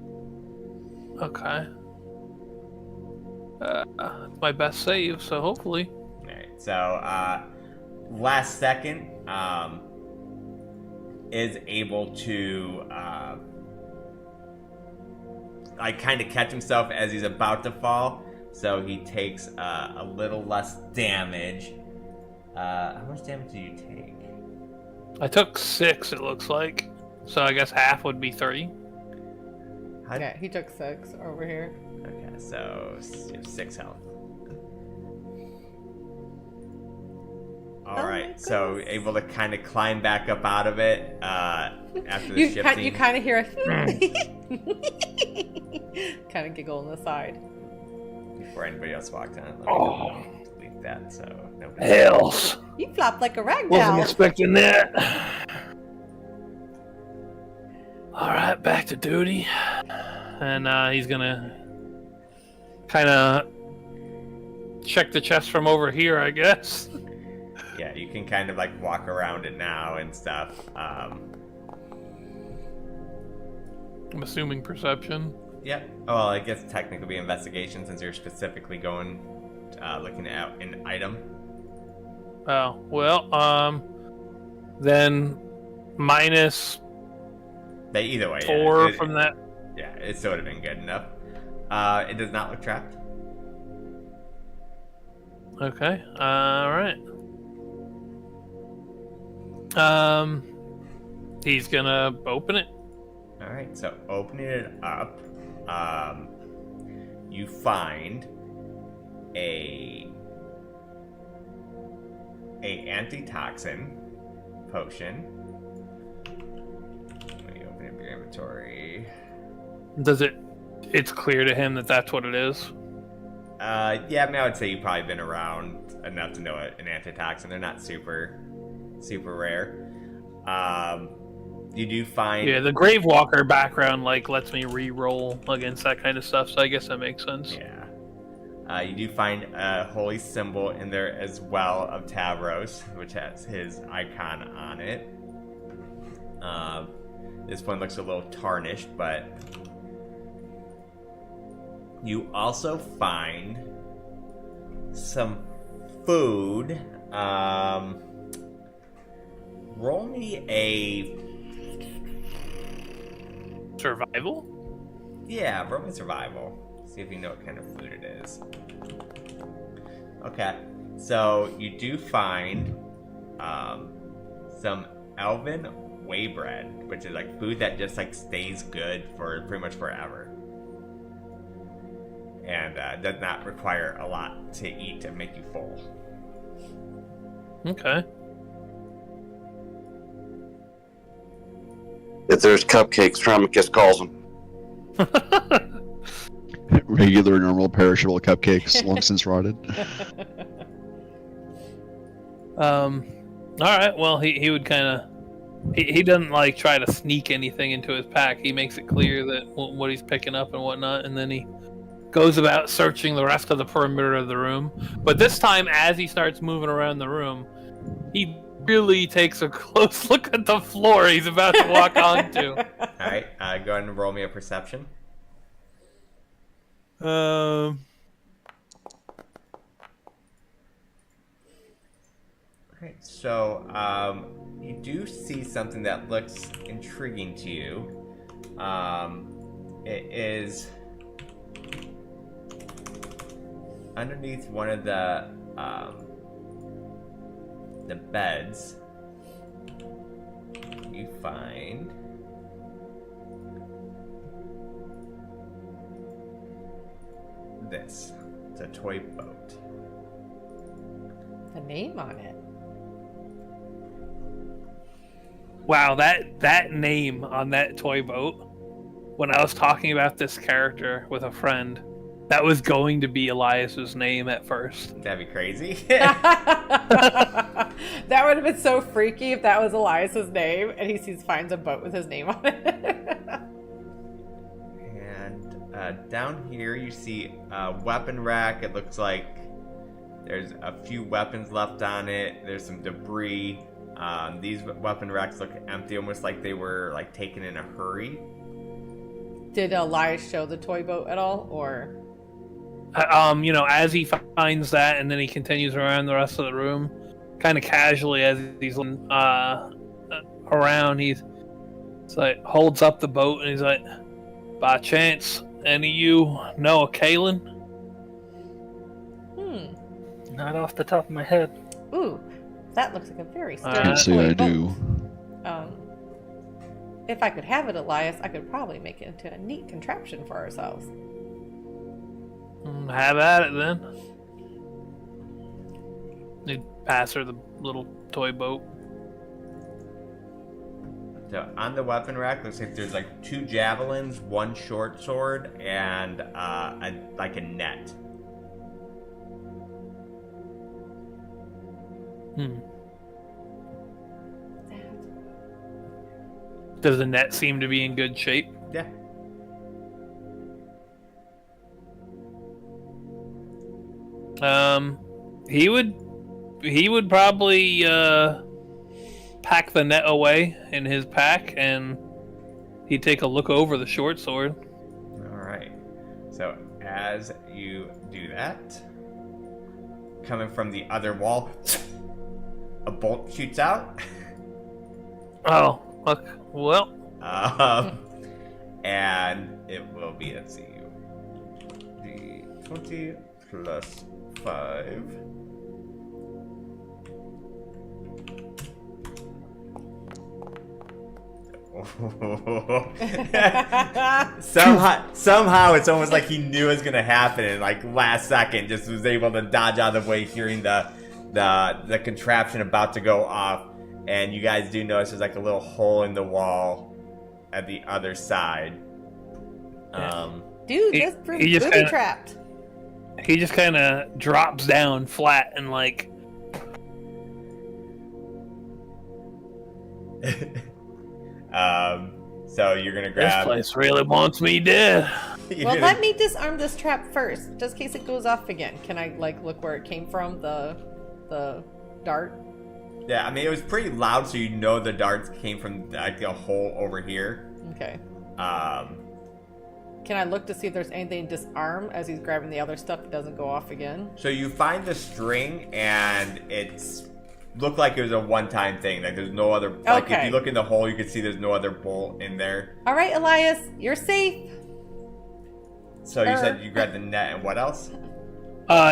okay. It's my best save, so hopefully. Alright, so last second is able to like kind of catch himself as he's about to fall, so he takes a little less damage. How much damage do you take? I took 6, it looks like. So I guess half would be 3. Yeah, he took 6 over here. Okay, so you have 6 health. Alright, so able to kind of climb back up out of it after the shifting. You kind of hear a kind of giggle on the side. Before anybody else walked on. Let me delete that so nobody. Hells! You flop like a rag Wasn't doll. expecting that. Alright, back to duty. And he's gonna kind of check the chest from over here, I guess. Yeah, you can kind of like walk around it now and stuff. I'm assuming perception. Yep. Oh, well, I guess technically be investigation since you're specifically going looking at an item. Oh, well, then minus But either way, 4 yeah, from that. Yeah, it still would have been good enough. It does not look trapped. Okay, alright. He's gonna open it. Alright, so opening it up, you find a antitoxin potion. Let me open up your inventory. It's clear to him that that's what it is? Yeah, I mean, I would say you've probably been around enough to know an antitoxin. They're not super rare. You do find... Yeah, the Gravewalker background, like, lets me re-roll against that kind of stuff, so I guess that makes sense. Yeah. You do find a holy symbol in there as well of Tavros, which has his icon on it. This one looks a little tarnished, but... You also find some food. Roll me a... Survival? Yeah, roll me survival. See if you know what kind of food it is. Okay, so you do find some elven whey bread, which is like food that just like stays good for pretty much forever. And does not require a lot to eat to make you full. Okay. If there's cupcakes, Tramicus calls them. Regular, normal, perishable cupcakes, long since rotted. Alright, well, he would kind of... He doesn't, like, try to sneak anything into his pack. He makes it clear that what he's picking up and whatnot, and then he goes about searching the rest of the perimeter of the room. But this time, as he starts moving around the room, he really takes a close look at the floor he's about to walk onto. Alright, go ahead and roll me a perception. Um... Alright, so you do see something that looks intriguing to you. It is underneath one of the beds. You find this. It's a toy boat. A name on it. Wow, that name on that toy boat. When I was talking about this character with a friend, that was going to be Elias's name at first. That'd be crazy. That would have been so freaky if that was Elias's name and he finds a boat with his name on it. And down here you see a weapon rack. It looks like there's a few weapons left on it. There's some debris. These weapon racks look empty, almost like they were like taken in a hurry. Did Elias show the toy boat at all, or? As he finds that, and then he continues around the rest of the room, kind of casually as he's looking around. He's like holds up the boat and he's like, "By chance, any of you know a Kalen?" Not off the top of my head. Ooh, that looks like a very sturdy Can't say toy I boat. do. If I could have it, Elias, I could probably make it into a neat contraption for ourselves. Have at it then. He'd pass her the little toy boat. So on the weapon rack, looks like there's like 2 javelins, 1 short sword, and a net. Does the net seem to be in good shape? Yeah. He would probably pack the net away in his pack, and he'd take a look over the short sword. All right. So as you do that, coming from the other wall, a bolt shoots out. Oh, look. Well, and it will be, let's see, the 20 plus 5. somehow it's almost like he knew it was gonna happen, and like last second just was able to dodge out of the way, hearing the contraption about to go off. And you guys do notice there's like a little hole in the wall at the other side. Dude, this he just booby trapped. He just kind of drops down flat and like. So you're gonna grab. This place really wants me dead. Well, let me disarm this trap first, just in case it goes off again. Can I like look where it came from? The dart. Yeah, I mean it was pretty loud, so you know the darts came from like a hole over here. Okay. Can I look to see if there's anything to disarm as he's grabbing the other stuff that doesn't go off again? So you find the string, and it's looked like it was a one-time thing. Like there's no other. Like if you look in the hole, you can see there's no other bolt in there. All right, Elias, you're safe. So you said you grabbed the net, and what else?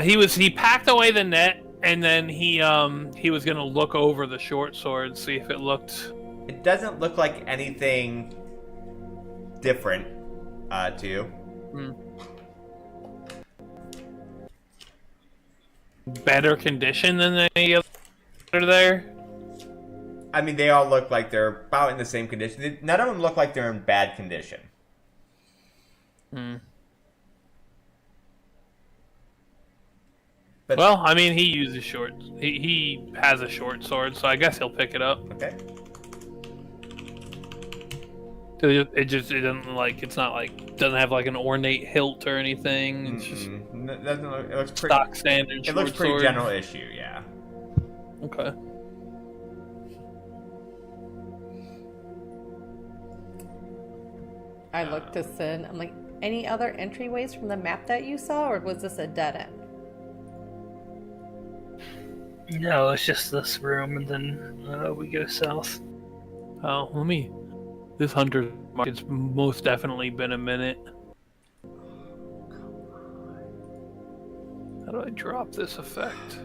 He packed away the net, and then he was gonna look over the short sword, see if it looked. It doesn't look like anything different to you. Better condition than any other there? I mean, they all look like they're about in the same condition. None of them look like they're in bad condition. But, well, I mean, he uses short. He has a short sword, so I guess he'll pick it up. Okay. It doesn't like, it's not like, doesn't have like an ornate hilt or anything. It's just it looks pretty stock standard. It looks pretty sword. general issue, yeah. Okay. I looked to Sin. I'm like, any other entryways from the map that you saw, or was this a dead end? No, it's just this room, and then we go south. Oh, this hunter's market's most definitely been a minute. How do I drop this effect?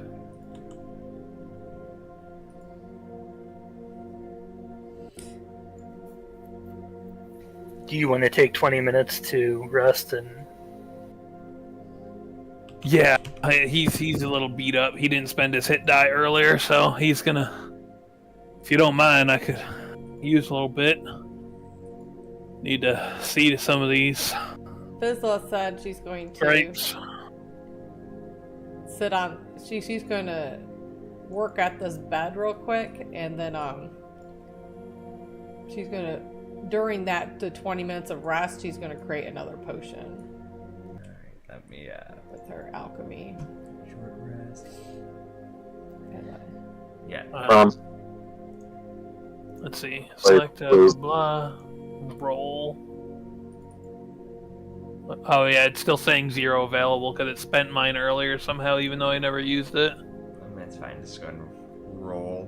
Do you want to take 20 minutes to rest and Yeah, he's a little beat up. He didn't spend his hit die earlier, so he's gonna. If you don't mind, I could use a little bit. Need to see to some of these Fizzla said she's going to grapes. sit on. She's going to work at this bed real quick, and then she's going to, during the 20 minutes of rest, she's going to create another potion. Alright, let me, With her alchemy. short rest. And, Yeah. Let's see. Wait, Select please. blah. Roll. Oh yeah, it's still saying 0 available because it spent mine earlier somehow, even though I never used it. That's fine, just go ahead and roll.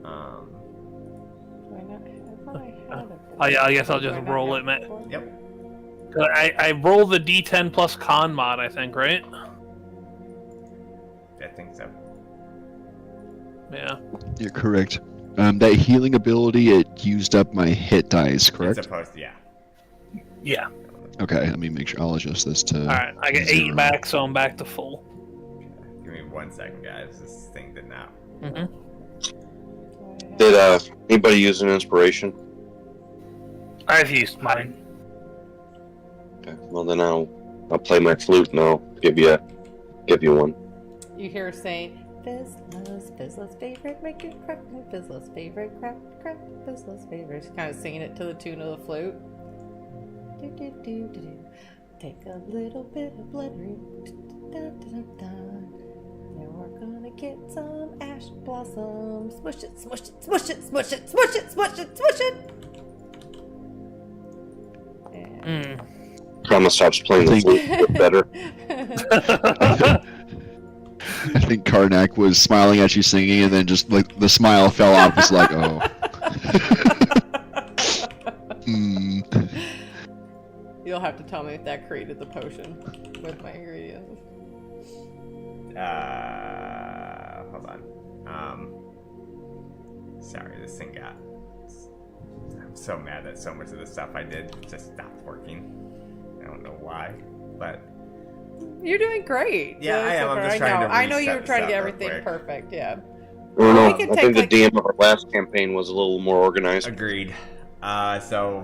do I not? I thought I had it. Oh yeah, I guess I'll Do just I not roll have it, man. before? Yep. I roll the D10 plus con mod, I think, right? I think so. Yeah. You're correct. That healing ability, it used up my hit dice, correct? It's supposed to, yeah. Yeah. Okay, let me make sure. I'll adjust this to. Alright, I get 8 0. back, so I'm back to full. Give me 1 second, guys. This thing did not. Mm-hmm. Do I have- Did anybody use an inspiration? I've used mine. Okay. Well, then I'll play my flute and I'll give you one. You hear her saying, Fizzla's favorite, make it crap, Fizzla's favorite, crap, Fizzla's favorite. She's kind of singing it to the tune of the flute. Do, do, do, do, do. Take a little bit of blood root. Da, da, da, da. Now we're gonna get some ash blossom. Smush it, smush it, smush it, smush it, smush it, smush it, smush it. And... Promise stops playing the flute a bit better. I think Karnak was smiling at you singing, and then just like the smile fell off. It's like, oh. Hmm. You'll have to tell me if that created the potion with my ingredients. Hold on. Sorry, this thing got. I'm so mad that so much of the stuff I did just stopped working. I don't know why, but You're doing great. Yeah, I am. so I'm far. just trying to I know you reset were trying to get this up real everything quick. perfect. Yeah. I don't know. We can I take, think the DM of our last campaign was a little more organized. agreed. So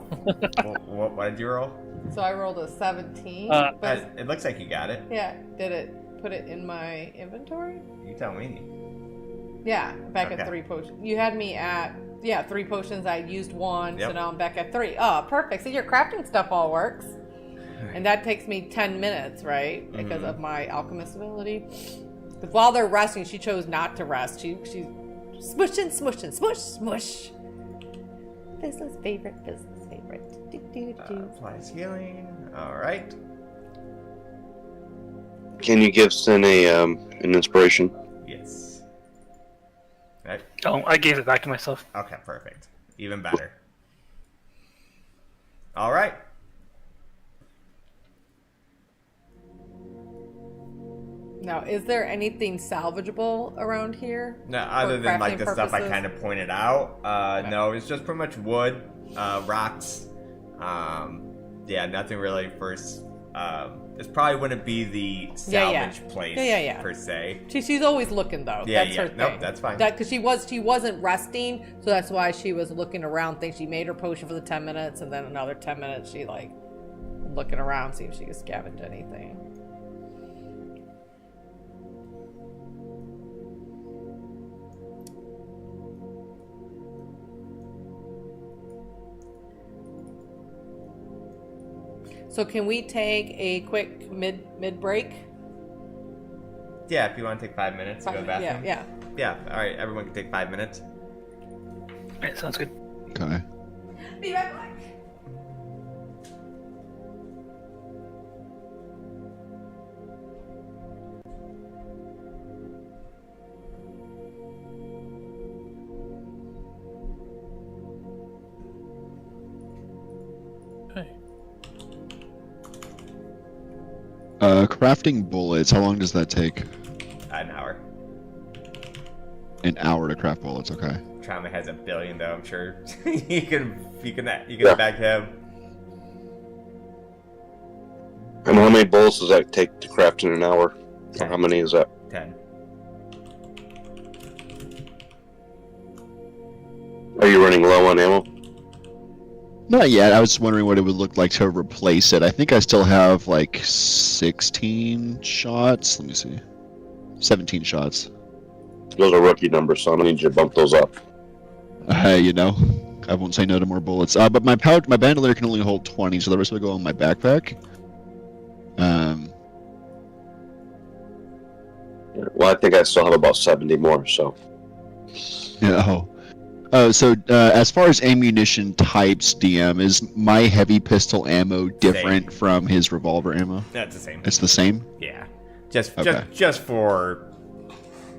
what did you roll? So I rolled a 17. but It looks like you got it. yeah, did it put it in my inventory? You tell me. Yeah, back Okay. at 3 potions. You had me at 3 potions. I used 1, so Yep. now I'm back at 3. Oh, perfect. See, your crafting stuff all works. And that takes me 10 minutes, right? Because of my alchemist ability. But while they're resting, she chose not to rest. She's smushing, smushing, smush, smush. Fizzla's favorite, Fizzla's favorite. Do, do, do. Applies healing. All right. Can you give Sin an inspiration? Yes. Right. Oh, I gave it back to myself. Okay, perfect. Even better. All right. Now, is there anything salvageable around here? No, other than like crafting the stuff I purposes? kind of pointed out. No, it's just pretty much wood, rocks. Yeah, nothing really for. This probably wouldn't be the salvage place Yeah. per se. She's always looking though. Yeah, That's yeah. her thing. Nope, that's fine. Because she wasn't resting, so that's why she was looking around. Think she made her potion for the 10 minutes, and then another 10 minutes she like looking around, see if she could scavenge anything. So can we take a quick mid break? Yeah, if you want to take 5 minutes to go to the bathroom. Yeah. Yeah. All right, everyone can take 5 minutes. Yeah, sounds good. Okay. Be right back. Hey. Crafting bullets. How long does that take? An hour. An hour to craft bullets. Okay. Trauma has 1 billion, though. I'm sure you can Yeah. back him. And how many bowls does that take to craft in an hour? So how many is that? 10. Are you running low on ammo? Not yet. I was just wondering what it would look like to replace it. I think I still have like 16 shots. Let me see. 17 shots. Those are rookie numbers, so I'm gonna need you to bump those up. You know, I won't say no to more bullets. But my bandolier can only hold 20, so the rest will go in my backpack. Well, I think I still have about 70 more, so. Yeah. So as far as ammunition types, DM, is my heavy pistol ammo different from his revolver ammo? That's the same. It's the same? Yeah. Just Okay. just for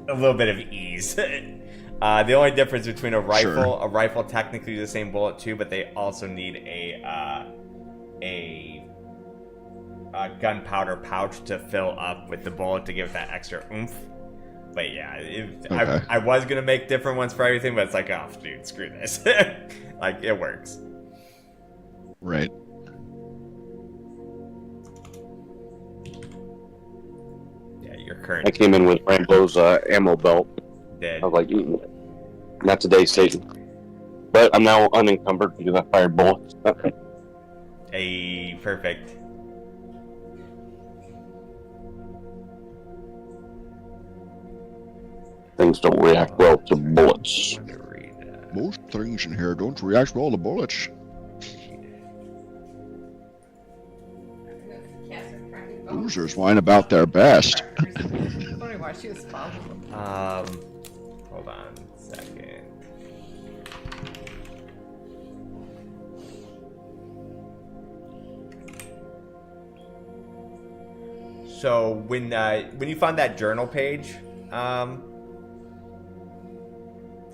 a little bit of ease. The only difference between a rifle technically the same bullet too, but they also need a gunpowder pouch to fill up with the bullet to give it that extra oomph. But yeah, I was gonna make different ones for everything, but it's like, oh, dude, screw this. Like, it works. Right. Yeah, your current. I came in with Rambo's ammo belt. Dead. I was like, not today, Satan. But I'm now unencumbered because I fired bullets. Hey, perfect. Things don't react well to bullets. Most things in here don't react well to bullets. Losers whine about their best. Wondering why she was following. Hold on a second. So when you found that journal page,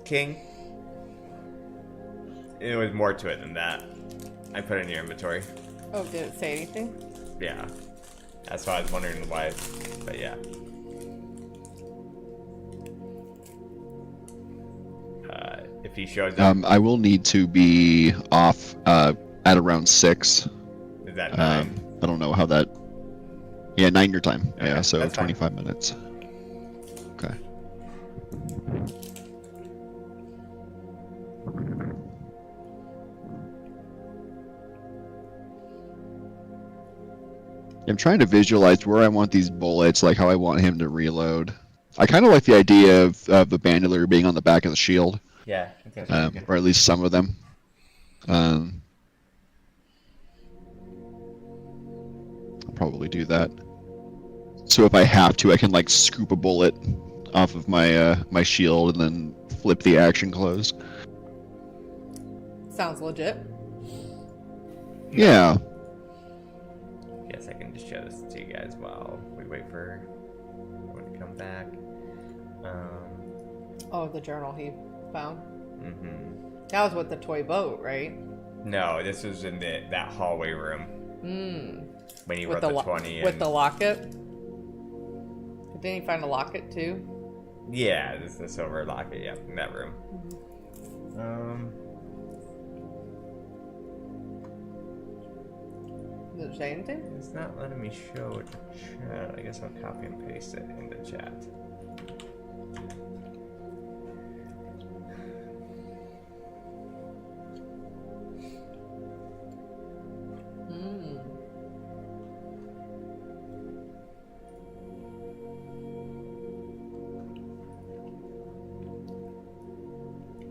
King, it was more to it than that. I put it in your inventory. Oh, did it say anything? Yeah. That's why I was wondering why, but yeah. If he shows up, I will need to be off at around 6. is that 9? I don't know how that... Yeah, 9 your time. Okay, Yeah, so that's fine. 25 minutes. Okay. I'm trying to visualize where I want these bullets, like how I want him to reload. I kind of like the idea of the bandolier being on the back of the shield, Yeah. Okay. or at least some of them. I'll probably do that. So if I have to, I can like scoop a bullet off of my my shield and then flip the action close. Sounds legit. Yeah. Guess I can just show this to you guys while we wait for everyone to come back. Oh, the journal he found. Mm-hmm. That was with the toy boat, right? No, this was in that hallway room when he With wrote the the 20. with the locket. Didn't he find a locket too? Yeah, this is the silver locket. Yeah, in that room. Did it say anything? It's not letting me show it to chat. I guess I'll copy and paste it into chat.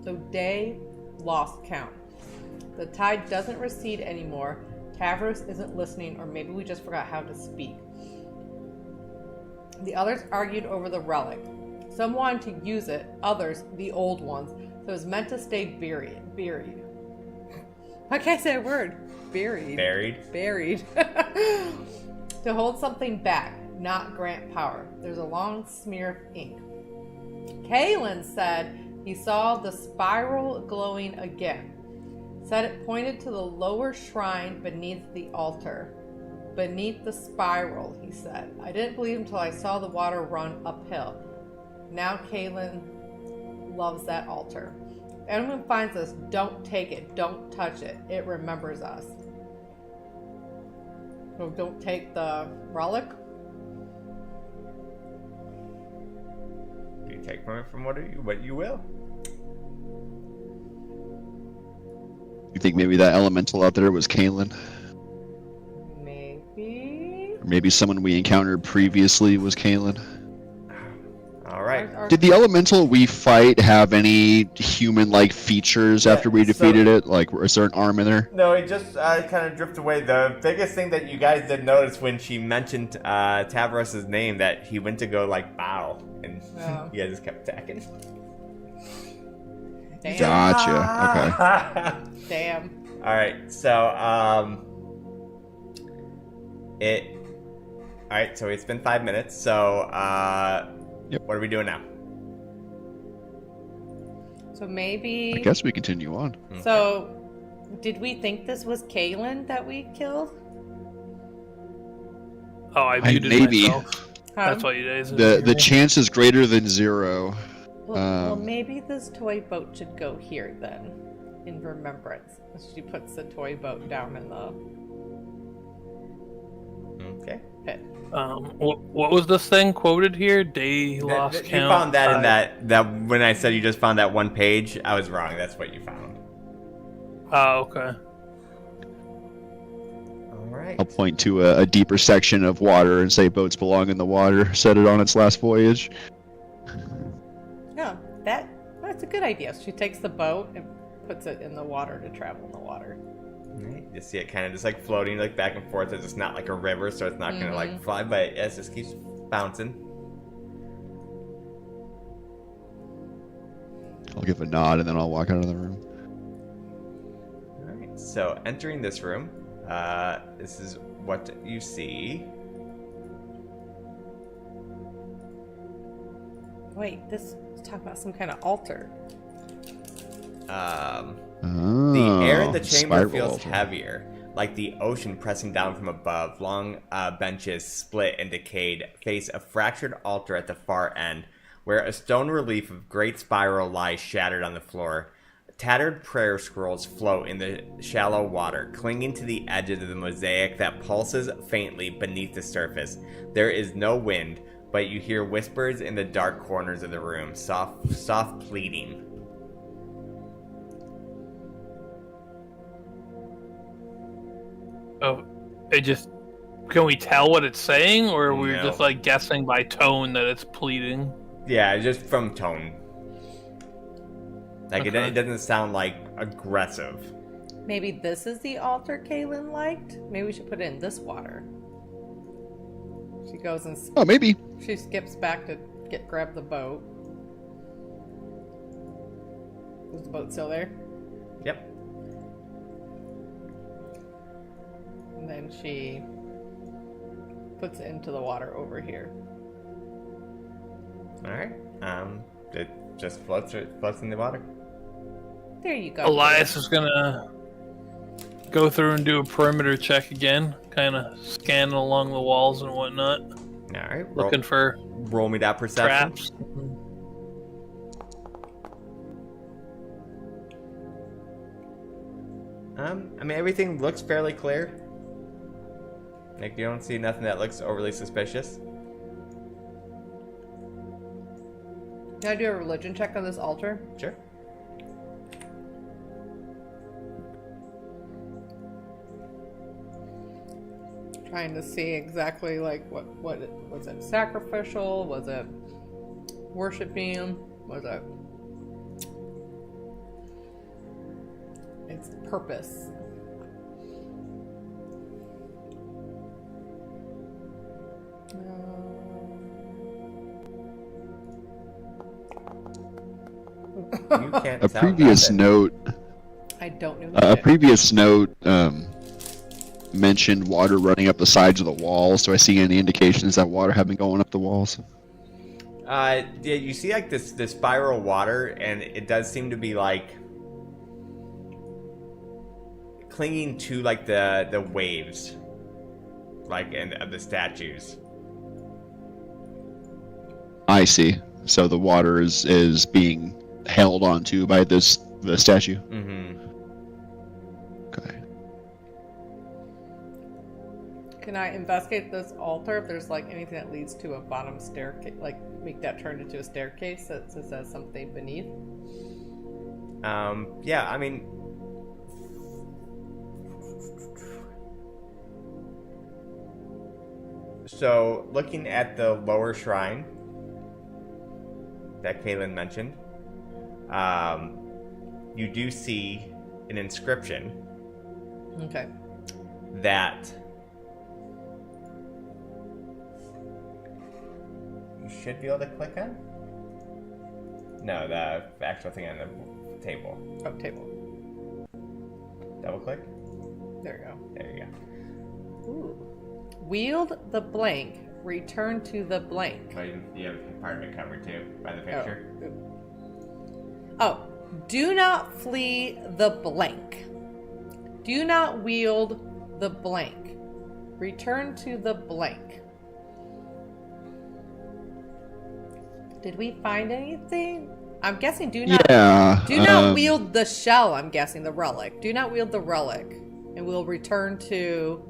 So day lost count. The tide doesn't recede anymore. Tavros isn't listening, or maybe we just forgot how to speak. The others argued over the relic. Some wanted to use it, others, the old ones, so it was meant to stay buried. Why can't I say a word? Buried. Buried. To hold something back, not grant power. There's a long smear of ink. Kalen said he saw the spiral glowing again. Said it pointed to the lower shrine beneath the altar. Beneath the spiral, he said. I didn't believe until I saw the water run uphill. Now Kalen loves that altar. If anyone finds us, don't take it. Don't touch it. It remembers us. So don't take the relic? take from it from what you will. You think maybe that elemental out there was Kalen? Maybe. Or maybe someone we encountered previously was Kalen? All right. Did the elemental we fight have any human-like features after we defeated it? Like, is there an arm in there? No, it just kind of drifted away. The biggest thing that you guys did notice when she mentioned Tavros' name, that he went to go like bow, and you guys just kept attacking. Damn. Gotcha. Okay. Damn. All right, so All right, so it's been 5 minutes. So Yep. What are we doing now? So maybe. I guess we continue on. So, did we think this was Kaylin that we killed? Oh, I muted maybe. myself. That's why you guys. The chance is greater than 0. Well, maybe this toy boat should go here then, in remembrance. She puts the toy boat down in the Okay. pit. What was this thing quoted here? Day lost You count. found that in that when I said you just found that one page, I was wrong. That's what you found. Oh, okay. All right. I'll point to a deeper section of water and say boats belong in the water. Set it on its last voyage. Yeah, that's a good idea. She takes the boat and puts it in the water to travel in the water. Right. You see it kind of just like floating like back and forth. It's just not like a river, so it's not gonna like fly, but it just keeps bouncing. I'll give a nod and then I'll walk out of the room. All right. So entering this room, this is what you see. Wait, this talk about some kind of altar. The air in the chamber spiral feels altar. heavier, like the ocean pressing down from above. Long benches, split and decayed, face a fractured altar at the far end, where a stone relief of great spiral lies shattered on the floor. Tattered prayer scrolls float in the shallow water, clinging to the edges of the mosaic that pulses faintly beneath the surface. There is no wind, but you hear whispers in the dark corners of the room, soft pleading. Oh, it just. Can we tell what it's saying, or are we No. just like guessing by tone that it's pleading? Yeah, just from tone. Like Okay. it doesn't sound like aggressive. Maybe this is the altar Kaylin liked? Maybe we should put it in this water. She goes and Oh, maybe. she skips back to grab the boat. Is the boat still there? Yep. And then she puts it into the water over here. All right. It just floats in the water. There you go. Elias is gonna go through and do a perimeter check again, kind of scanning along the walls and whatnot, All right. looking for roll me that perception. traps. I mean, everything looks fairly clear. Like, you don't see nothing that looks overly suspicious. Can I do a religion check on this altar? Sure. Trying to see exactly like what was it sacrificial? Was it worshiping? Was it its purpose? You can't A tell previous nothing. note. I don't know. A previous note mentioned water running up the sides of the walls. Do I see any indications that water had been going up the walls? Yeah, you see like this spiral water, and it does seem to be like clinging to like the waves, like of the statues. I see. So the water is being held onto by the statue. Mm-hmm. Okay. Can Can I investigate this altar if there's like anything that leads to a bottom staircase, like make that turn into a staircase that says something beneath? Yeah, I mean, so looking at the lower shrine that Kaylin mentioned, you do see an inscription Okay. that you should be able to click on. No, the actual thing on the table. Oh, table. Double click. There you go. There you go. Ooh. Wield the blank. Return to the blank. Oh, you have part of it covered too by the picture. Oh. Do not flee the blank. Do not wield the blank. Return to the blank. Did we find anything? I'm guessing do not wield the shell, I'm guessing the relic. Do not wield the relic. And we'll return to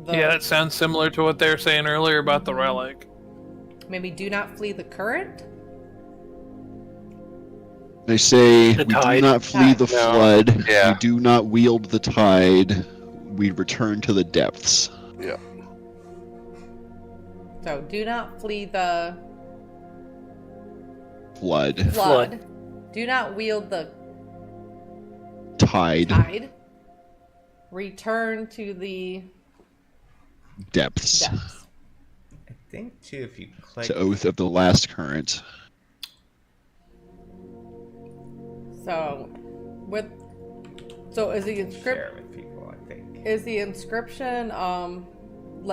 the Yeah, that sounds similar to what they were saying earlier about the relic. maybe do not flee the current? They say The we tide. do not flee the No. flood. Yeah. We do not wield the tide. We return to the depths. So do not flee the Flood. flood. Do not wield the Tide. tide. Return to the Depths. depths. I think too, if you click. It's the oath of the last current. So is the inscription Share it with people, I think. Is the inscription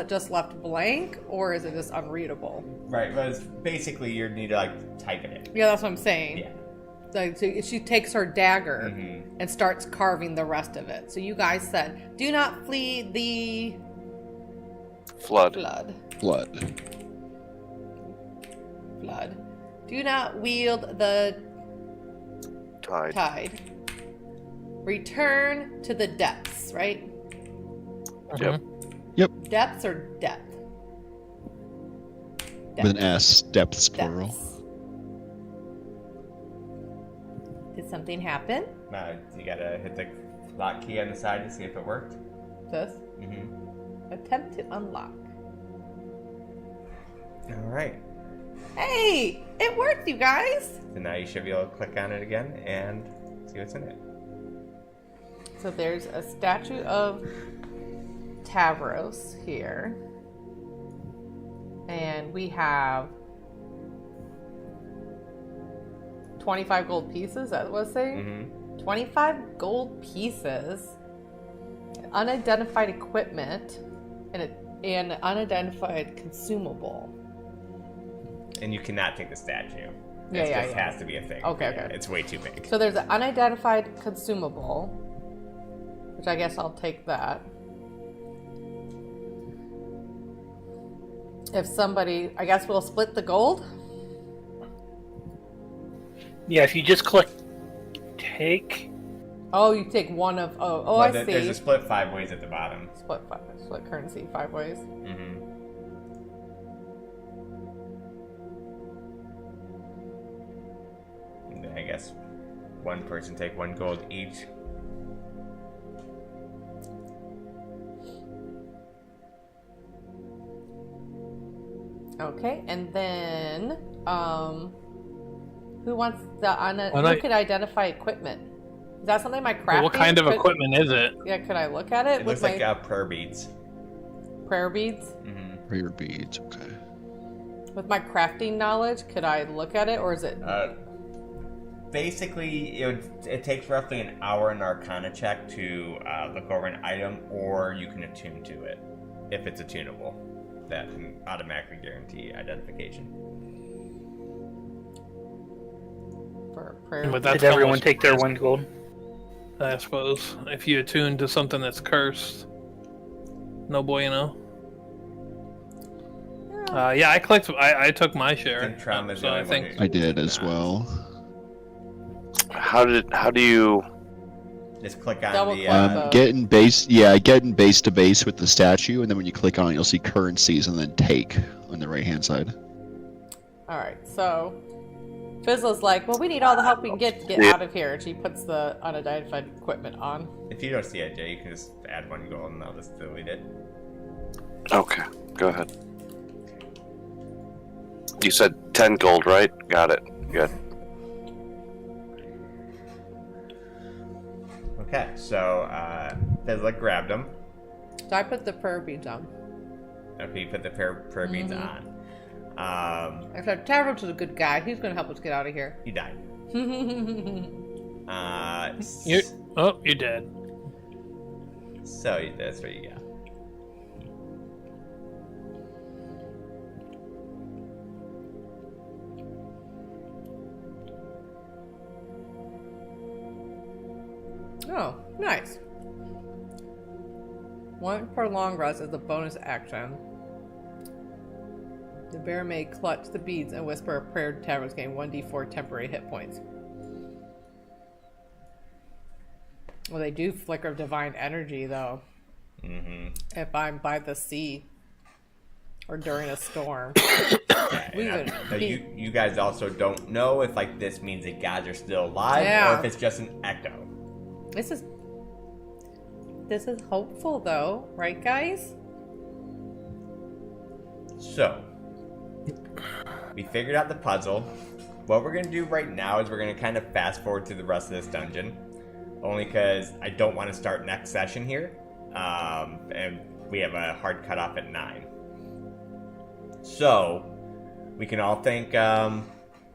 just left blank, or is it just unreadable? Right, but it's basically you need to like type it in. Yeah, that's what I'm saying. Yeah. Like, so she takes her dagger Mhm. and starts carving the rest of it. So you guys said, "Do not flee the Flood. flood. Flood. Flood. Do not wield the Tide. tide. Return to the depths." Right? Yep. Depths or depth? With an S. Depths, plural. Depths. Did something happen? You gotta hit the lock key on the side to see if it worked. This Mm-hmm. attempt to unlock. All right. Hey, it worked, you guys. So now you should be able to click on it again and see what's in it. So there's a statue of Tavros here, and we have 25 gold pieces. That was saying. Mm-hmm. 25 gold pieces, unidentified equipment, and an unidentified consumable. And you cannot take the statue. Yeah, It yeah, just yeah. has to be a thing. Okay, Yeah, okay. It's way too big. So there's an unidentified consumable, which I guess I'll take that. If somebody, I guess we'll split the gold. Yeah, if you just click take, Oh, you take one of. Oh, Well, I there's see. a split 5 ways at the bottom. Split currency 5 ways. Mm-hmm. And then I guess one person take 1 gold each. Okay, and then who wants the Well, who could identify equipment? Is that something my crafting? Well, what kind of could- equipment is it? Yeah, could I look at it, It with looks my like prayer beads. prayer beads? Mm-hmm. Prayer beads. Okay. With my crafting knowledge, could I look at it, or is it? Basically, it takes roughly an hour in Arcana check to look over an item, or you can attune to it if it's attunable. That can automatically guarantee identification. For prayer. But that's did everyone almost- take their 1 gold? I suppose if you attune to something that's cursed, no bueno. Yeah, I clicked. I took my share. I think Trauma's the so I only think one who I did did as not. well. How do you Just click on Double the. click the- Getting base to base with the statue, and then when you click on it, you'll see currencies, and then take on the right-hand side. All right, so Fizzla's like, well, we need all the help we can get to get out of here. And she puts the unidentified equipment on. If you don't see it, Jay, you can just add 1 gold and I'll just delete it. Okay, go ahead. You said 10 gold, right? Got it. Good. Okay, so Fizzla grabbed them. So I put the prayer beads on. Okay, you put the prayer beads on. I said, Tyrell is a good guy. He's going to help us get out of here. You died. You're dead. So that's what you got. Oh, nice. 1 per long rest is a bonus action. The bear may clutch the beads and whisper a prayer to Tyrell's gain 1d4 temporary hit points. Well, they do flicker of divine energy, though. If I'm by the sea or during a storm. We would Now, be- you guys also don't know if like this means that gods are still alive Yeah. or if it's just an echo. This is hopeful, though, right, guys? So, we figured out the puzzle. What we're going to do right now is we're going to kind of fast forward to the rest of this dungeon. Only because I don't want to start next session here. And we have a hard cutoff at 9. So, we can all thank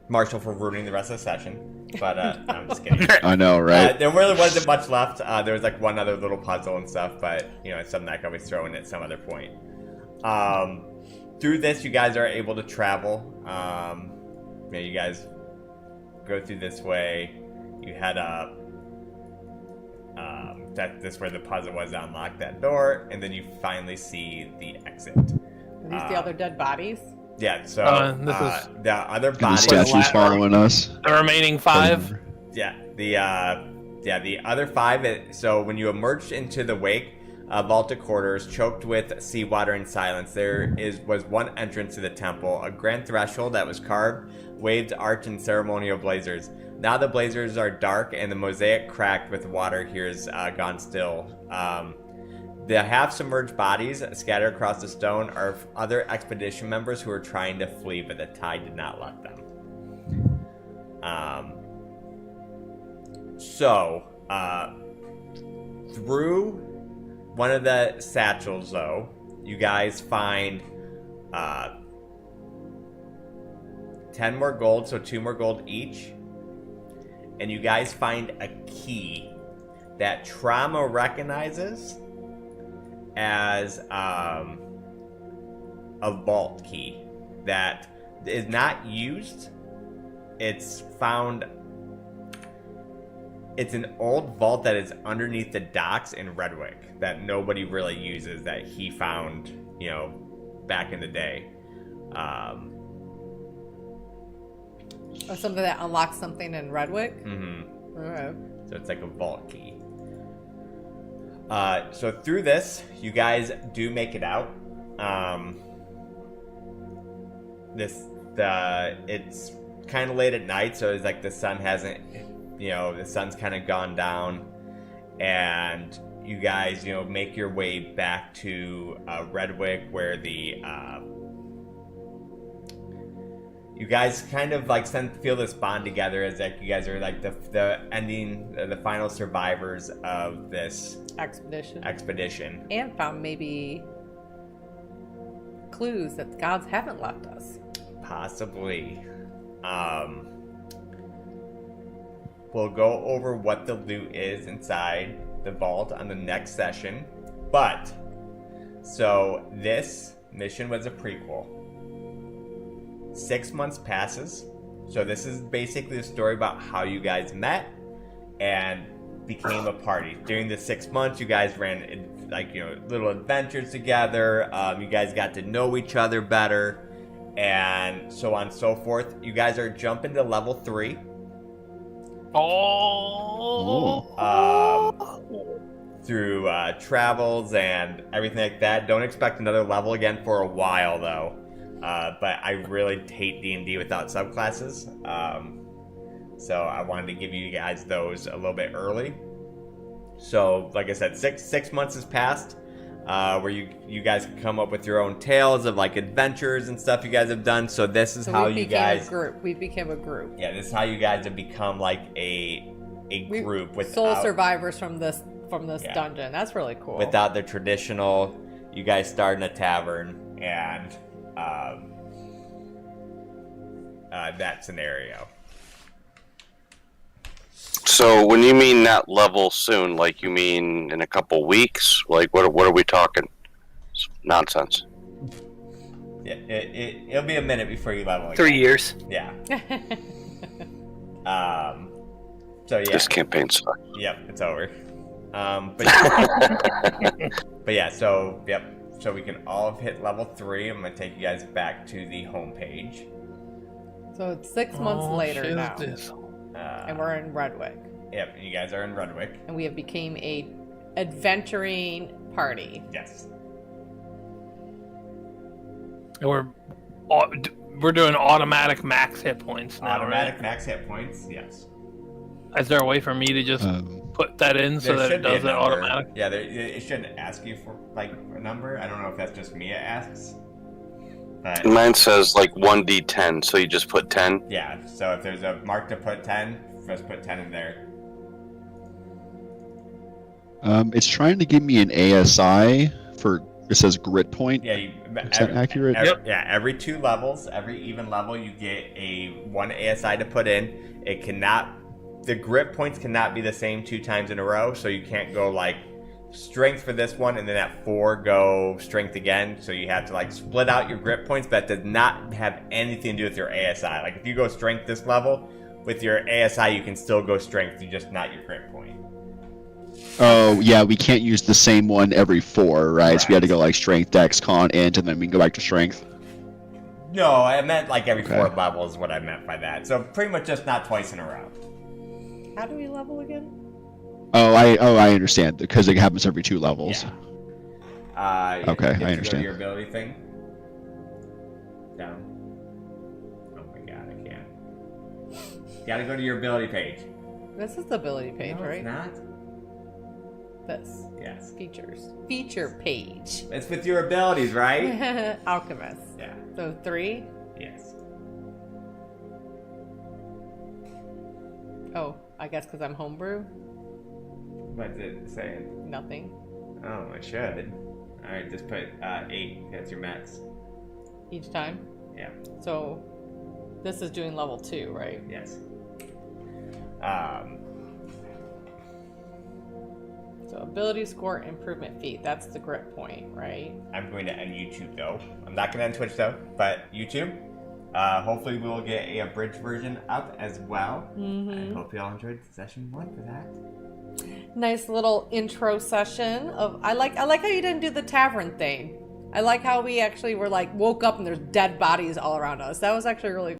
Marshall for ruining the rest of the session. But no, I'm just kidding. I know, right? There really wasn't much left. There was like one other little puzzle and stuff, but you know, it's something I can always throw in at some other point. Through this, you guys are able to travel. You guys go through this way. You head up. That's where the puzzle was to unlock that door, and then you finally see the exit. Are these the other dead bodies? Yeah, so This is- the other And the bodies. statue's following us. The remaining 5. Yeah, the other 5. So when you emerged into the wake, vaulted quarters choked with seawater and silence, was one entrance to the temple, a grand threshold that was carved, waved, arch, and ceremonial blazers. Now the blazers are dark and the mosaic cracked with water here is gone still. The half-submerged bodies scattered across the stone are other expedition members who are trying to flee, but the tide did not let them. Through one of the satchels, though, you guys find 10 more gold, so 2 more gold each. And you guys find a key that Trauma recognizes as a vault key that is not used. It's found. It's an old vault that is underneath the docks in Redwick that nobody really uses, that he found, back in the day. Or something that unlocks something in Redwick? Mm-hmm. Okay. So it's like a vault key. So through this, you guys do make it out. It's kind of late at night, so it's like the sun hasn't, the sun's kind of gone down, and you guys, make your way back to Redwick, where you guys kind of like feel this bond together, as like you guys are like the ending, the final survivors of this expedition. And found maybe clues that the gods haven't left us. Possibly. We'll go over what the loot is inside the vault on the next session. But, so this mission was a prequel. 6 months passes. So this is basically the story about how you guys met and became a party. During the 6 months, you guys ran little adventures together. You guys got to know each other better, and so on and so forth. You guys are jumping to level 3. Through travels and everything like that. Don't expect another level again for a while, though. But I really hate D&D without subclasses. So I wanted to give you guys those a little bit early. So, like I said, six months has passed, where you guys can come up with your own tales of like adventures and stuff you guys have done. So this is how you guys. We became a group. Yeah, this is how you guys have become like a group with sole survivors from this dungeon. That's really cool. Without the traditional, you guys start in a tavern and that scenario. So when you mean that level soon, like you mean in a couple weeks? Like what are we talking? Nonsense. Yeah, it'll be a minute before you level again. 3 years. Yeah. So yeah. This campaign sucks. Yep, it's over. But yeah, so yep. So we can all hit level 3. I'm gonna take you guys back to the homepage. So it's 6 months later now. And we're in Redwick. Yep, and you guys are in Redwick. And we have became a adventuring party. Yes. And we're doing automatic max hit points now. Automatic right? max hit points, yes. Is there a way for me to just put that in so that it does it automatic? Yeah, it shouldn't ask you for like a number. I don't know if that's just me it asks. But Mine says like 1d10, so you just put 10. yeah, so if there's a mark to put 10, just put 10 in there. It's trying to give me an ASI for, it says grit point. Yeah, Is that accurate? Yeah, every 2 levels, every even level, you get a 1 ASI to put in. The grit points cannot be the same 2 times in a row, so you can't go like strength for this one and then at 4 go strength again. So you have to like split out your grit points, but that does not have anything to do with your ASI. Like if you go strength this level, with your ASI you can still go strength, you just not your grit point. Oh, yeah, we can't use the same one every 4, right? Correct. So we had to go like strength, dex, con, int, and then we can go back to strength. No, I meant like every 4 levels is what I meant by that. So pretty much just not twice in a row. How do we level again? I understand, because it happens every 2 levels. Yeah. Okay, I Go to understand. your ability thing. Down. Oh my god, I can't. You gotta go to your ability page. This is the ability page, No, right? it's not. This. Yes. Features. Feature page. It's with your abilities, right? Alchemist. Yeah. So 3. Yes. Oh, I guess because I'm homebrew. What's it saying? Nothing. Oh, I should. Alright, just put 8. That's your max. Each time. Yeah. So this is doing level 2, right? Yes. So ability score improvement feat. That's the grit point, right? I'm going to end YouTube though. I'm not going to end Twitch though, but YouTube. Hopefully we'll get a abridged version up as well. I hope you all enjoyed session 1 for that. Nice little intro session of. I like how you didn't do the tavern thing. I like how we actually were like woke up and there's dead bodies all around us. That was actually really